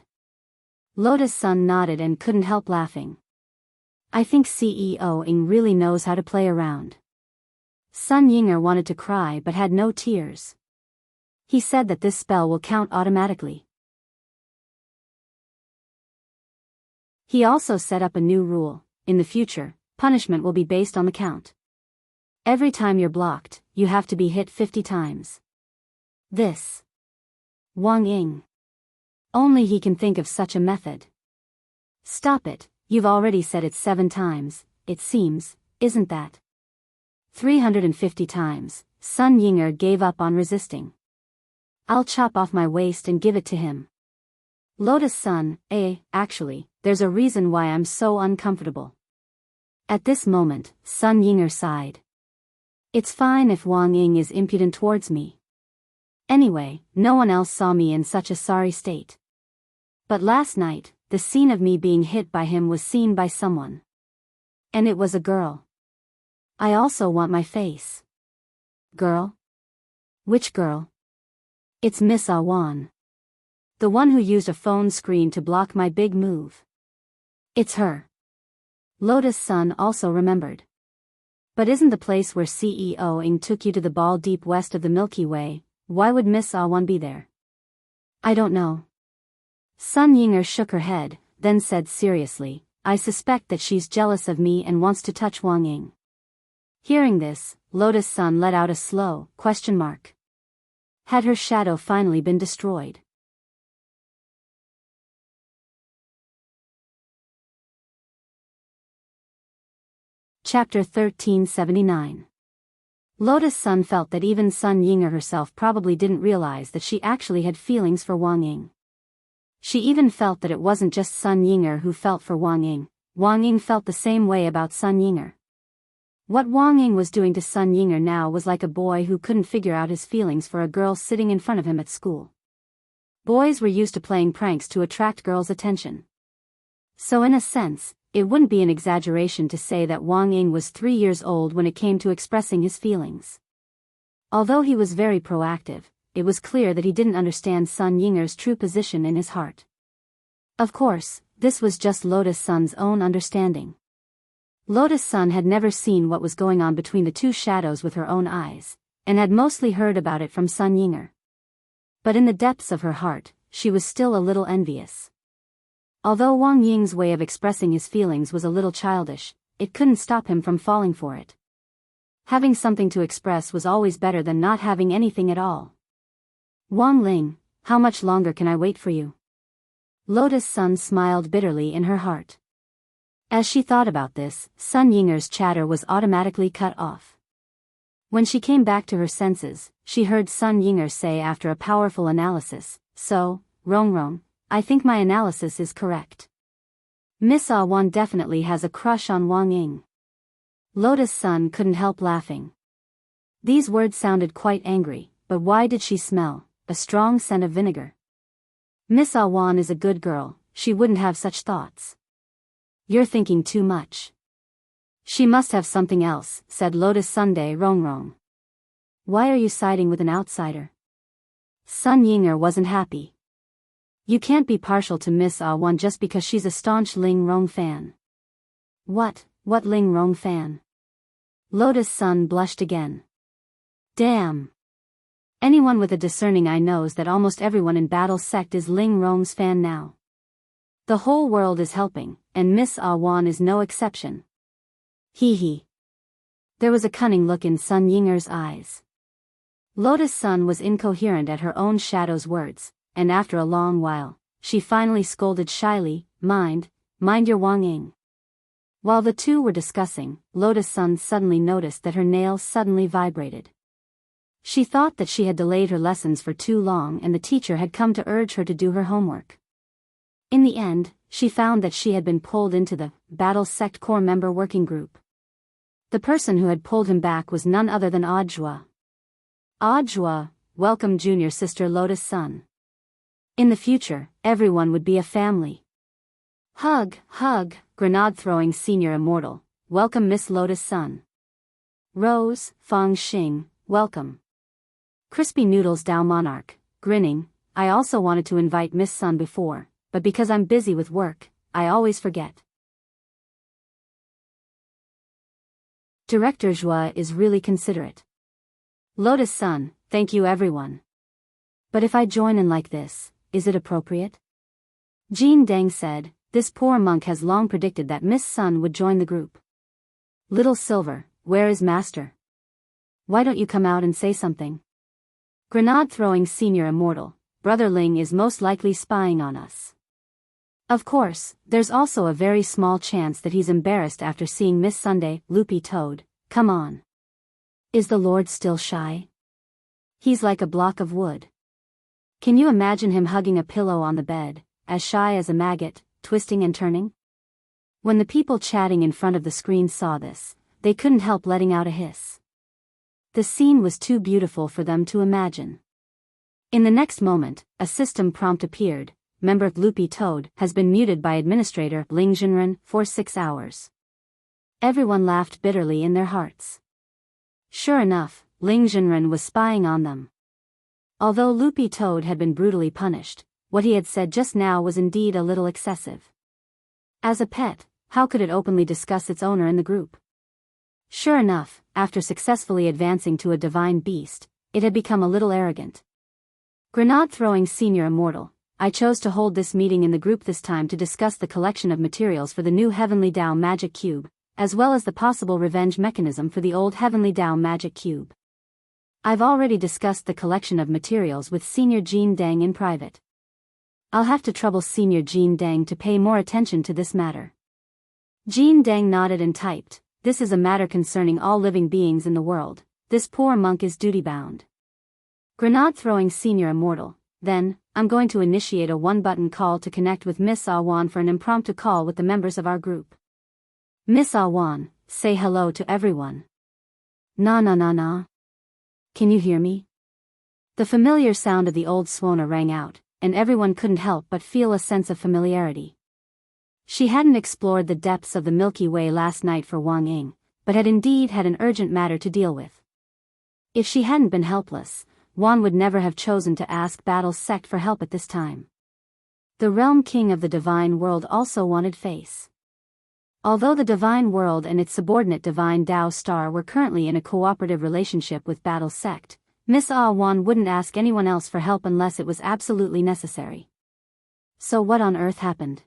Lotus Sun nodded and couldn't help laughing. I think CEO Ying really knows how to play around. Sun Yinger wanted to cry but had no tears. He said that this spell will count automatically. He also set up a new rule. In the future, punishment will be based on the count. Every time you're blocked, you have to be hit 50 times. This. Wang Ying. Only he can think of such a method. Stop it, you've already said it 7 times, it seems, isn't that? 350 times, Sun Yinger gave up on resisting. I'll chop off my waist and give it to him. Lotus Sun, actually, there's a reason why I'm so uncomfortable. At this moment, Sun Yinger sighed. It's fine if Wang Ying is impudent towards me. Anyway, no one else saw me in such a sorry state. But last night, the scene of me being hit by him was seen by someone. And it was a girl. I also want my face. Girl? Which girl? It's Miss Awan. The one who used a phone screen to block my big move. It's her. Lotus Sun also remembered. But isn't the place where CEO Ying took you to the ball deep west of the Milky Way? Why would Miss Awan be there? I don't know. Sun Yinger shook her head, then said seriously, I suspect that she's jealous of me and wants to touch Wang Ying. Hearing this, Lotus Sun let out a slow question mark. Had her shadow finally been destroyed? Chapter 1379. Lotus Sun felt that even Sun Ying'er herself probably didn't realize that she actually had feelings for Wang Ying. She even felt that it wasn't just Sun Ying'er who felt for Wang Ying. Wang Ying felt the same way about Sun Ying'er. What Wang Ying was doing to Sun Ying'er now was like a boy who couldn't figure out his feelings for a girl sitting in front of him at school. Boys were used to playing pranks to attract girls' attention. So in a sense, it wouldn't be an exaggeration to say that Wang Ying was 3 years old when it came to expressing his feelings. Although he was very proactive, it was clear that he didn't understand Sun Ying'er's true position in his heart. Of course, this was just Lotus Sun's own understanding. Lotus Sun had never seen what was going on between the two shadows with her own eyes, and had mostly heard about it from Sun Ying'er. But in the depths of her heart, she was still a little envious. Although Wang Ying's way of expressing his feelings was a little childish, it couldn't stop him from falling for it. Having something to express was always better than not having anything at all. Wang Ling, how much longer can I wait for you? Lotus Sun smiled bitterly in her heart. As she thought about this, Sun Ying'er's chatter was automatically cut off. When she came back to her senses, she heard Sun Ying'er say after a powerful analysis, "So, Rong, I think my analysis is correct. Miss Ah Wan definitely has a crush on Wang Ying." Lotus Sun couldn't help laughing. These words sounded quite angry, but why did she smell a strong scent of vinegar? Miss Ah Wan is a good girl, she wouldn't have such thoughts. You're thinking too much. She must have something else, said Lotus Sunday Rong. Why are you siding with an outsider? Sun Ying'er wasn't happy. You can't be partial to Miss Ah Wan just because she's a staunch Ling Rong fan. What Ling Rong fan? Lotus Sun blushed again. Damn. Anyone with a discerning eye knows that almost everyone in Battle Sect is Ling Rong's fan now. The whole world is helping, and Miss Ah Wan is no exception. Hee. There was a cunning look in Sun Ying'er's eyes. Lotus Sun was incoherent at her own shadow's words, and after a long while, she finally scolded shyly, Mind your Wang Ying. While the two were discussing, Lotus Sun suddenly noticed that her nails suddenly vibrated. She thought that she had delayed her lessons for too long and the teacher had come to urge her to do her homework. In the end, she found that she had been pulled into the Battle Sect Core member working group. The person who had pulled him back was none other than Audiobook. Audiobook, welcome junior sister Lotus Sun. In the future, everyone would be a family. Hug, grenade-throwing senior Immortal, welcome Miss Lotus Sun. Rose, Fang Xing, welcome. Crispy Noodles Dao Monarch, grinning, I also wanted to invite Miss Sun before, but because I'm busy with work, I always forget. Director Zhua is really considerate. Lotus Sun, thank you everyone. But if I join in like this, is it appropriate? Jean Deng said, this poor monk has long predicted that Miss Sun would join the group. Little Silver, where is Master? Why don't you come out and say something? Grenade-throwing senior Immortal, Brother Ling is most likely spying on us. Of course, there's also a very small chance that he's embarrassed after seeing Miss Sunday, Loopy Toad, come on. Is the Lord still shy? He's like a block of wood. Can you imagine him hugging a pillow on the bed, as shy as a maggot, twisting and turning? When the people chatting in front of the screen saw this, they couldn't help letting out a hiss. The scene was too beautiful for them to imagine. In the next moment, a system prompt appeared, member Loopy Toad has been muted by Administrator Ling Jinren for 6 hours. Everyone laughed bitterly in their hearts. Sure enough, Ling Jinren was spying on them. Although Loopy Toad had been brutally punished, what he had said just now was indeed a little excessive. As a pet, how could it openly discuss its owner in the group? Sure enough, after successfully advancing to a divine beast, it had become a little arrogant. Grenade-throwing senior Immortal, I chose to hold this meeting in the group this time to discuss the collection of materials for the new Heavenly Dao Magic Cube, as well as the possible revenge mechanism for the old Heavenly Tao magic cube. I've already discussed the collection of materials with Senior Jean Deng in private. I'll have to trouble Senior Jean Deng to pay more attention to this matter. Jean Deng nodded and typed, "This is a matter concerning all living beings in the world. This poor monk is duty-bound." Grenade-throwing Senior Immortal, "Then, I'm going to initiate a one-button call to connect with Miss Awan for an impromptu call with the members of our group. Miss Awan, say hello to everyone." "Na na na na. Can you hear me?" The familiar sound of the old Swona rang out, and everyone couldn't help but feel a sense of familiarity. She hadn't explored the depths of the Milky Way last night for Wang Ying, but had indeed had an urgent matter to deal with. If she hadn't been helpless, Wan would never have chosen to ask Battle's sect for help at this time. The realm king of the divine world also wanted face. Although the divine world and its subordinate divine Tao star were currently in a cooperative relationship with Battle's sect, Miss Wan wouldn't ask anyone else for help unless it was absolutely necessary. "So what on earth happened?"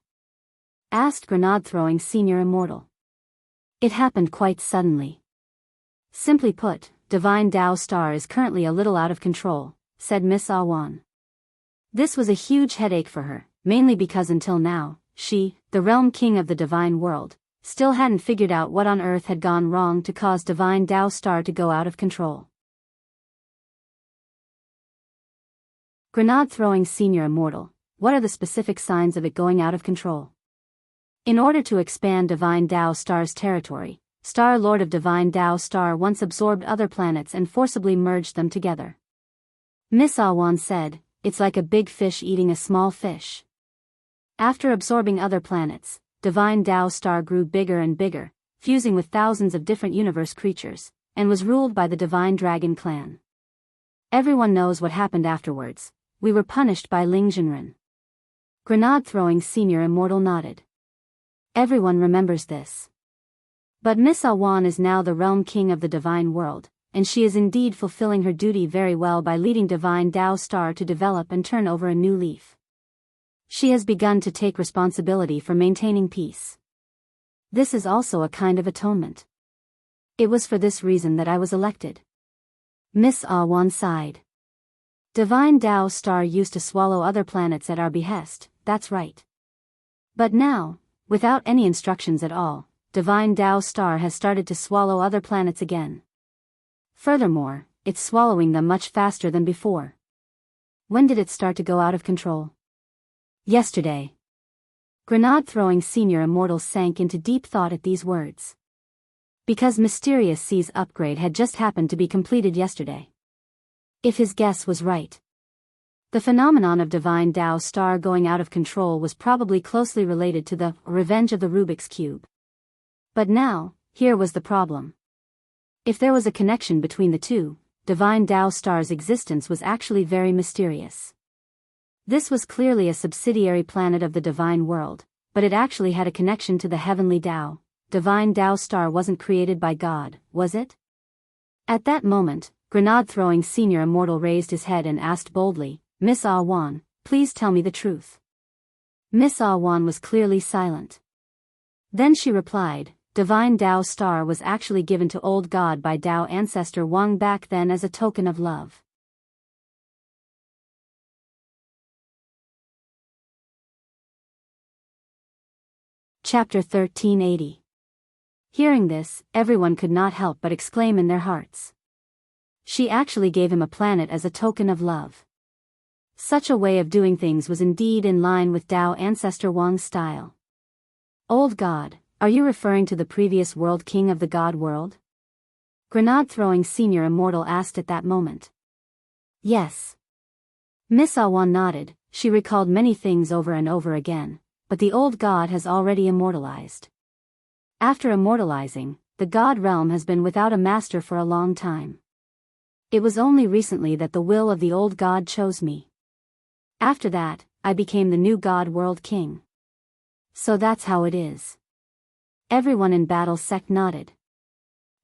asked Grenade-throwing Senior Immortal. "It happened quite suddenly. Simply put, Divine Tao Star is currently a little out of control," said Miss Awan. This was a huge headache for her, mainly because until now, she, the realm king of the divine world, still hadn't figured out what on earth had gone wrong to cause Divine Tao Star to go out of control. Grenade-throwing Senior Immortal, "What are the specific signs of it going out of control?" In order to expand Divine Tao Star's territory, Star Lord of Divine Tao Star once absorbed other planets and forcibly merged them together. Miss Awan said, "It's like a big fish eating a small fish." After absorbing other planets, Divine Tao Star grew bigger and bigger, fusing with thousands of different universe creatures, and was ruled by the Divine Dragon clan. Everyone knows what happened afterwards. We were punished by Ling Jinren. Grenade-throwing Senior Immortal nodded. Everyone remembers this. But Miss Awan is now the realm king of the divine world, and she is indeed fulfilling her duty very well by leading Divine Tao Star to develop and turn over a new leaf. She has begun to take responsibility for maintaining peace. This is also a kind of atonement. It was for this reason that I was elected. Miss Awan sighed. Divine Tao Star used to swallow other planets at our behest, that's right. But now, without any instructions at all, Divine Tao Star has started to swallow other planets again. Furthermore, it's swallowing them much faster than before. When did it start to go out of control? Yesterday. Grenade-throwing Senior Immortal sank into deep thought at these words. Because Mysterious C's upgrade had just happened to be completed yesterday. If his guess was right. The phenomenon of Divine Tao Star going out of control was probably closely related to the revenge of the Rubik's Cube. But now, here was the problem. If there was a connection between the two, Divine Tao Star's existence was actually very mysterious. This was clearly a subsidiary planet of the divine world, but it actually had a connection to the heavenly Tao. Divine Tao Star wasn't created by God, was it? At that moment, Grenade-throwing Senior Immortal raised his head and asked boldly, "Miss Awan, please tell me the truth." Miss Awan was clearly silent. Then she replied, "Divine Tao Star was actually given to Old God by Tao ancestor Wang back then as a token of love." Chapter 1380. Hearing this, everyone could not help but exclaim in their hearts. She actually gave him a planet as a token of love. Such a way of doing things was indeed in line with Tao ancestor Wang's style. Old God, are you referring to the previous world king of the God world? Grenade-throwing Senior Immortal asked at that moment. Yes. Miss Awan nodded. She recalled many things over and over again, but the old God has already immortalized. After immortalizing, the God realm has been without a master for a long time. It was only recently that the will of the old God chose me. After that, I became the new God world king. So that's how it is. Everyone in Battle Sect nodded.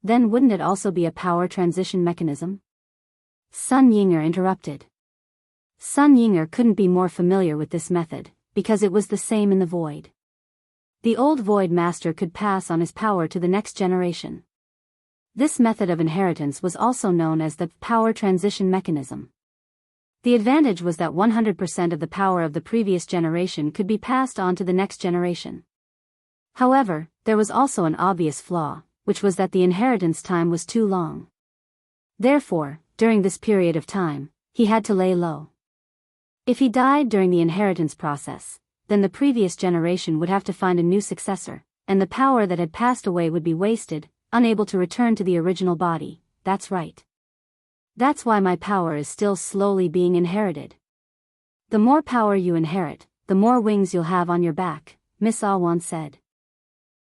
Then wouldn't it also be a power transition mechanism? Sun Yinger interrupted. Sun Yinger couldn't be more familiar with this method, because it was the same in the void. The old Void Master could pass on his power to the next generation. This method of inheritance was also known as the power transition mechanism. The advantage was that 100% of the power of the previous generation could be passed on to the next generation. However, there was also an obvious flaw, which was that the inheritance time was too long. Therefore, during this period of time, he had to lay low. If he died during the inheritance process, then the previous generation would have to find a new successor, and the power that had passed away would be wasted, unable to return to the original body. That's right. That's why my power is still slowly being inherited. The more power you inherit, the more wings you'll have on your back, Miss Awan said.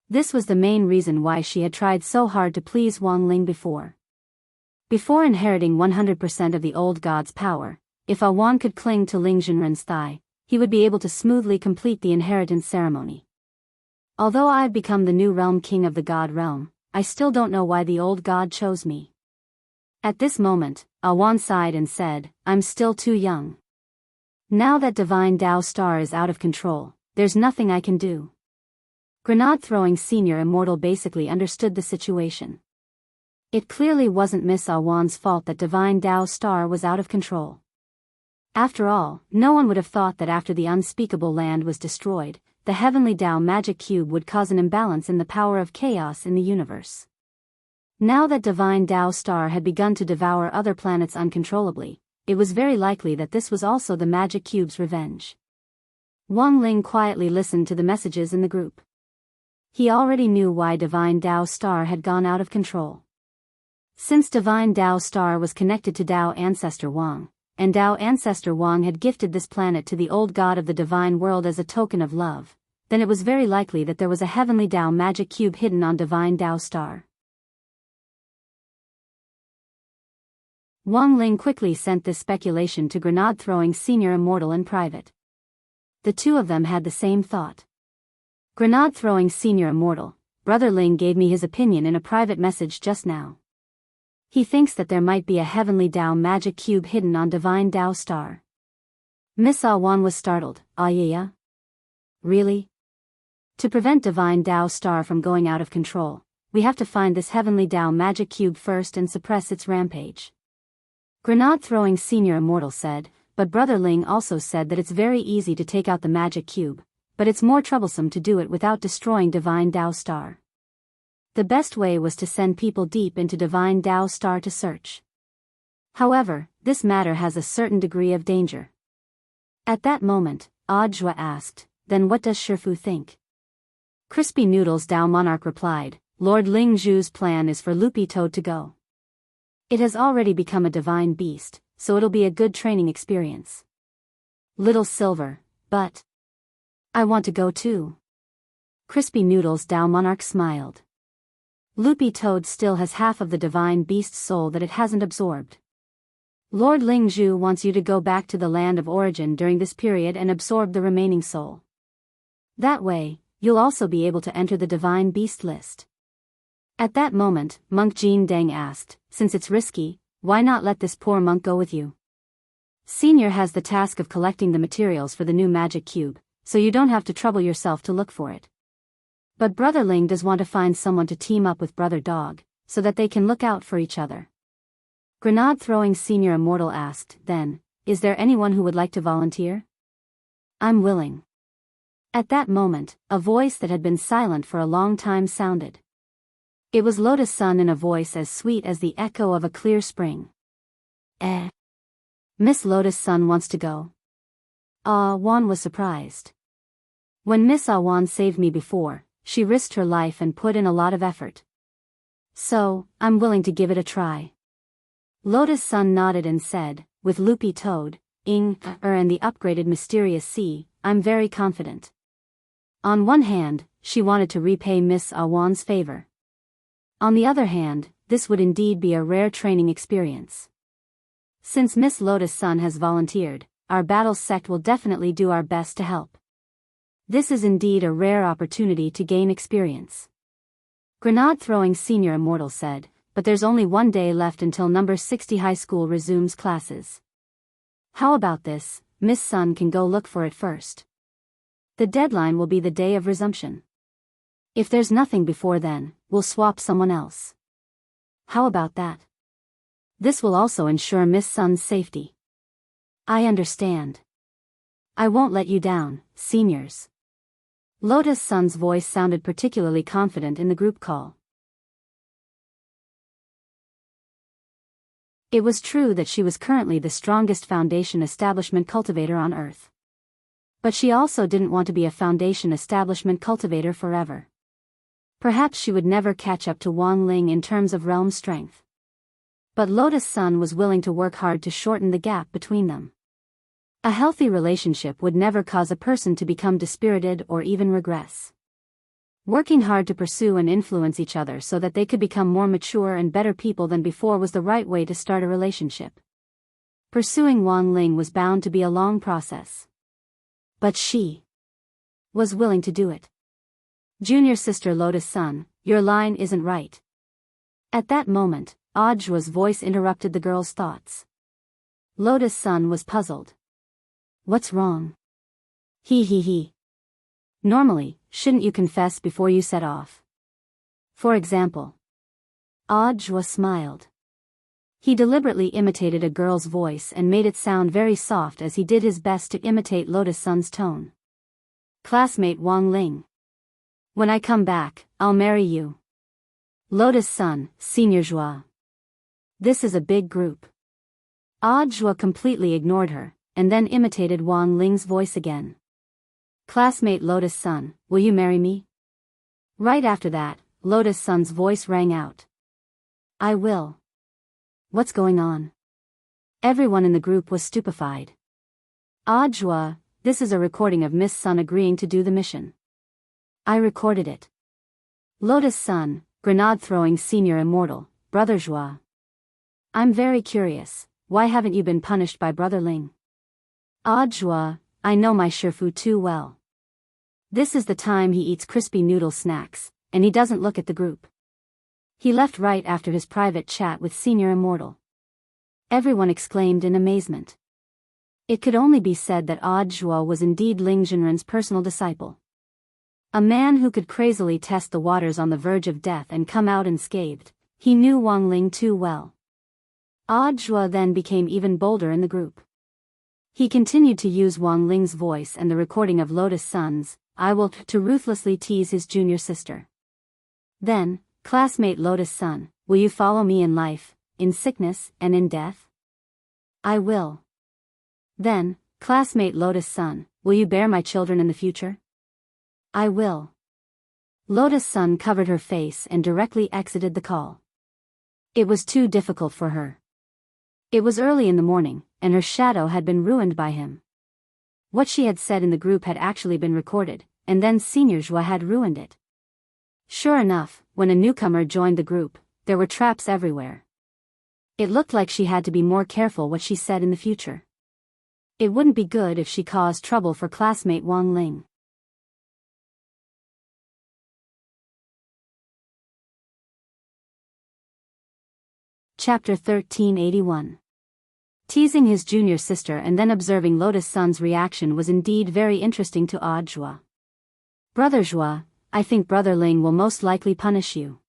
This was the main reason why she had tried so hard to please Wang Ling before. Before inheriting 100% of the old god's power, if Awan could cling to Ling Junren's thigh, he would be able to smoothly complete the inheritance ceremony. Although I've become the new realm king of the god realm, I still don't know why the old god chose me. At this moment, Awan sighed and said, I'm still too young. Now that Divine Tao Star is out of control, there's nothing I can do. Grenade-throwing Senior Immortal basically understood the situation. It clearly wasn't Miss Awan's fault that Divine Tao Star was out of control. After all, no one would have thought that after the unspeakable land was destroyed, the heavenly Tao magic cube would cause an imbalance in the power of chaos in the universe. Now that Divine Tao Star had begun to devour other planets uncontrollably, it was very likely that this was also the magic cube's revenge. Wang Ling quietly listened to the messages in the group. He already knew why Divine Tao Star had gone out of control. Since Divine Tao Star was connected to Tao Ancestor Wang, and Tao Ancestor Wang had gifted this planet to the old god of the divine world as a token of love, then it was very likely that there was a heavenly Tao magic cube hidden on Divine Tao Star. Wang Ling quickly sent this speculation to Grenade-throwing Senior Immortal in private. The two of them had the same thought. Grenade-throwing Senior Immortal, Brother Ling gave me his opinion in a private message just now. He thinks that there might be a heavenly Tao magic cube hidden on Divine Tao Star. Miss Awan was startled. Ah yeah? Really? To prevent Divine Tao Star from going out of control, we have to find this heavenly Tao magic cube first and suppress its rampage. Grenade-throwing Senior Immortal said, but Brother Ling also said that it's very easy to take out the magic cube, but it's more troublesome to do it without destroying Divine Tao Star. The best way was to send people deep into Divine Tao Star to search. However, this matter has a certain degree of danger. At that moment, Ajwa asked, then what does Shifu think? Crispy Noodles Tao Monarch replied, Lord Ling Zhu's plan is for Loopy Toad to go. It has already become a divine beast, so it'll be a good training experience. Little Silver, but I want to go too. Crispy Noodles Tao Monarch smiled. Loopy Toad still has half of the divine beast's soul that it hasn't absorbed. Lord Ling Zhu wants you to go back to the land of origin during this period and absorb the remaining soul. That way, you'll also be able to enter the divine beast list. At that moment, Monk Jin Deng asked, since it's risky, why not let this poor monk go with you? Senior has the task of collecting the materials for the new magic cube, so you don't have to trouble yourself to look for it. But Brother Ling does want to find someone to team up with Brother Dog, so that they can look out for each other. Grenade-throwing Senior Immortal asked, then, is there anyone who would like to volunteer? I'm willing. At that moment, a voice that had been silent for a long time sounded. It was Lotus Sun in a voice as sweet as the echo of a clear spring. Miss Lotus Sun wants to go. Awan was surprised. When Miss Awan saved me before, she risked her life and put in a lot of effort. So, I'm willing to give it a try. Lotus Sun nodded and said, with Loopy Toad, and the upgraded Mysterious Sea, I'm very confident. On one hand, she wanted to repay Miss Awan's favor. On the other hand, this would indeed be a rare training experience. Since Miss Lotus Sun has volunteered, our battle sect will definitely do our best to help. This is indeed a rare opportunity to gain experience. Grenade-throwing Senior Immortal said, but there's only one day left until number 60 high school resumes classes. How about this, Miss Sun can go look for it first. The deadline will be the day of resumption. If there's nothing before then, we'll swap someone else. How about that? This will also ensure Miss Sun's safety. I understand. I won't let you down, seniors. Lotus Sun's voice sounded particularly confident in the group call. It was true that she was currently the strongest foundation establishment cultivator on Earth. But she also didn't want to be a foundation establishment cultivator forever. Perhaps she would never catch up to Wang Ling in terms of realm strength. But Lotus Sun was willing to work hard to shorten the gap between them. A healthy relationship would never cause a person to become dispirited or even regress. Working hard to pursue and influence each other so that they could become more mature and better people than before was the right way to start a relationship. Pursuing Wang Ling was bound to be a long process. But she was willing to do it. Junior sister Lotus Sun, your line isn't right. At that moment, Audjua's voice interrupted the girl's thoughts. Lotus Sun was puzzled. What's wrong? He. Normally, shouldn't you confess before you set off? For example. Audjua smiled. He deliberately imitated a girl's voice and made it sound very soft as he did his best to imitate Lotus Sun's tone. Classmate Wang Ling. When I come back, I'll marry you. Lotus Sun, Senior Jua. This is a big group. Audjua completely ignored her, and then imitated Wang Ling's voice again. Classmate Lotus Sun, will you marry me? Right after that, Lotus Sun's voice rang out. I will. What's going on? Everyone in the group was stupefied. Audjua, this is a recording of Miss Sun agreeing to do the mission. I recorded it. Lotus Sun, grenade-throwing senior immortal, Brother Jua. I'm very curious, why haven't you been punished by Brother Ling? Audjua, I know my Shifu too well. This is the time he eats crispy noodle snacks, and he doesn't look at the group. He left right after his private chat with Senior Immortal. Everyone exclaimed in amazement. It could only be said that Audjua was indeed Ling Jinren's personal disciple. A man who could crazily test the waters on the verge of death and come out unscathed. He knew Wang Ling too well. Audjua then became even bolder in the group. He continued to use Wang Ling's voice and the recording of Lotus Sun's, I will, to ruthlessly tease his junior sister. Then, classmate Lotus Sun, will you follow me in life, in sickness and in death? I will. Then, classmate Lotus Sun, will you bear my children in the future? I will. Lotus Sun covered her face and directly exited the call. It was too difficult for her. It was early in the morning, and her shadow had been ruined by him. What she had said in the group had actually been recorded, and then Senior Jua had ruined it. Sure enough, when a newcomer joined the group, there were traps everywhere. It looked like she had to be more careful what she said in the future. It wouldn't be good if she caused trouble for classmate Wang Ling. Chapter 1381. Teasing his junior sister and then observing Lotus Sun's reaction was indeed very interesting to Audjua. Brother Jua, I think Brother Ling will most likely punish you.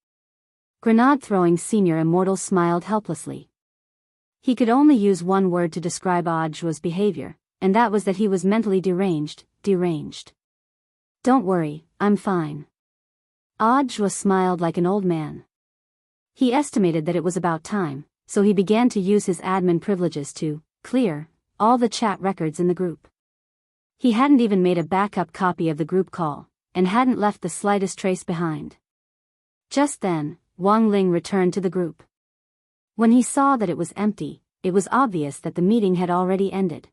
Grenade-throwing Senior Immortal smiled helplessly. He could only use one word to describe Audjua's behavior, and that was that he was mentally deranged. Don't worry, I'm fine. Audjua smiled like an old man. He estimated that it was about time, so he began to use his admin privileges to clear all the chat records in the group. He hadn't even made a backup copy of the group call, and hadn't left the slightest trace behind. Just then, Wang Ling returned to the group. When he saw that it was empty, it was obvious that the meeting had already ended.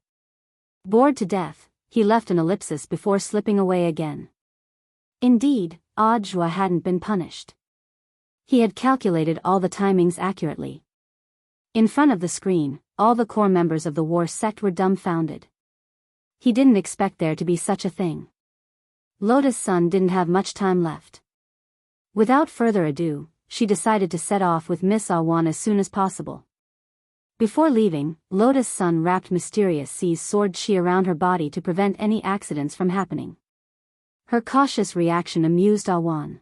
Bored to death, he left an ellipsis before slipping away again. Indeed, Audjua hadn't been punished. He had calculated all the timings accurately. In front of the screen, all the core members of the war sect were dumbfounded. He didn't expect there to be such a thing. Lotus Sun didn't have much time left. Without further ado, she decided to set off with Miss Awan as soon as possible. Before leaving, Lotus Sun wrapped Mysterious C's sword chi around her body to prevent any accidents from happening. Her cautious reaction amused Awan.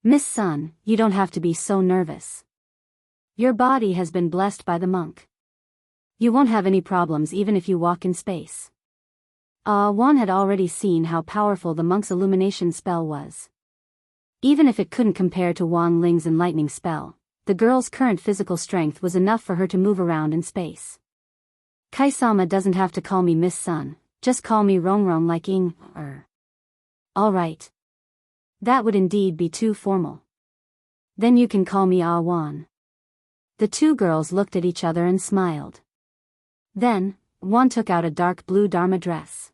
Miss Sun, you don't have to be so nervous. Your body has been blessed by the monk. You won't have any problems even if you walk in space. Awan had already seen how powerful the monk's illumination spell was. Even if it couldn't compare to Wang Ling's enlightening spell, the girl's current physical strength was enough for her to move around in space. Kaisama doesn't have to call me Miss Sun, just call me Rongrong like Ing. All right. That would indeed be too formal. Then you can call me Awan. The two girls looked at each other and smiled. Then, Wan took out a dark blue Dharma dress.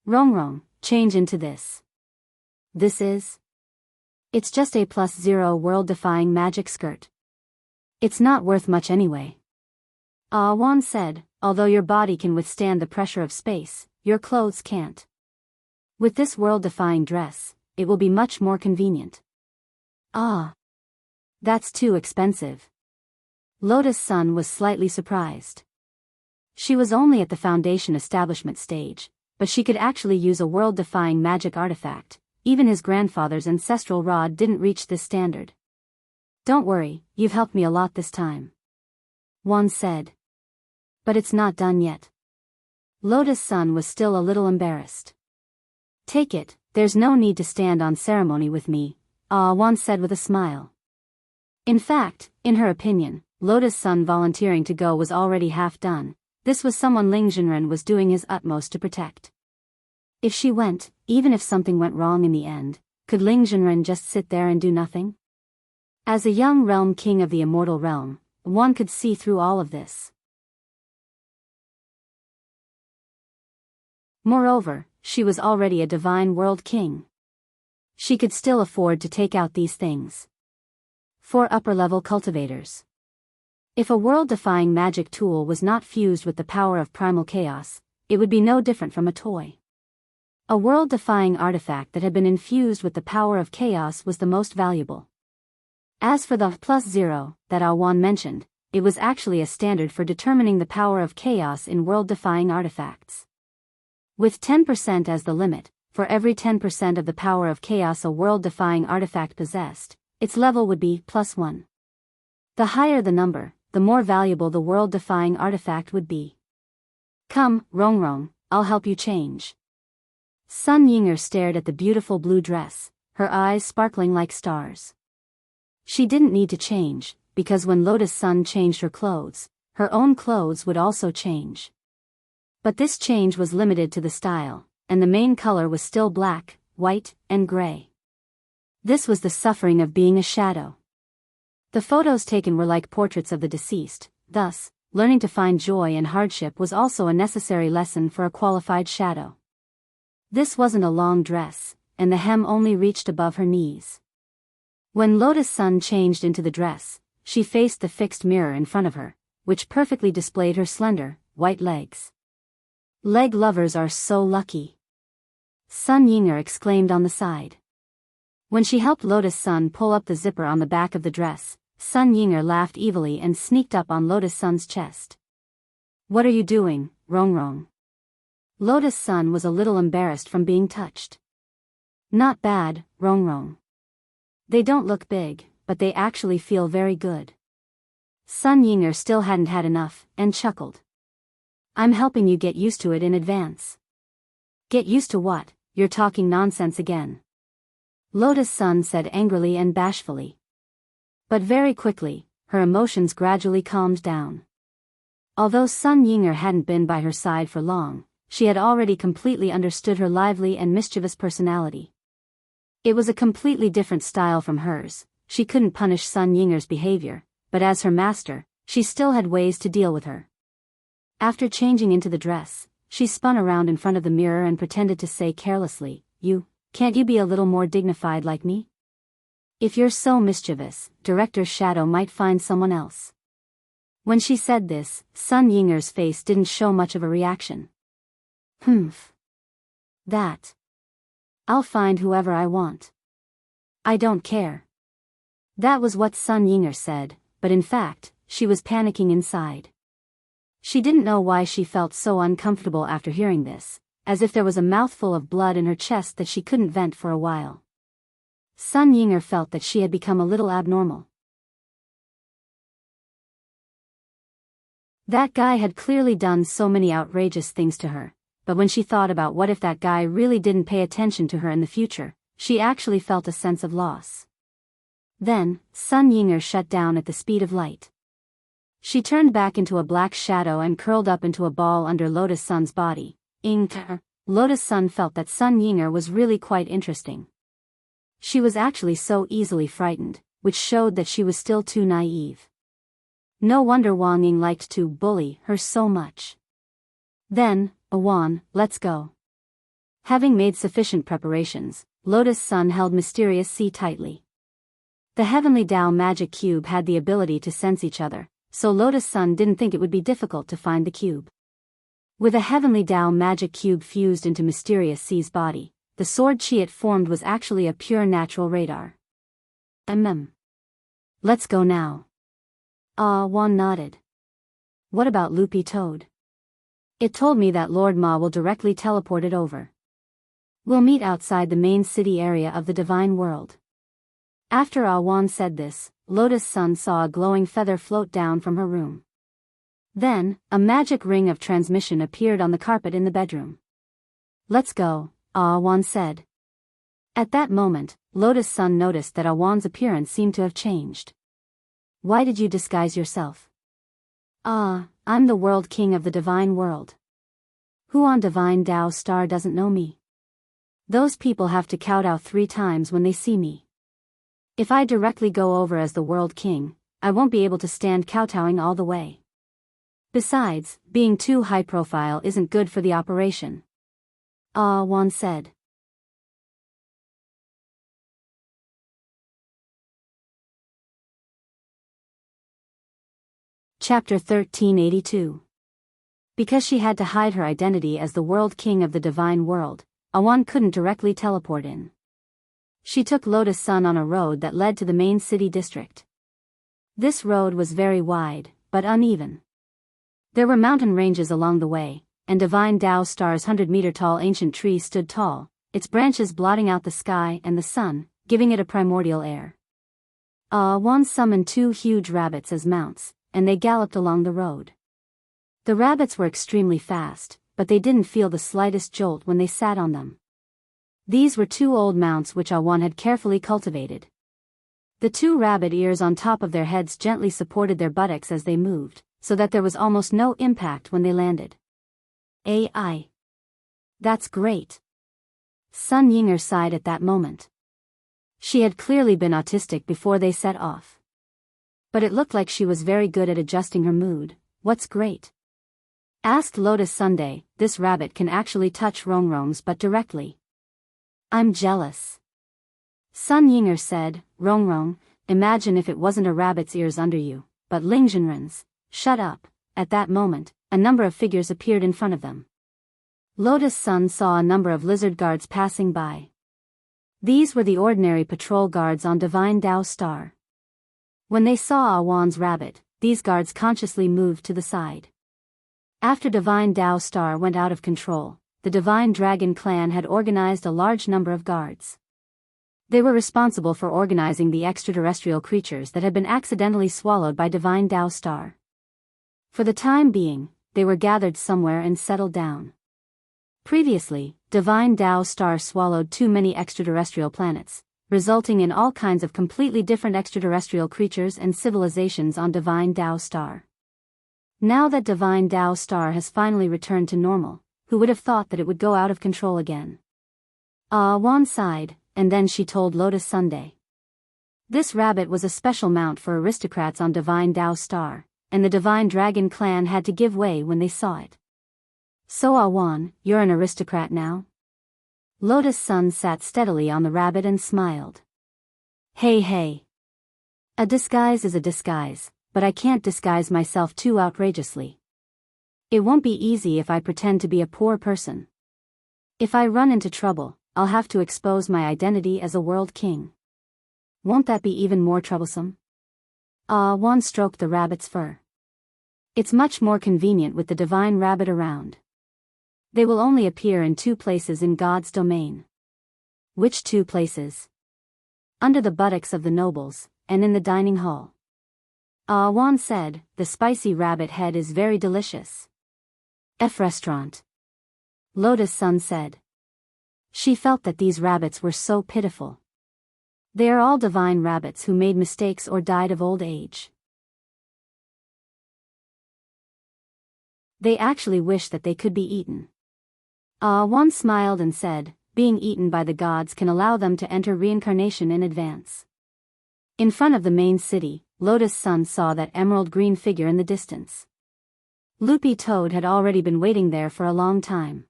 Rongrong, change into this. This is? It's just a +0 world-defying magic skirt. It's not worth much anyway. Wan said, although your body can withstand the pressure of space, your clothes can't. With this world-defying dress, it will be much more convenient. Ah. That's too expensive. Lotus Sun was slightly surprised. She was only at the foundation establishment stage, but she could actually use a world-defying magic artifact. Even his grandfather's ancestral rod didn't reach this standard. Don't worry, you've helped me a lot this time. Wan said. But it's not done yet. Lotus Sun was still a little embarrassed. Take it, there's no need to stand on ceremony with me, Wan said with a smile. In fact, in her opinion, Lotus Sun volunteering to go was already half done. This was someone Ling Jinren was doing his utmost to protect. If she went, even if something went wrong in the end, could Ling Jinren just sit there and do nothing? As a young realm king of the Immortal realm, one could see through all of this. Moreover, she was already a divine world king. She could still afford to take out these things. 4 upper-level cultivators. If a world-defying magic tool was not fused with the power of primal chaos, it would be no different from a toy. A world-defying artifact that had been infused with the power of chaos was the most valuable. As for the +0 that Awan mentioned, it was actually a standard for determining the power of chaos in world-defying artifacts. With 10% as the limit, for every 10% of the power of chaos a world-defying artifact possessed, its level would be +1. The higher the number, the more valuable the world-defying artifact would be. Come, Rongrong, I'll help you change. Sun Yinger stared at the beautiful blue dress, her eyes sparkling like stars. She didn't need to change, because when Lotus Sun changed her clothes, her own clothes would also change. But this change was limited to the style, and the main color was still black, white, and gray. This was the suffering of being a shadow. The photos taken were like portraits of the deceased, thus, learning to find joy in hardship was also a necessary lesson for a qualified shadow. This wasn't a long dress, and the hem only reached above her knees. When Lotus Sun changed into the dress, she faced the fixed mirror in front of her, which perfectly displayed her slender, white legs. Leg lovers are so lucky. Sun Yinger exclaimed on the side. When she helped Lotus Sun pull up the zipper on the back of the dress, Sun Yinger laughed evilly and sneaked up on Lotus Sun's chest. What are you doing, Rongrong? Lotus Sun was a little embarrassed from being touched. Not bad, Rongrong. They don't look big, but they actually feel very good. Sun Yinger still hadn't had enough, and chuckled. I'm helping you get used to it in advance. Get used to what? You're talking nonsense again. Lotus Sun said angrily and bashfully. But very quickly, her emotions gradually calmed down. Although Sun Yinger hadn't been by her side for long, she had already completely understood her lively and mischievous personality. It was a completely different style from hers. She couldn't punish Sun Yinger's behavior, but as her master, she still had ways to deal with her. After changing into the dress, she spun around in front of the mirror and pretended to say carelessly, Can't you be a little more dignified like me? If you're so mischievous, Director Shadow might find someone else. When she said this, Sun Yinger's face didn't show much of a reaction. That. I'll find whoever I want. I don't care. That was what Sun Yinger said, but in fact, she was panicking inside. She didn't know why she felt so uncomfortable after hearing this, as if there was a mouthful of blood in her chest that she couldn't vent for a while. Sun Yinger felt that she had become a little abnormal. That guy had clearly done so many outrageous things to her, but when she thought about what if that guy really didn't pay attention to her in the future, she actually felt a sense of loss. Then, Sun Yinger shut down at the speed of light. She turned back into a black shadow and curled up into a ball under Lotus Sun's body. Lotus Sun felt that Sun Yinger was really quite interesting. She was actually so easily frightened, which showed that she was still too naive. No wonder Wang Ying liked to bully her so much. Then, Awan, let's go. Having made sufficient preparations, Lotus Sun held Mysterious Sea tightly. The Heavenly Tao magic cube had the ability to sense each other, so Lotus Sun didn't think it would be difficult to find the cube. With a Heavenly Tao magic cube fused into Mysterious Sea's body, the sword chi it formed was actually a pure natural radar. Let's go now. Wan nodded. What about Loopy Toad? It told me that Lord Ma will directly teleport it over. We'll meet outside the main city area of the Divine World. After Wan said this, Lotus Sun saw a glowing feather float down from her room. Then, a magic ring of transmission appeared on the carpet in the bedroom. Let's go, Wan said. At that moment, Lotus Sun noticed that Awan's appearance seemed to have changed. Why did you disguise yourself? I'm the World King of the Divine World. Who on Divine Tao Star doesn't know me? Those people have to kowtow 3 times when they see me. If I directly go over as the World King, I won't be able to stand kowtowing all the way. Besides, being too high profile isn't good for the operation. Wan said. Chapter 1382. Because she had to hide her identity as the World King of the Divine World, Awan couldn't directly teleport in. She took Lotus Sun on a road that led to the main city district. This road was very wide, but uneven. There were mountain ranges along the way, and Divine Tao Star's 100-meter-tall ancient tree stood tall, its branches blotting out the sky and the sun, giving it a primordial air. Wan summoned 2 huge rabbits as mounts, and they galloped along the road. The rabbits were extremely fast, but they didn't feel the slightest jolt when they sat on them. These were 2 old mounts which Awan had carefully cultivated. The 2 rabbit ears on top of their heads gently supported their buttocks as they moved, so that there was almost no impact when they landed. AI. That's great. Sun Yinger sighed at that moment. She had clearly been autistic before they set off. But it looked like she was very good at adjusting her mood. What's great? Asked Lotus Sunday. This rabbit can actually touch Rongrong's butt directly. I'm jealous. Sun Yinger said, Rongrong, imagine if it wasn't a rabbit's ears under you, but Lingzhenren's. Shut up. At that moment, a number of figures appeared in front of them. Lotus Sun saw a number of lizard guards passing by. These were the ordinary patrol guards on Divine Tao Star. When they saw Awan's rabbit, these guards consciously moved to the side. After Divine Tao Star went out of control, the Divine Dragon clan had organized a large number of guards. They were responsible for organizing the extraterrestrial creatures that had been accidentally swallowed by Divine Tao Star. For the time being, they were gathered somewhere and settled down. Previously, Divine Tao Star swallowed too many extraterrestrial planets, resulting in all kinds of completely different extraterrestrial creatures and civilizations on Divine Tao Star. Now that Divine Tao Star has finally returned to normal, who would have thought that it would go out of control again? Wan sighed, and then she told Lotus Sunday. This rabbit was a special mount for aristocrats on Divine Tao Star, and the Divine Dragon clan had to give way when they saw it. So Awan, you're an aristocrat now? Lotus Sun sat steadily on the rabbit and smiled. Hey. A disguise is a disguise, but I can't disguise myself too outrageously. It won't be easy if I pretend to be a poor person. If I run into trouble, I'll have to expose my identity as a world king. Won't that be even more troublesome? Wan stroked the rabbit's fur. It's much more convenient with the divine rabbit around. They will only appear in 2 places in God's domain. Which 2 places? Under the buttocks of the nobles, and in the dining hall. Wan said, the spicy rabbit head is very delicious. Restaurant. Lotus Sun said. She felt that these rabbits were so pitiful. They are all divine rabbits who made mistakes or died of old age. They actually wish that they could be eaten. Wan smiled and said, being eaten by the gods can allow them to enter reincarnation in advance. In front of the main city, Lotus Sun saw that emerald green figure in the distance. Loopy Toad had already been waiting there for a long time.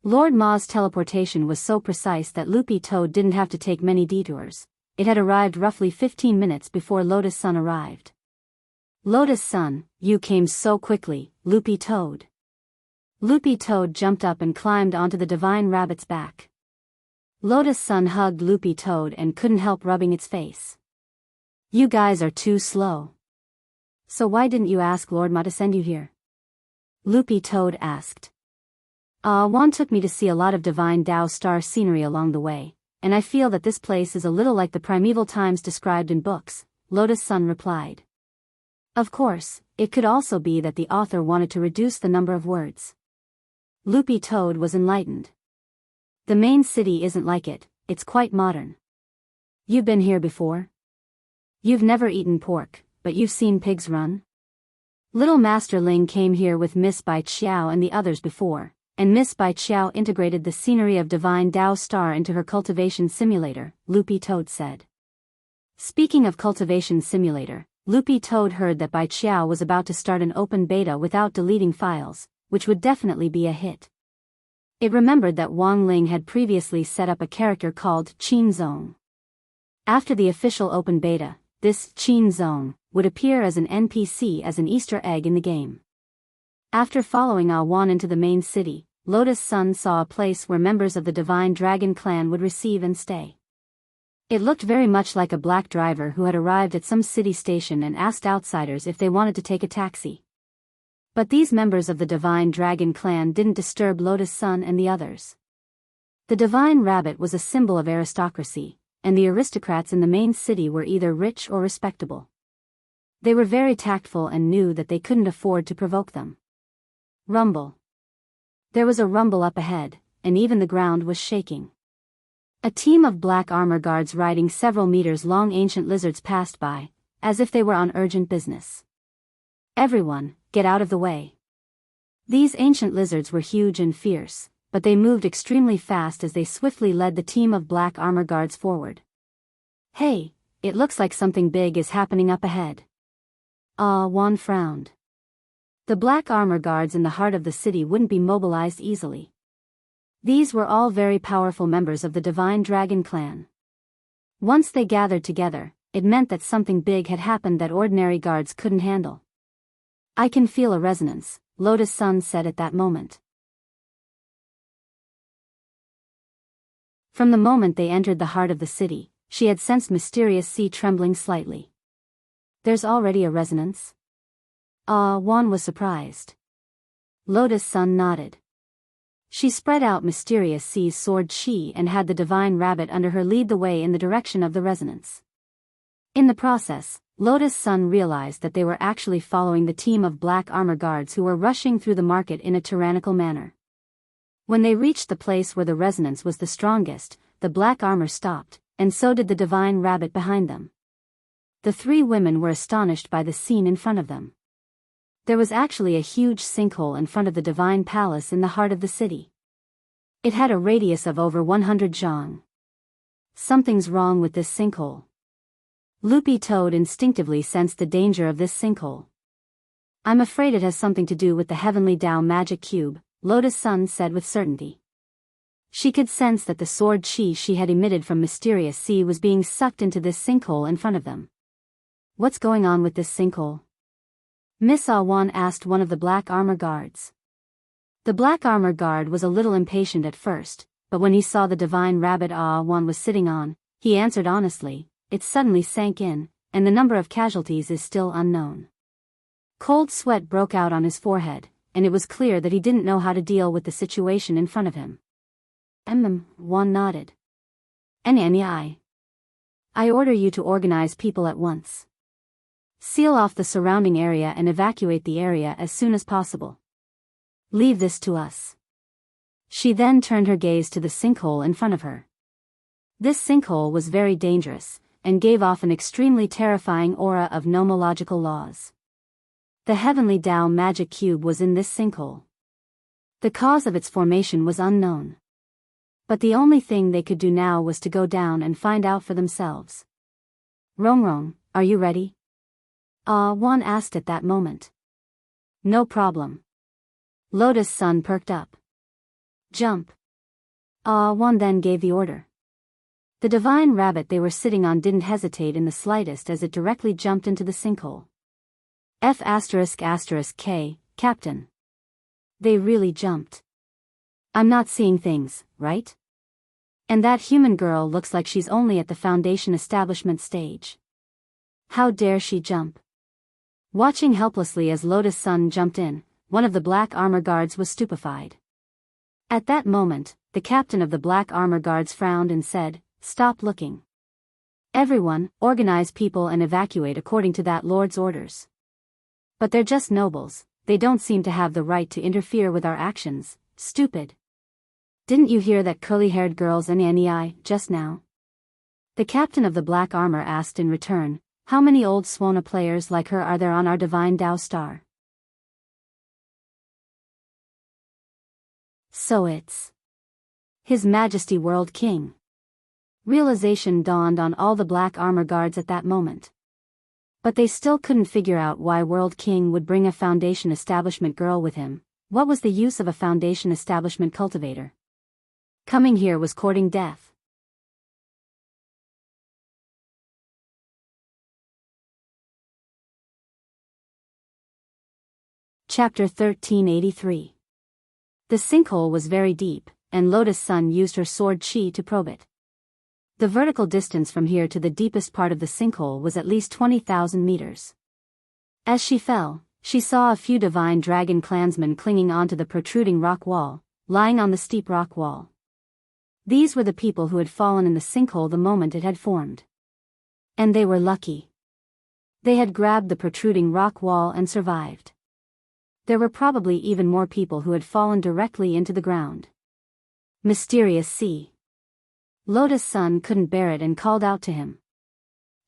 Lord Ma's teleportation was so precise that Loopy Toad didn't have to take many detours. It had arrived roughly 15 minutes before Lotus Sun arrived. Lotus Sun, you came so quickly, Loopy Toad. Loopy Toad jumped up and climbed onto the divine rabbit's back. Lotus Sun hugged Loopy Toad and couldn't help rubbing its face. You guys are too slow. So why didn't you ask Lord Ma to send you here? Loopy Toad asked. Wan took me to see a lot of divine Dao star scenery along the way, and I feel that this place is a little like the primeval times described in books, Lotus Sun replied. Of course, it could also be that the author wanted to reduce the number of words. Loopy Toad was enlightened. The main city isn't like it, it's quite modern. You've been here before? You've never eaten pork, but you've seen pigs run? Little Master Ling came here with Miss Bai Qiao and the others before, and Miss Bai Qiao integrated the scenery of Divine Dao Star into her cultivation simulator, Loopy Toad said. Speaking of cultivation simulator, Loopy Toad heard that Bai Qiao was about to start an open beta without deleting files, which would definitely be a hit. It remembered that Wang Ling had previously set up a character called Qin Zong. After the official open beta, this Qin Zong would appear as an NPC as an Easter egg in the game. After following Wan into the main city, Lotus Sun saw a place where members of the Divine Dragon clan would receive and stay. It looked very much like a black driver who had arrived at some city station and asked outsiders if they wanted to take a taxi. But these members of the Divine Dragon clan didn't disturb Lotus Sun and the others. The Divine Rabbit was a symbol of aristocracy, and the aristocrats in the main city were either rich or respectable. They were very tactful and knew that they couldn't afford to provoke them. Rumble. There was a rumble up ahead, and even the ground was shaking. A team of black armor guards riding several meters long ancient lizards passed by, as if they were on urgent business. Everyone, get out of the way. These ancient lizards were huge and fierce, but they moved extremely fast as they swiftly led the team of black armor guards forward. Hey, it looks like something big is happening up ahead. Wan frowned. The black armor guards in the heart of the city wouldn't be mobilized easily. These were all very powerful members of the Divine Dragon clan. Once they gathered together, it meant that something big had happened that ordinary guards couldn't handle. I can feel a resonance, Lotus Sun said at that moment. From the moment they entered the heart of the city, she had sensed Mysterious Sea trembling slightly. There's already a resonance? Wan was surprised. Lotus Sun nodded. She spread out Mysterious Sea's sword Chi and had the Divine Rabbit under her lead the way in the direction of the resonance. In the process, Lotus Sun realized that they were actually following the team of black armor guards who were rushing through the market in a tyrannical manner. When they reached the place where the resonance was the strongest, the black armor stopped, and so did the Divine Rabbit behind them. The 3 women were astonished by the scene in front of them. There was actually a huge sinkhole in front of the Divine Palace in the heart of the city. It had a radius of over 100 zhang. Something's wrong with this sinkhole. Loopy Toad instinctively sensed the danger of this sinkhole. I'm afraid it has something to do with the Heavenly Dao Magic Cube, Lotus Sun said with certainty. She could sense that the sword Chi she had emitted from Mysterious Sea was being sucked into this sinkhole in front of them. What's going on with this sinkhole? Miss Wan asked one of the black armor guards. The black armor guard was a little impatient at first, but when he saw the Divine Rabbit Wan was sitting on, he answered honestly. It suddenly sank in, and the number of casualties is still unknown. Cold sweat broke out on his forehead, and it was clear that he didn't know how to deal with the situation in front of him. Juan nodded. I order you to organize people at once. Seal off the surrounding area and evacuate the area as soon as possible. Leave this to us. She then turned her gaze to the sinkhole in front of her. This sinkhole was very dangerous, and gave off an extremely terrifying aura of nomological laws. The heavenly Tao magic cube was in this sinkhole. The cause of its formation was unknown. But the only thing they could do now was to go down and find out for themselves. Rongrong, are you ready? Juan asked at that moment. No problem. Lotus Sun perked up. Jump. Juan then gave the order. The divine rabbit they were sitting on didn't hesitate in the slightest as it directly jumped into the sinkhole. F***K, Captain. They really jumped. I'm not seeing things, right? And that human girl looks like she's only at the Foundation establishment stage. How dare she jump? Watching helplessly as Lotus Sun jumped in, one of the black armor guards was stupefied. At that moment, the captain of the black armor guards frowned and said, "Stop looking. Everyone, organize people and evacuate according to that lord's orders. But they're just nobles, they don't seem to have the right to interfere with our actions, stupid. Didn't you hear that curly-haired girl's NNEI just now?" The captain of the black armor asked in return, "How many old Swana players like her are there on our divine Tao star?" So it's His Majesty World King. Realization dawned on all the black armor guards at that moment. But they still couldn't figure out why World King would bring a Foundation establishment girl with him. What was the use of a Foundation establishment cultivator? Coming here was courting death. Chapter 1383. The sinkhole was very deep, and Lotus Sun used her sword chi to probe it. The vertical distance from here to the deepest part of the sinkhole was at least 20,000 meters. As she fell, she saw a few divine dragon clansmen clinging onto the protruding rock wall, lying on the steep rock wall. These were the people who had fallen in the sinkhole the moment it had formed. And they were lucky. They had grabbed the protruding rock wall and survived. There were probably even more people who had fallen directly into the ground. Mysterious Sea. Lotus Sun couldn't bear it and called out to him.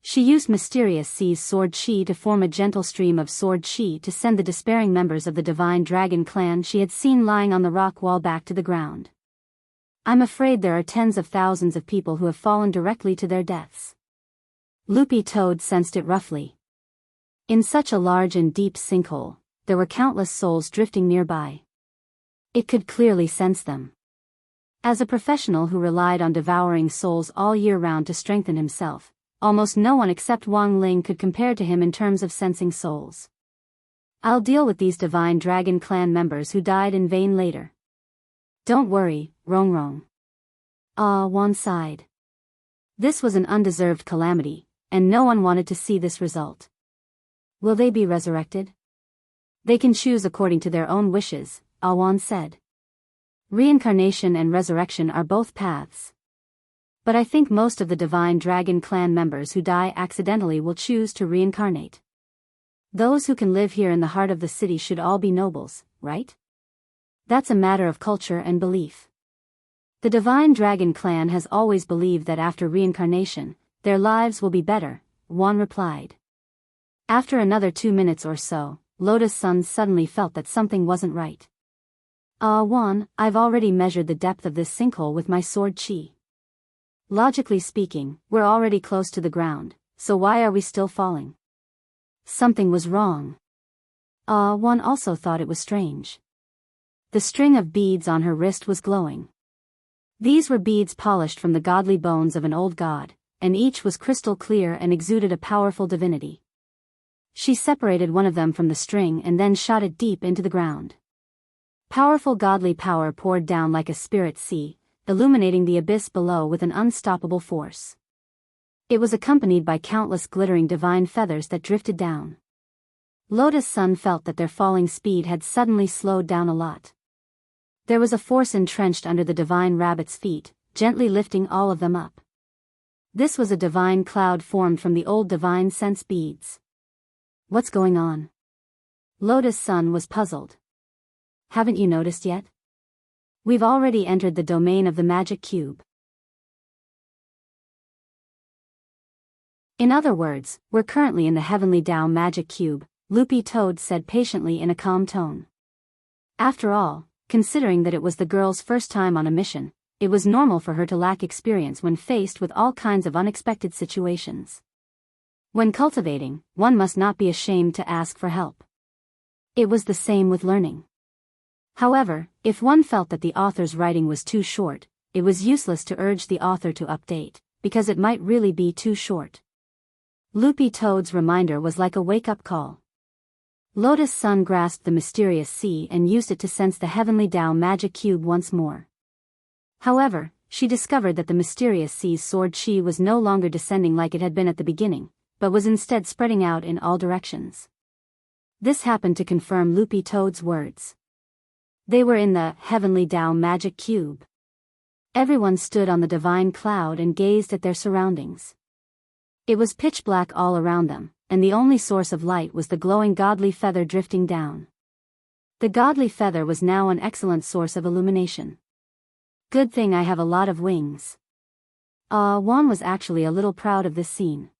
She used Mysterious Sea's sword chi to form a gentle stream of sword chi to send the despairing members of the divine dragon clan she had seen lying on the rock wall back to the ground. I'm afraid there are tens of thousands of people who have fallen directly to their deaths. Loopy Toad sensed it roughly. In such a large and deep sinkhole, there were countless souls drifting nearby. It could clearly sense them. As a professional who relied on devouring souls all year round to strengthen himself, almost no one except Wang Ling could compare to him in terms of sensing souls. I'll deal with these divine dragon clan members who died in vain later. Don't worry, Rongrong. Juan sighed. This was an undeserved calamity, and no one wanted to see this result. Will they be resurrected? They can choose according to their own wishes, Juan said. Reincarnation and resurrection are both paths. But I think most of the divine dragon clan members who die accidentally will choose to reincarnate. Those who can live here in the heart of the city should all be nobles, right? That's a matter of culture and belief. The divine dragon clan has always believed that after reincarnation, their lives will be better, Juan replied. After another 2 minutes or so, Lotus Sun suddenly felt that something wasn't right. Juan, I've already measured the depth of this sinkhole with my sword chi. Logically speaking, we're already close to the ground, so why are we still falling? Something was wrong. Juan also thought it was strange. The string of beads on her wrist was glowing. These were beads polished from the godly bones of an old god, and each was crystal clear and exuded a powerful divinity. She separated one of them from the string and then shot it deep into the ground. Powerful godly power poured down like a spirit sea, illuminating the abyss below with an unstoppable force. It was accompanied by countless glittering divine feathers that drifted down. Lotus Sun felt that their falling speed had suddenly slowed down a lot. There was a force entrenched under the divine rabbit's feet, gently lifting all of them up. This was a divine cloud formed from the old divine sense beads. What's going on? Lotus Sun was puzzled. Haven't you noticed yet? We've already entered the domain of the magic cube. In other words, we're currently in the heavenly Tao magic cube, Loopy Toad said patiently in a calm tone. After all, considering that it was the girl's first time on a mission, it was normal for her to lack experience when faced with all kinds of unexpected situations. When cultivating, one must not be ashamed to ask for help. It was the same with learning. However, if one felt that the author's writing was too short, it was useless to urge the author to update, because it might really be too short. Loopy Toad's reminder was like a wake-up call. Lotus Sun grasped the mysterious sea and used it to sense the heavenly Tao magic cube once more. However, she discovered that the mysterious sea's sword chi was no longer descending like it had been at the beginning, but was instead spreading out in all directions. This happened to confirm Loopy Toad's words. They were in the heavenly Tao magic cube. Everyone stood on the divine cloud and gazed at their surroundings. It was pitch black all around them, and the only source of light was the glowing godly feather drifting down. The godly feather was now an excellent source of illumination. Good thing I have a lot of wings. Juan was actually a little proud of this scene.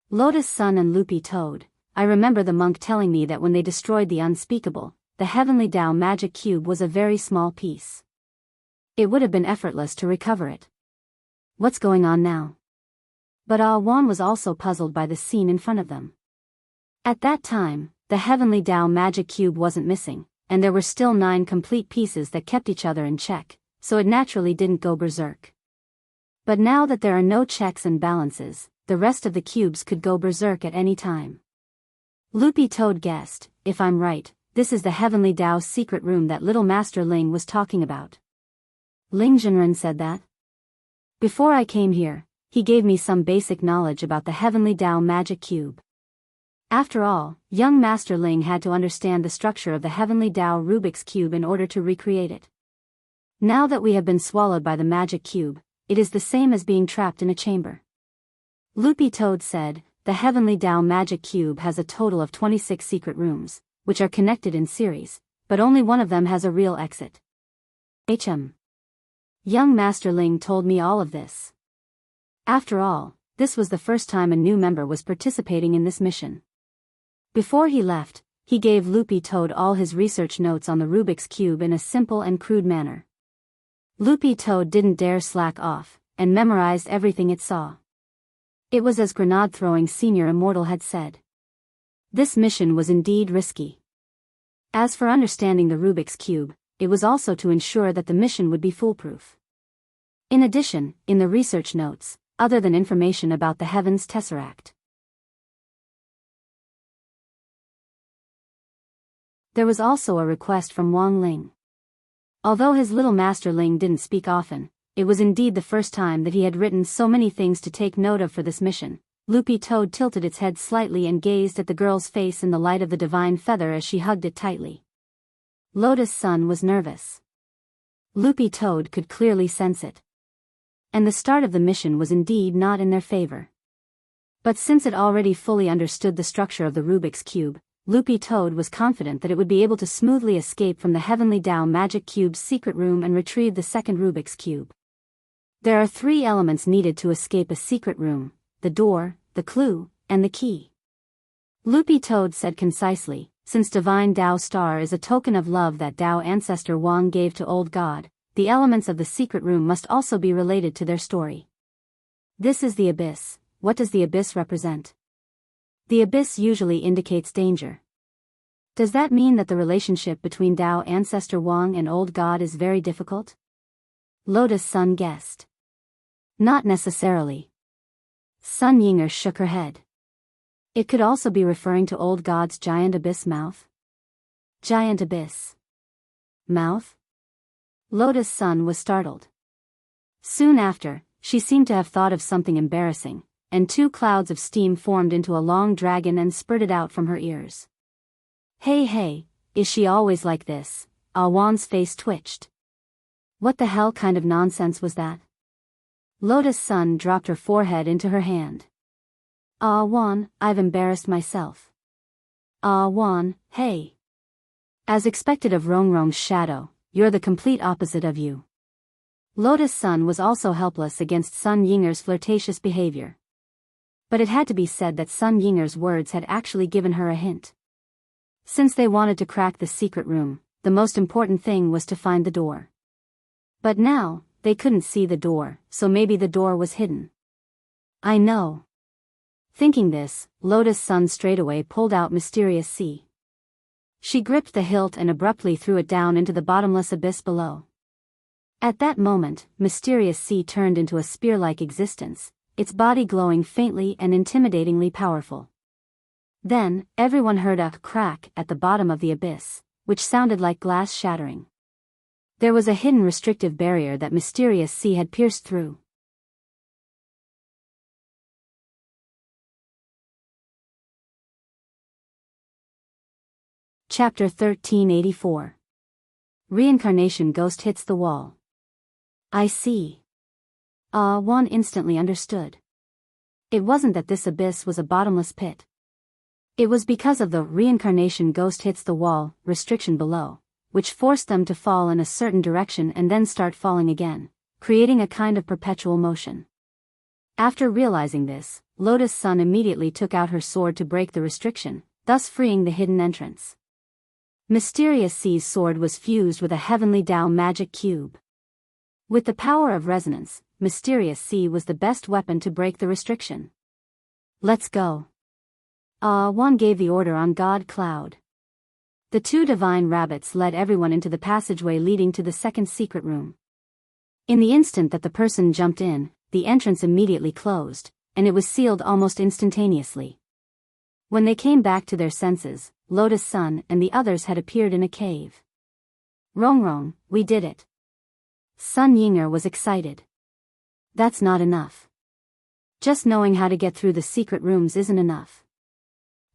Lotus Sun and Loopy Toad, I remember the monk telling me that when they destroyed the unspeakable, the heavenly Tao magic cube was a very small piece. It would have been effortless to recover it. What's going on now? But Juan was also puzzled by the scene in front of them. At that time, the heavenly Tao magic cube wasn't missing, and there were still 9 complete pieces that kept each other in check, so it naturally didn't go berserk. But now that there are no checks and balances, the rest of the cubes could go berserk at any time. Loopy Toad guessed, if I'm right, this is the heavenly Tao's secret room that little Master Ling was talking about. Ling Zhenren said that. Before I came here, he gave me some basic knowledge about the heavenly Tao magic cube. After all, young Master Ling had to understand the structure of the heavenly Tao Rubik's cube in order to recreate it. Now that we have been swallowed by the magic cube, it is the same as being trapped in a chamber. Loopy Toad said, the heavenly Tao magic cube has a total of 26 secret rooms, which are connected in series, but only one of them has a real exit. Young Master Ling told me all of this. After all, this was the first time a new member was participating in this mission. Before he left, he gave Loopy Toad all his research notes on the Rubik's Cube in a simple and crude manner. Loopy Toad didn't dare slack off, and memorized everything it saw. It was as grenade-throwing Senior Immortal had said. This mission was indeed risky. As for understanding the Rubik's Cube, it was also to ensure that the mission would be foolproof. In addition, in the research notes, other than information about the Heaven's Tesseract, there was also a request from Wang Ling. Although his little Master Ling didn't speak often, it was indeed the first time that he had written so many things to take note of for this mission. Loopy Toad tilted its head slightly and gazed at the girl's face in the light of the divine feather as she hugged it tightly. Lotus Sun was nervous. Loopy Toad could clearly sense it. And the start of the mission was indeed not in their favor. But since it already fully understood the structure of the Rubik's Cube, Loopy Toad was confident that it would be able to smoothly escape from the heavenly Tao magic cube's secret room and retrieve the second Rubik's Cube. There are 3 elements needed to escape a secret room: the door, the clue, and the key. Loopy Toad said concisely, since Divine Tao Star is a token of love that Tao ancestor Wang gave to Old God, the elements of the secret room must also be related to their story. This is the abyss. What does the abyss represent? The abyss usually indicates danger. Does that mean that the relationship between Tao ancestor Wang and Old God is very difficult? Lotus Sun guessed. Not necessarily. Sun Yinger shook her head. It could also be referring to Old God's giant abyss mouth. Giant abyss mouth? Lotus Sun was startled. Soon after, she seemed to have thought of something embarrassing, and 2 clouds of steam formed into a long dragon and spurted out from her ears. Hey, is she always like this? Ah Wan's face twitched. What the hell kind of nonsense was that? Lotus Sun dropped her forehead into her hand. Ah Wan, I've embarrassed myself. Ah Wan, hey. As expected of Rongrong's shadow, you're the complete opposite of you. Lotus Sun was also helpless against Sun Yinger's flirtatious behavior. But it had to be said that Sun Yinger's words had actually given her a hint. Since they wanted to crack the secret room, the most important thing was to find the door. But now, they couldn't see the door, so maybe the door was hidden. I know. Thinking this, Lotus Sun straightaway pulled out Mysterious Sea. She gripped the hilt and abruptly threw it down into the bottomless abyss below. At that moment, Mysterious Sea turned into a spear-like existence, its body glowing faintly and intimidatingly powerful. Then, everyone heard a crack at the bottom of the abyss, which sounded like glass shattering. There was a hidden restrictive barrier that Mysterious Sea had pierced through. Chapter 1384. Reincarnation Ghost Hits the Wall. I see. Ah Wan instantly understood. It wasn't that this abyss was a bottomless pit. It was because of the reincarnation ghost hits the wall restriction below, which forced them to fall in a certain direction and then start falling again, creating a kind of perpetual motion. After realizing this, Lotus Sun immediately took out her sword to break the restriction, thus freeing the hidden entrance. Mysterious Sea's sword was fused with a heavenly Tao magic cube. With the power of resonance, Mysterious Sea was the best weapon to break the restriction. Let's go. Ah Wan gave the order on God Cloud. The two divine rabbits led everyone into the passageway leading to the second secret room. In the instant that the person jumped in, the entrance immediately closed, and it was sealed almost instantaneously. When they came back to their senses, Lotus Sun and the others had appeared in a cave. Rongrong, we did it. Sun Yinger was excited. That's not enough. Just knowing how to get through the secret rooms isn't enough.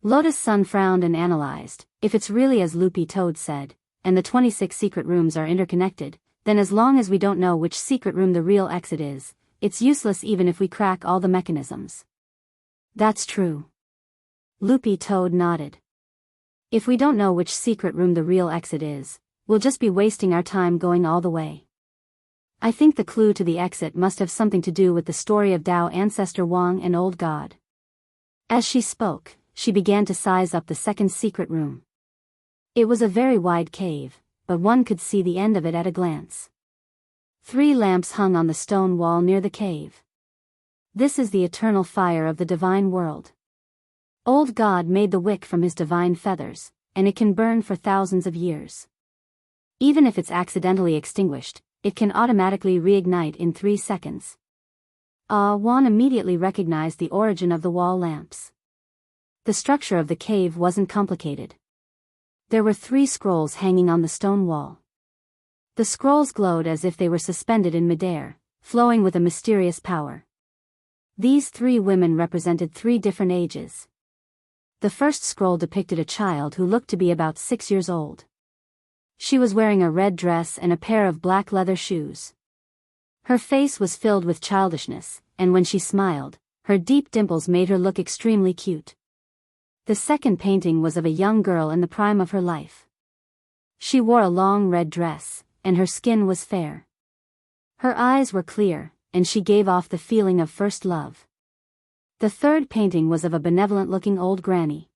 Lotus Sun frowned and analyzed. If it's really as Loopy Toad said, and the 26 secret rooms are interconnected, then as long as we don't know which secret room the real exit is, it's useless even if we crack all the mechanisms. That's true. Loopy Toad nodded. If we don't know which secret room the real exit is, we'll just be wasting our time going all the way. I think the clue to the exit must have something to do with the story of Tao Ancestor Wang and Old God. As she spoke, she began to size up the second secret room. It was a very wide cave, but one could see the end of it at a glance. 3 lamps hung on the stone wall near the cave. This is the eternal fire of the divine world. Old God made the wick from his divine feathers, and it can burn for thousands of years. Even if it's accidentally extinguished, it can automatically reignite in 3 seconds. Ah Wan immediately recognized the origin of the wall lamps. The structure of the cave wasn't complicated. There were 3 scrolls hanging on the stone wall. The scrolls glowed as if they were suspended in midair, flowing with a mysterious power. These 3 women represented 3 different ages. The first scroll depicted a child who looked to be about 6 years old. She was wearing a red dress and a pair of black leather shoes. Her face was filled with childishness, and when she smiled, her deep dimples made her look extremely cute. The second painting was of a young girl in the prime of her life. She wore a long red dress, and her skin was fair. Her eyes were clear, and she gave off the feeling of first love. The third painting was of a benevolent-looking old granny.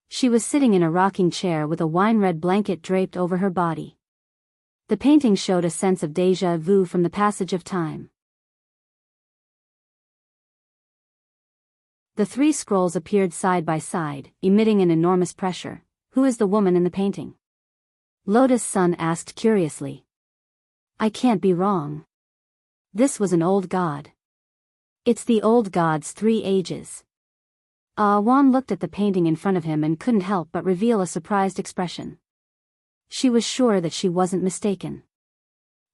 She was sitting in a rocking chair with a wine-red blanket draped over her body. The painting showed a sense of déjà vu from the passage of time. The 3 scrolls appeared side by side, emitting an enormous pressure. Who is the woman in the painting? Lotus Sun asked curiously. I can't be wrong. This was an old god. It's the old god's 3 ages. Ah Wan looked at the painting in front of him and couldn't help but reveal a surprised expression. She was sure that she wasn't mistaken.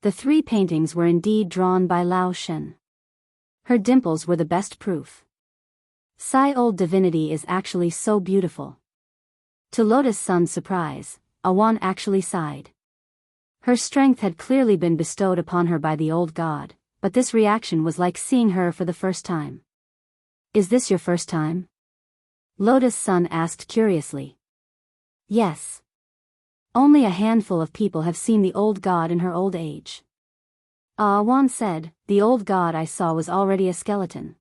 The 3 paintings were indeed drawn by Lao Shen. Her dimples were the best proof. Sai old divinity is actually so beautiful. To Lotus Sun's surprise, Awan actually sighed. Her strength had clearly been bestowed upon her by the old god, but this reaction was like seeing her for the first time. Is this your first time? Lotus Sun asked curiously. Yes. Only a handful of people have seen the old god in her old age. Awan said, the old god I saw was already a skeleton.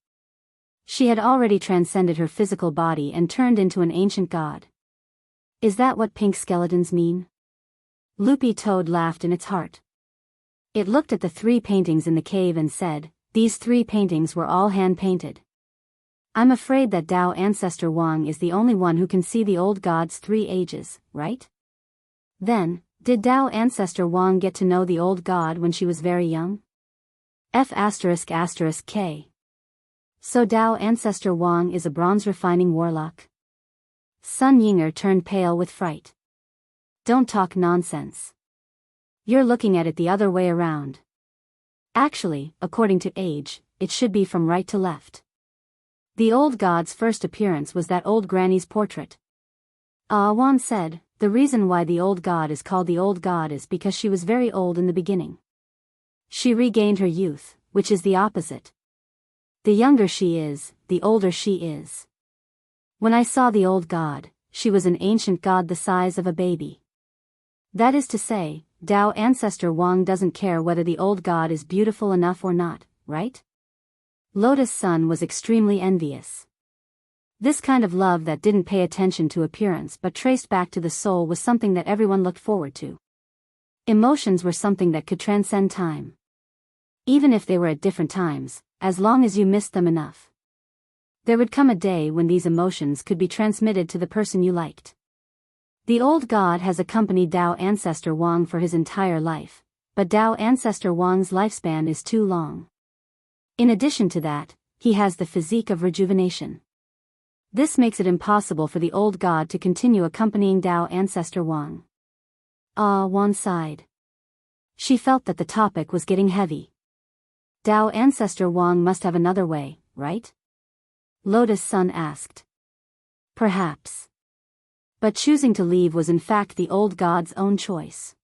She had already transcended her physical body and turned into an ancient god. Is that what pink skeletons mean? Loopy Toad laughed in its heart. It looked at the 3 paintings in the cave and said, these 3 paintings were all hand-painted. I'm afraid that Dao Ancestor Wang is the only one who can see the old god's 3 ages, right? Then, did Dao Ancestor Wang get to know the old god when she was very young? F***K. So Dao Ancestor Wang is a bronze-refining warlock? Sun Yinger turned pale with fright. Don't talk nonsense. You're looking at it the other way around. Actually, according to age, it should be from right to left. The old god's first appearance was that old granny's portrait. Awan said, the reason why the old god is called the old god is because she was very old in the beginning. She regained her youth, which is the opposite. The younger she is, the older she is. When I saw the old god, she was an ancient god the size of a baby. That is to say, Dao Ancestor Wang doesn't care whether the old god is beautiful enough or not, right? Lotus Sun was extremely envious. This kind of love that didn't pay attention to appearance but traced back to the soul was something that everyone looked forward to. Emotions were something that could transcend time. Even if they were at different times, as long as you missed them enough. There would come a day when these emotions could be transmitted to the person you liked. The old god has accompanied Dao Ancestor Wang for his entire life, but Dao Ancestor Wang's lifespan is too long. In addition to that, he has the physique of rejuvenation. This makes it impossible for the old god to continue accompanying Dao Ancestor Wang. Wan sighed. She felt that the topic was getting heavy. Dao Ancestor Wang must have another way, right? Lotus Sun asked. Perhaps. But choosing to leave was in fact the old god's own choice.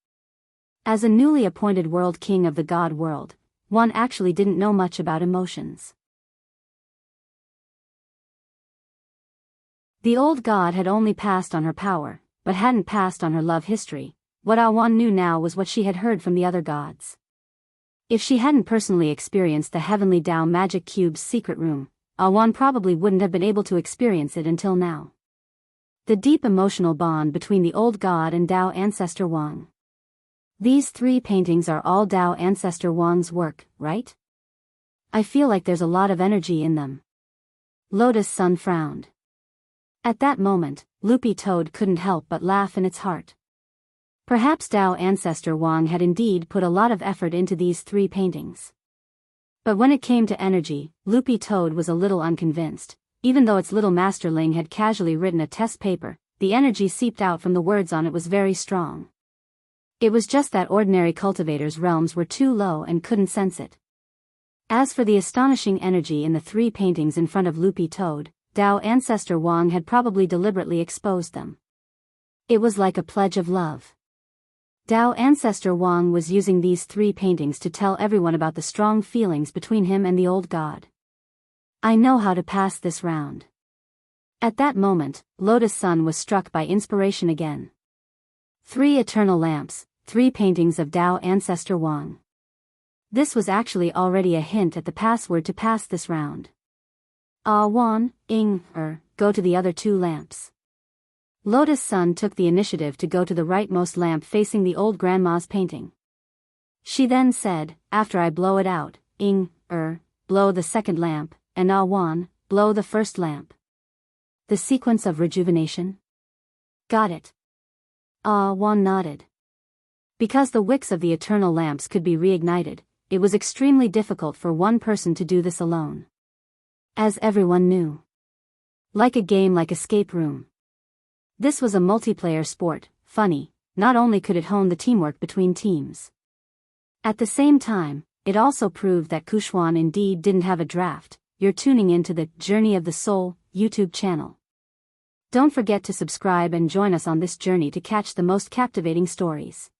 As a newly appointed world king of the god world, one actually didn't know much about emotions. The old god had only passed on her power, but hadn't passed on her love history. What Awan knew now was what she had heard from the other gods. If she hadn't personally experienced the heavenly Dao magic cube's secret room, Awan probably wouldn't have been able to experience it until now. The deep emotional bond between the old god and Dao Ancestor Wang. These 3 paintings are all Dao Ancestor Wang's work, right? I feel like there's a lot of energy in them. Lotus Sun frowned. At that moment, Loopy Toad couldn't help but laugh in its heart. Perhaps Dao Ancestor Wang had indeed put a lot of effort into these 3 paintings. But when it came to energy, Loopy Toad was a little unconvinced. Even though its little masterling had casually written a test paper, the energy seeped out from the words on it was very strong. It was just that ordinary cultivators' realms were too low and couldn't sense it. As for the astonishing energy in the 3 paintings in front of Loopy Toad, Dao Ancestor Wang had probably deliberately exposed them. It was like a pledge of love. Dao Ancestor Wang was using these 3 paintings to tell everyone about the strong feelings between him and the old god. I know how to pass this round. At that moment, Lotus Sun was struck by inspiration again. 3 eternal lamps, 3 paintings of Dao Ancestor Wang. This was actually already a hint at the password to pass this round. Wan, go to the other 2 lamps. Lotus Sun took the initiative to go to the rightmost lamp facing the old grandma's painting. She then said, after I blow it out, blow the second lamp, and Awan, blow the first lamp. The sequence of rejuvenation? Got it. Awan nodded. Because the wicks of the eternal lamps could be reignited, it was extremely difficult for one person to do this alone. As everyone knew. Like a game like Escape Room. This was a multiplayer sport. Funny, not only could it hone the teamwork between teams. At the same time, it also proved that Kushwan indeed didn't have a draft. You're tuning into the Journey of the Soul YouTube channel. Don't forget to subscribe and join us on this journey to catch the most captivating stories.